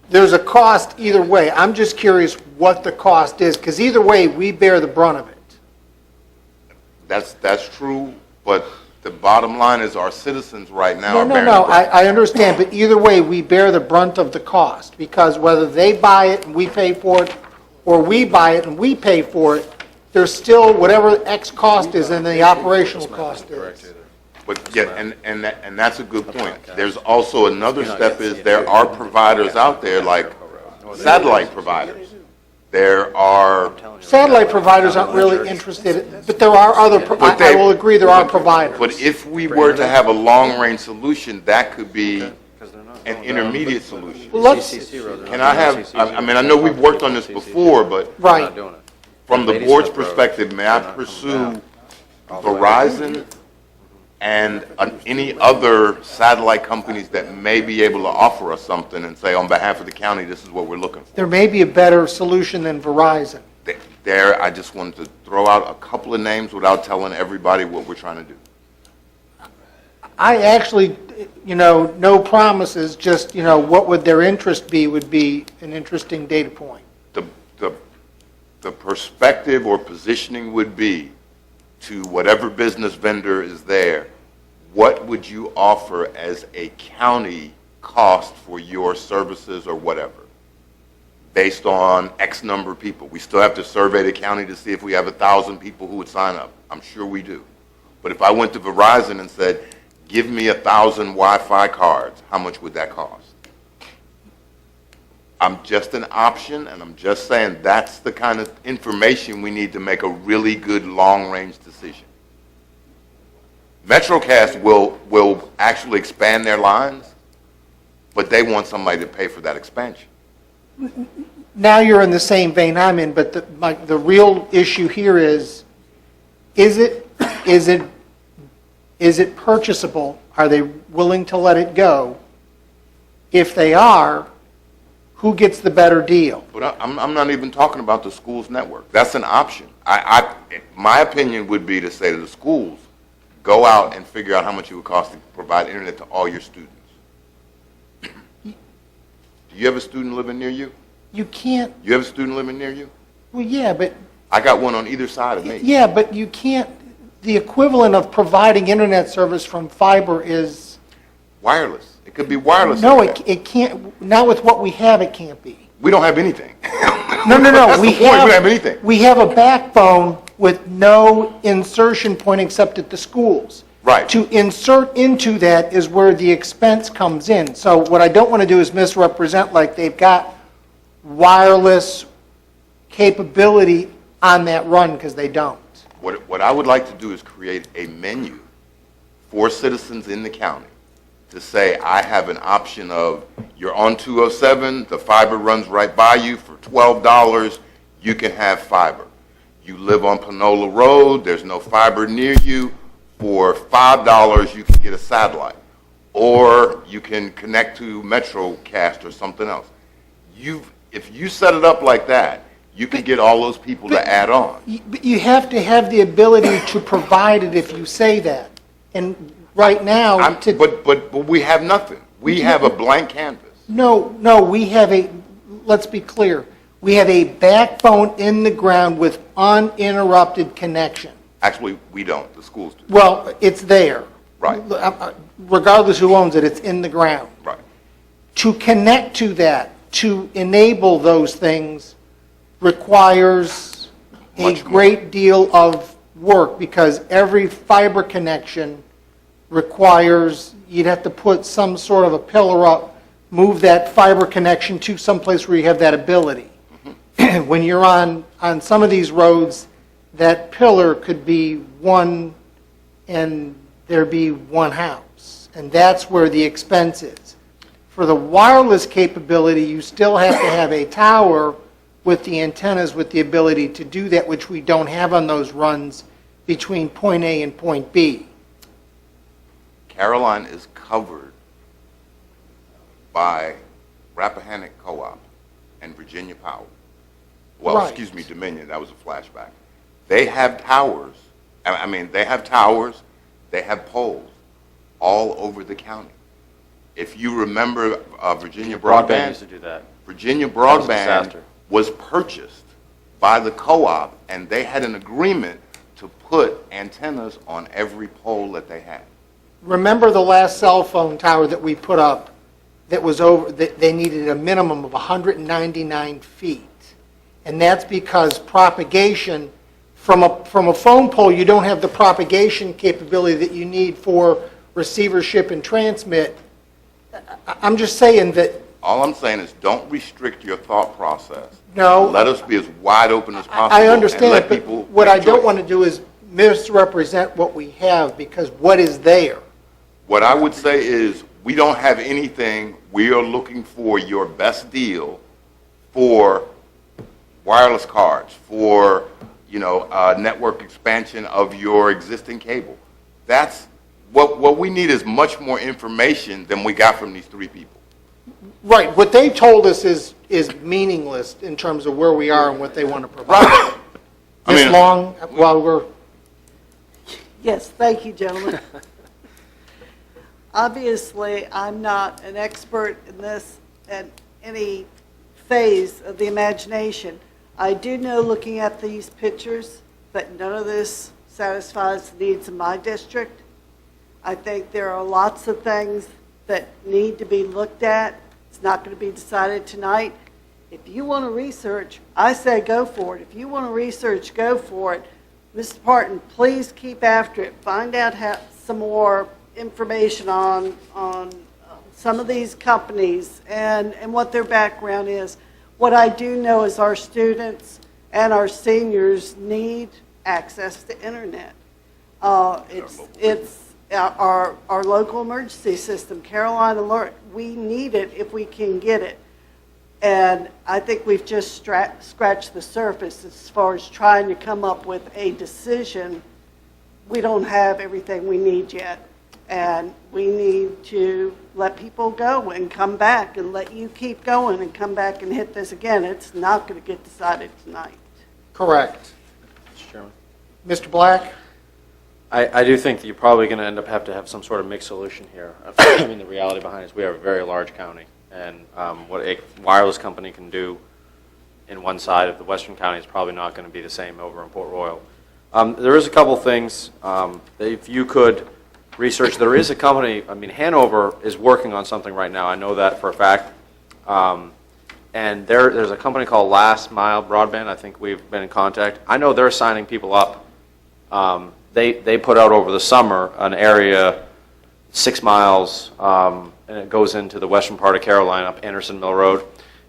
Speaker 1: there's a cost either way. I'm just curious what the cost is, because either way, we bear the brunt of it.
Speaker 3: That's true, but the bottom line is our citizens right now are
Speaker 1: No,
Speaker 3: bearing the brunt.
Speaker 1: I understand, but either way, we bear the brunt of the cost, because whether they buy it and we pay for it, or we buy it and we pay for it, there's still whatever X cost is and the operational cost is.
Speaker 3: But yeah, and that's a good point. There's also another step is there are providers out there like satellite providers There are,
Speaker 1: Satellite providers aren't really interested, but there are other, I will agree, there are providers.
Speaker 3: but if we were to have a long-range solution, that could be an intermediate solution.
Speaker 1: Well, let's,
Speaker 3: Can I have, I mean, I know we've worked on this before, but
Speaker 1: right.
Speaker 3: from the board's perspective, may I pursue Verizon and any other satellite companies that may be able to offer us something and say, on behalf of the county, this is what we're looking for?
Speaker 1: There may be a better solution than Verizon.
Speaker 3: There, I just wanted to throw out a couple of names without telling everybody what we're trying to do.
Speaker 1: I actually, no promises, just, what would their interest be would be an interesting data point.
Speaker 3: The perspective or positioning would be to whatever business vendor is there, what would you offer as a county cost for your services or whatever, based on X number of people? We still have to survey the county to see if we have 1,000 people who would sign up. I'm sure we do. But if I went to Verizon and said, give me 1,000 Wi-Fi cards, how much would that cost? I'm just an option, and I'm just saying that's the kind of information we need to make a really good long-range decision. MetroCast will actually expand their lines, but they want somebody to pay for that expansion.
Speaker 1: Now you're in the same vein I'm in, but the real issue here is it purchasable? Are they willing to let it go? If they are, who gets the better deal?
Speaker 3: But I'm not even talking about the schools network. That's an option. My opinion would be to say to the schools, go out and figure out how much it would cost to provide internet to all your students. Do you have a student living near you?
Speaker 1: You can't.
Speaker 3: You have a student living near you?
Speaker 1: Well, yeah, but
Speaker 3: I got one on either side of me.
Speaker 1: yeah, but you can't. The equivalent of providing internet service from fiber is
Speaker 3: Wireless. It could be wireless.
Speaker 1: no,
Speaker 3: internet.
Speaker 1: it can't. Not with what we have, it can't be.
Speaker 3: We don't have anything.
Speaker 1: No.
Speaker 3: That's
Speaker 1: we
Speaker 3: the point. We don't have anything.
Speaker 1: We have a backbone with no insertion point except at the schools.
Speaker 3: Right.
Speaker 1: To insert into that is where the expense comes in. So what I don't want to do is misrepresent like they've got wireless capability on that run, because they don't.
Speaker 3: What I would like to do is create a menu for citizens in the county to say, I have an option of, you're on 207, the fiber runs right by you for $12, you can have fiber. You live on Panola Road, there's no fiber near you, for $5 you can get a satellite. Or you can connect to MetroCast or something else. If you set it up like that, you can get all those people to add on.
Speaker 1: But you have to have the ability to provide it if you say that. And right now,
Speaker 3: But we have nothing. We have a blank canvas.
Speaker 1: no, we have let's be clear, we have a backbone in the ground with uninterrupted connection.
Speaker 3: Actually, we don't. The schools do.
Speaker 1: Well, it's there.
Speaker 3: Right.
Speaker 1: Regardless who owns it, it's in the ground.
Speaker 3: Right.
Speaker 1: To connect to that, to enable those things, requires a great deal of work, because every fiber connection requires, you'd have to put some sort of a pillar up, move that fiber connection to someplace where you have that ability. When you're on some of these roads, that pillar could be one, and there'd be one house. And that's where the expense is. For the wireless capability, you still have to have a tower with the antennas with the ability to do that, which we don't have on those runs between point A and point B.
Speaker 3: Caroline is covered by Rappahannock Co-op and Virginia Power. Well,
Speaker 1: Right.
Speaker 3: excuse me, Dominion, that was a flashback. They have towers, they have towers, they have poles all over the county. If you remember Virginia Broadband,
Speaker 6: used to do that.
Speaker 3: Virginia
Speaker 6: was a
Speaker 3: Broadband
Speaker 6: disaster.
Speaker 3: was purchased by the co-op, and they had an agreement to put antennas on every pole that they had.
Speaker 1: Remember the last cell phone tower that we put up that was over, that they needed a minimum of 199 feet. And that's because propagation, from a phone pole, you don't have the propagation capability that you need for receivership and transmit. I'm just saying that
Speaker 3: All I'm saying is don't restrict your thought process.
Speaker 1: No.
Speaker 3: Let us be as wide open as possible.
Speaker 1: I
Speaker 3: and
Speaker 1: understand,
Speaker 3: let
Speaker 1: but
Speaker 3: people
Speaker 1: what I
Speaker 3: make
Speaker 1: don't
Speaker 3: choice.
Speaker 1: want to do is misrepresent what we have, because what is there?
Speaker 3: What I would say is, we don't have anything. We are looking for your best deal for wireless cards, for, network expansion of your existing cable. That's, what we need is much more information than we got from these three people.
Speaker 1: Right, what they told us is meaningless in terms of where we are and what they want to provide.
Speaker 3: I
Speaker 1: Ms.
Speaker 3: mean-
Speaker 1: Long, while we're,
Speaker 2: Yes, thank you, gentlemen. Obviously, I'm not an expert in this at any phase of the imagination. I do know, looking at these pictures, that none of this satisfies the needs of my district. I think there are lots of things that need to be looked at. It's not going to be decided tonight. If you want to research, I say go for it. If you want to research, go for it. Mr. Parton, please keep after it. Find out some more information on some of these companies and what their background is. What I do know is our students and our seniors need access to internet. It's our local emergency system, Caroline Alert. We need it if we can get it. And I think we've just scratched the surface as far as trying to come up with a decision. We don't have everything we need yet. And we need to let people go and come back and let you keep going and come back and hit this again. It's not going to get decided tonight.
Speaker 1: correct.
Speaker 6: Mr. Chairman.
Speaker 1: Mr. Black?
Speaker 6: I do think that you're probably going to have to have some sort of mixed solution here. I mean, the reality behind it is we have a very large county, and what a wireless company can do in one side of the western county is probably not going to be the same over in Port Royal. There is a couple things that if you could research. There is a company, I mean, Hanover is working on something right now. I know that for a fact. And there's a company called Last Mile Broadband. I think we've been in contact. I know they're signing people up. They put out over the summer an area 6 miles, and it goes into the western part of Carolina, up Anderson Mill Road.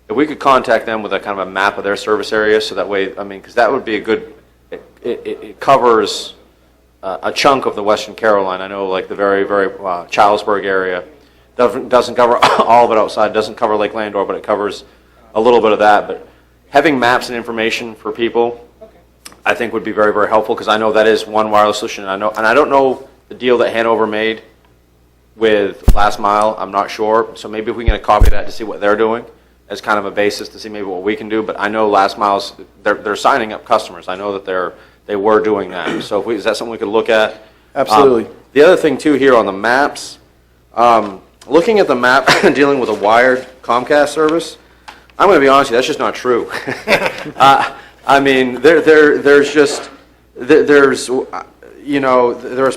Speaker 6: If we could contact them with a kind of a map of their service area, so that way, I mean, because that would be a good, it covers a chunk of the western Carolina. I know, like the very, very Charlesburg area. Doesn't cover all of it outside, doesn't cover Lake Landor, but it covers a little bit of that. But having maps and information for people, I think would be very, very helpful, because I know that is one wireless solution. And I don't know the deal that Hanover made with Last Mile. I'm not sure. So maybe if we can get a copy of that to see what they're doing as kind of a basis to see maybe what we can do. But I know Last Mile's, they're signing up customers. I know that they were doing that. So is that something we could look at?
Speaker 17: Absolutely.
Speaker 6: The other thing too here on the maps, looking at the map dealing with a wired Comcast service, I'm going to be honest with you, that's just not true. I mean, there's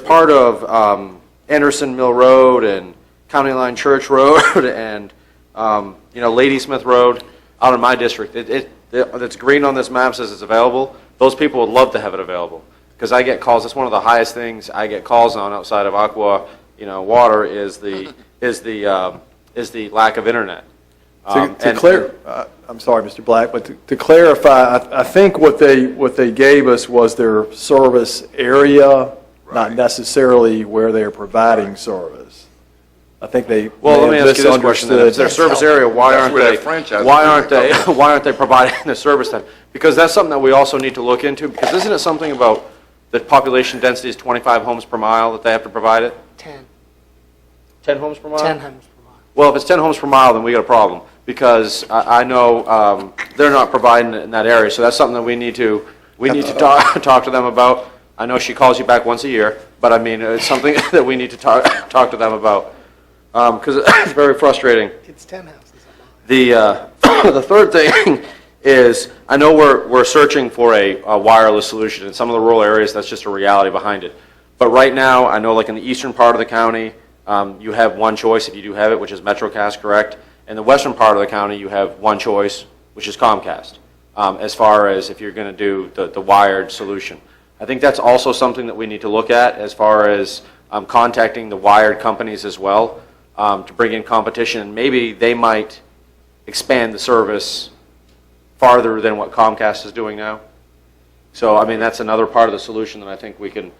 Speaker 6: part of Anderson Mill Road and County Line Church Road and Ladysmith Road out in my district. It's green on this map, says it's available. Those people would love to have it available, because I get calls. That's one of the highest things I get calls on outside of Aqua, water is the lack of internet.
Speaker 17: I'm sorry, Mr. Black, but to clarify, I think what they gave us was their service area, not necessarily where they're providing service. I think they
Speaker 6: Well, let me
Speaker 17: may have
Speaker 6: ask you this question then. If it's their service area, why aren't they providing the service then? Because that's something that we also need to look into, because isn't it something about the population density is 25 homes per mile that they have to provide it?
Speaker 1: 10.
Speaker 6: 10 homes per mile?
Speaker 1: 10 homes per mile.
Speaker 6: Well, if it's 10 homes per mile, then we got a problem, because I know they're not providing it in that area. So that's something that we need to talk to them about. I know she calls you back once a year, but I mean, it's something that we need to talk to them about, because it's very frustrating.
Speaker 1: It's 10 houses.
Speaker 6: The third thing is, I know we're searching for a wireless solution. In some of the rural areas, that's just a reality behind it. But right now, I know like in the eastern part of the county, you have one choice if you do have it, which is MetroCast, correct? In the western part of the county, you have one choice, which is Comcast, as far as if you're going to do the wired solution. I think that's also something that we need to look at as far as contacting the wired companies as well, to bring in competition. Maybe they might expand the service farther than what Comcast is doing now. So, I mean, that's another part of the solution that I think we can,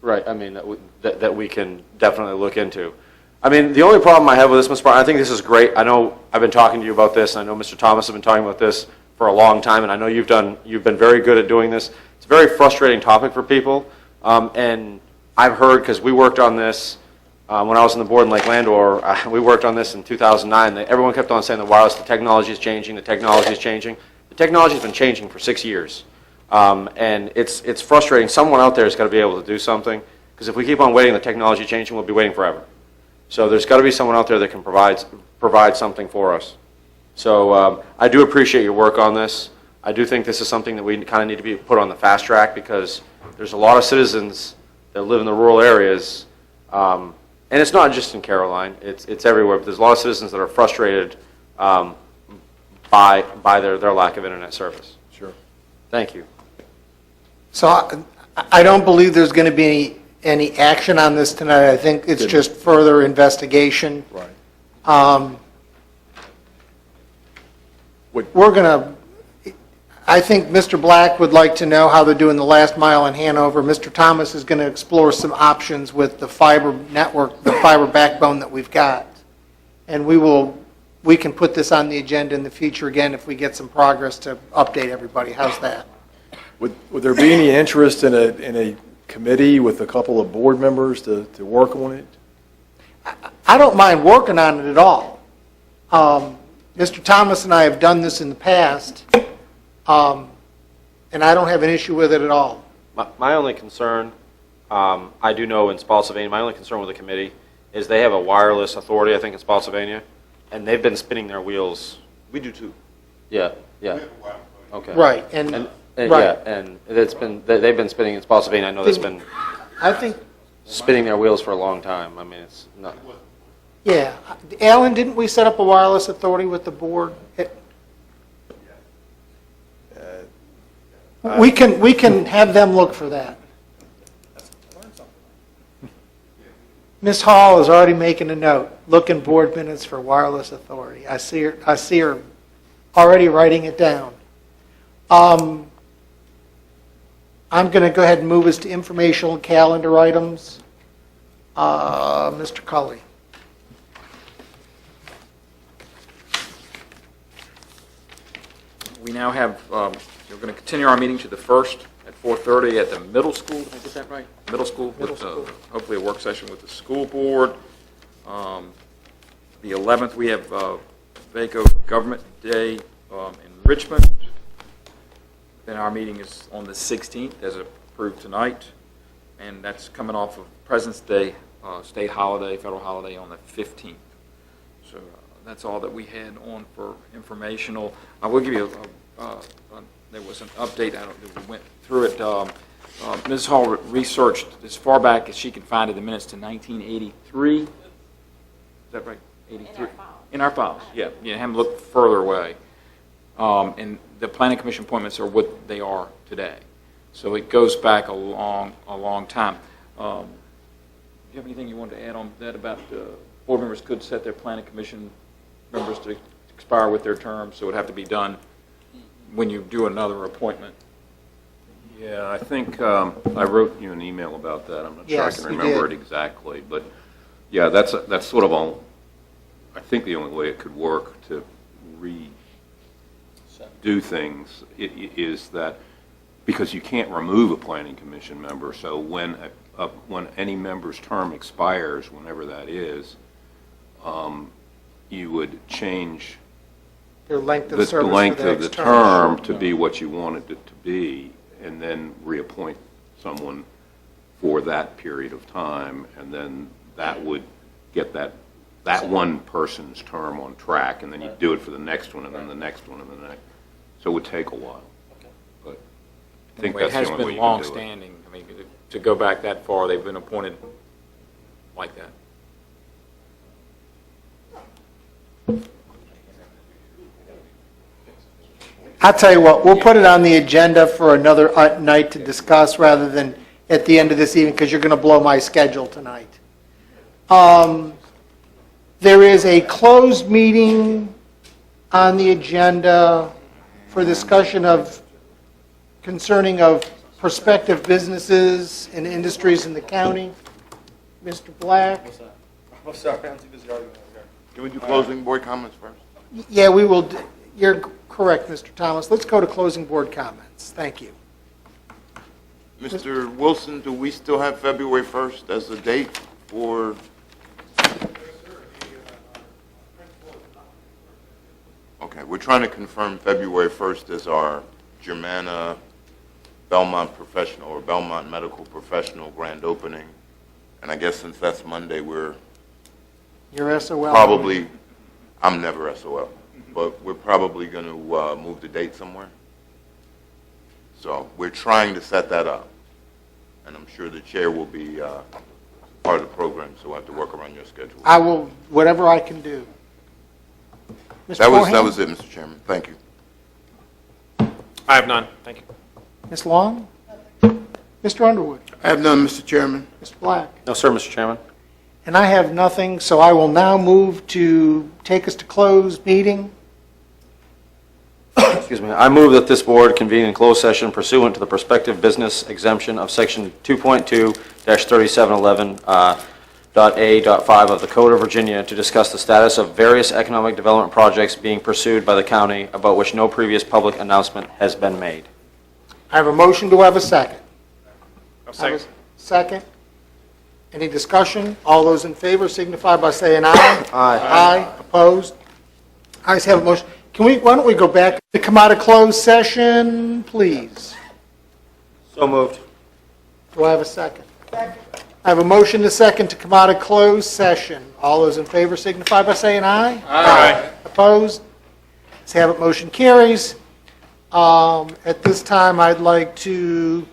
Speaker 6: right, I mean, that we can definitely look into. I mean, the only problem I have with this, Mr. Barton, I think this is great. I know I've been talking to you about this, and I know Mr. Thomas has been talking about this for a long time, and I know you've been very good at doing this. It's a very frustrating topic for people, and I've heard, because we worked on this when I was on the board in Lake Landor, we worked on this in 2009. Everyone kept on saying the technology is changing, the technology is changing. The technology has been changing for 6 years, and it's frustrating. Someone out there has got to be able to do something, because if we keep on waiting, the technology changing, we'll be waiting forever. So there's got to be someone out there that can provide something for us. So I do appreciate your work on this. I do think this is something that we kind of need to be put on the fast track, because there's a lot of citizens that live in the rural areas, and it's not just in Caroline, it's everywhere, but there's a lot of citizens that are frustrated by their lack of internet service.
Speaker 17: Sure.
Speaker 6: Thank you.
Speaker 1: So I don't believe there's going to be any action on this tonight. I think it's just further investigation.
Speaker 17: Right.
Speaker 1: We're going to, I think Mr. Black would like to know how they're doing the last mile in Hanover. Mr. Thomas is going to explore some options with the fiber network, the fiber backbone that we've got. And we can put this on the agenda in the future again if we get some progress to update everybody. How's that?
Speaker 17: Would there be any interest in a committee with a couple of board members to work on it?
Speaker 1: I don't mind working on it at all. Mr. Thomas and I have done this in the past, and I don't have an issue with it at all.
Speaker 6: My only concern, I do know in Spotsylvania, my only concern with the committee is they have a wireless authority, I think, in Spotsylvania, and they've been spinning their wheels.
Speaker 3: We do too.
Speaker 6: Yeah. Okay.
Speaker 1: Right,
Speaker 6: And
Speaker 1: right.
Speaker 6: yeah, and they've been spinning in Spotsylvania. I know that's been
Speaker 1: I think,
Speaker 6: spinning their wheels for a long time. I mean, it's not.
Speaker 1: yeah. Alan, didn't we set up a wireless authority with the board? We can have them look for that. Ms. Hall is already making a note. Look in board minutes for wireless authority. I see her already writing it down. I'm going to go ahead and move us to informational calendar items. Mr. Cully.
Speaker 7: We now have, we're going to continue our meeting to the 1st at 4:30 at the middle school. Did I get that right? Middle school. Hopefully a work session with the school board. The 11th, we have VACO Government Day in Richmond. Then our meeting is on the 16th, as approved tonight, and that's coming off of President's Day, state holiday, federal holiday on the 15th. So that's all that we had on for informational. I will give you there was an update. I don't know if we went through it. Ms. Hall researched as far back as she could find in the minutes to 1983. Is that right? 83. In our files. Yeah. You haven't looked further away. And the planning commission appointments are what they are today. So it goes back a long time. Do you have anything you wanted to add on that about board members could set their planning commission members to expire with their terms, so it would have to be done when you do another appointment?
Speaker 16: Yeah, I think I wrote you an email about that. I'm not sure I
Speaker 1: Yes,
Speaker 16: can
Speaker 1: you
Speaker 16: remember
Speaker 1: did.
Speaker 16: it exactly, but yeah, that's sort of all. I think the only way it could work to redo things is that, because you can't remove a planning commission member, so when any member's term expires, whenever that is, you would change
Speaker 1: Their length of
Speaker 16: the
Speaker 1: service
Speaker 16: length
Speaker 1: for the
Speaker 16: of the
Speaker 1: next
Speaker 16: term to be what you wanted it to be, and then reappoint someone for that period of time, and then that would get that one person's term on track, and then you do it for the next one, and then the next one, and the next. So it would take a while. But I think
Speaker 7: Anyway,
Speaker 16: that's the only way
Speaker 7: it has been
Speaker 16: you can do it.
Speaker 7: long-standing. I mean, to go back that far, they've been appointed like that.
Speaker 1: I'll tell you what, we'll put it on the agenda for another night to discuss rather than at the end of this evening, because you're going to blow my schedule tonight. There is a closed meeting on the agenda for discussion of concerning of prospective businesses and industries in the county. Mr. Black?
Speaker 3: Can we do closing board comments first?
Speaker 1: Yeah, we will, you're correct, Mr. Thomas. Let's go to closing board comments. Thank you.
Speaker 3: Mr. Wilson, do we still have February 1st as the date for? Okay, we're trying to confirm February 1st as our Germanna Belmont Professional or Belmont Medical Professional grand opening. And I guess since that's Monday, we're
Speaker 1: Your SOL.
Speaker 3: probably, I'm never SOL, but we're probably going to move the date somewhere. So we're trying to set that up. And I'm sure the chair will be part of the program, so we'll have to work around your schedule.
Speaker 1: I will, whatever I can do. Mr.
Speaker 3: That
Speaker 1: Forehand?
Speaker 3: was it, Mr. Chairman. Thank you.
Speaker 4: I have none. Thank you.
Speaker 1: Ms. Long? Mr. Underwood?
Speaker 5: I have none, Mr. Chairman.
Speaker 1: Mr. Black?
Speaker 6: No, sir, Mr. Chairman.
Speaker 1: And I have nothing, so I will now move to take us to closed meeting.
Speaker 6: Excuse me. I move that this board convene in closed session pursuant to the prospective business exemption of Section 2.2-3711.A.5 of the Code of Virginia to discuss the status of various economic development projects being pursued by the county about which no previous public announcement has been made.
Speaker 1: I have a motion. Do I have a second?
Speaker 4: I'll
Speaker 1: I have
Speaker 4: second.
Speaker 1: a second. Any discussion? All those in favor signify by saying aye.
Speaker 6: Aye.
Speaker 1: Aye. Opposed? Ayes have a motion. Why don't we go back to come out of closed session, please?
Speaker 6: So moved.
Speaker 1: Do I have a second? Second. I have a motion to second to come out of closed session. All those in favor signify by saying aye.
Speaker 4: Aye.
Speaker 1: Opposed? Ayes have it. Motion carries. At this time, I'd like to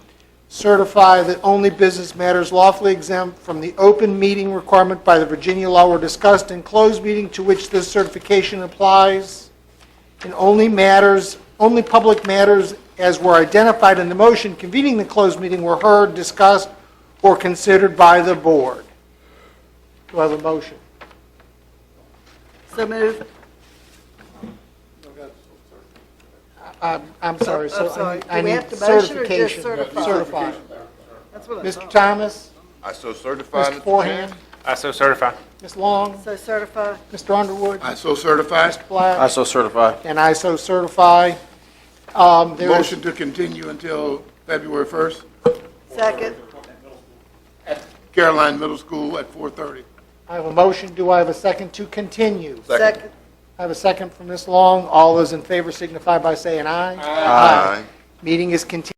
Speaker 1: certify that only business matters lawfully exempt from the open meeting requirement by the Virginia law were discussed in closed meeting to which this certification applies. And only public matters as were identified in the motion convening the closed meeting were heard, discussed, or considered by the board. Do I have a motion?
Speaker 2: So move.
Speaker 1: I'm sorry, so
Speaker 2: I'm sorry.
Speaker 1: I
Speaker 2: Do we
Speaker 1: need
Speaker 2: have to motion or just
Speaker 1: certification.
Speaker 2: certify?
Speaker 1: Certify.
Speaker 2: That's what I
Speaker 1: Mr.
Speaker 2: thought.
Speaker 1: Thomas?
Speaker 3: I so certify,
Speaker 1: Mr.
Speaker 3: Mr.
Speaker 1: Forehand?
Speaker 3: Chairman.
Speaker 4: I so certify.
Speaker 1: Ms. Long?
Speaker 2: So certify.
Speaker 1: Mr. Underwood?
Speaker 5: I so certify.
Speaker 1: Mr. Black?
Speaker 6: I so certify.
Speaker 1: And I so certify. There is-
Speaker 5: Motion to continue until February 1st.
Speaker 2: Second.
Speaker 5: Caroline Middle School at 4:30.
Speaker 1: I have a motion. Do I have a second to continue?
Speaker 2: Second.
Speaker 1: I have a second from Ms. Long. All those in favor signify by saying aye.
Speaker 3: Aye.
Speaker 1: Meeting is continued.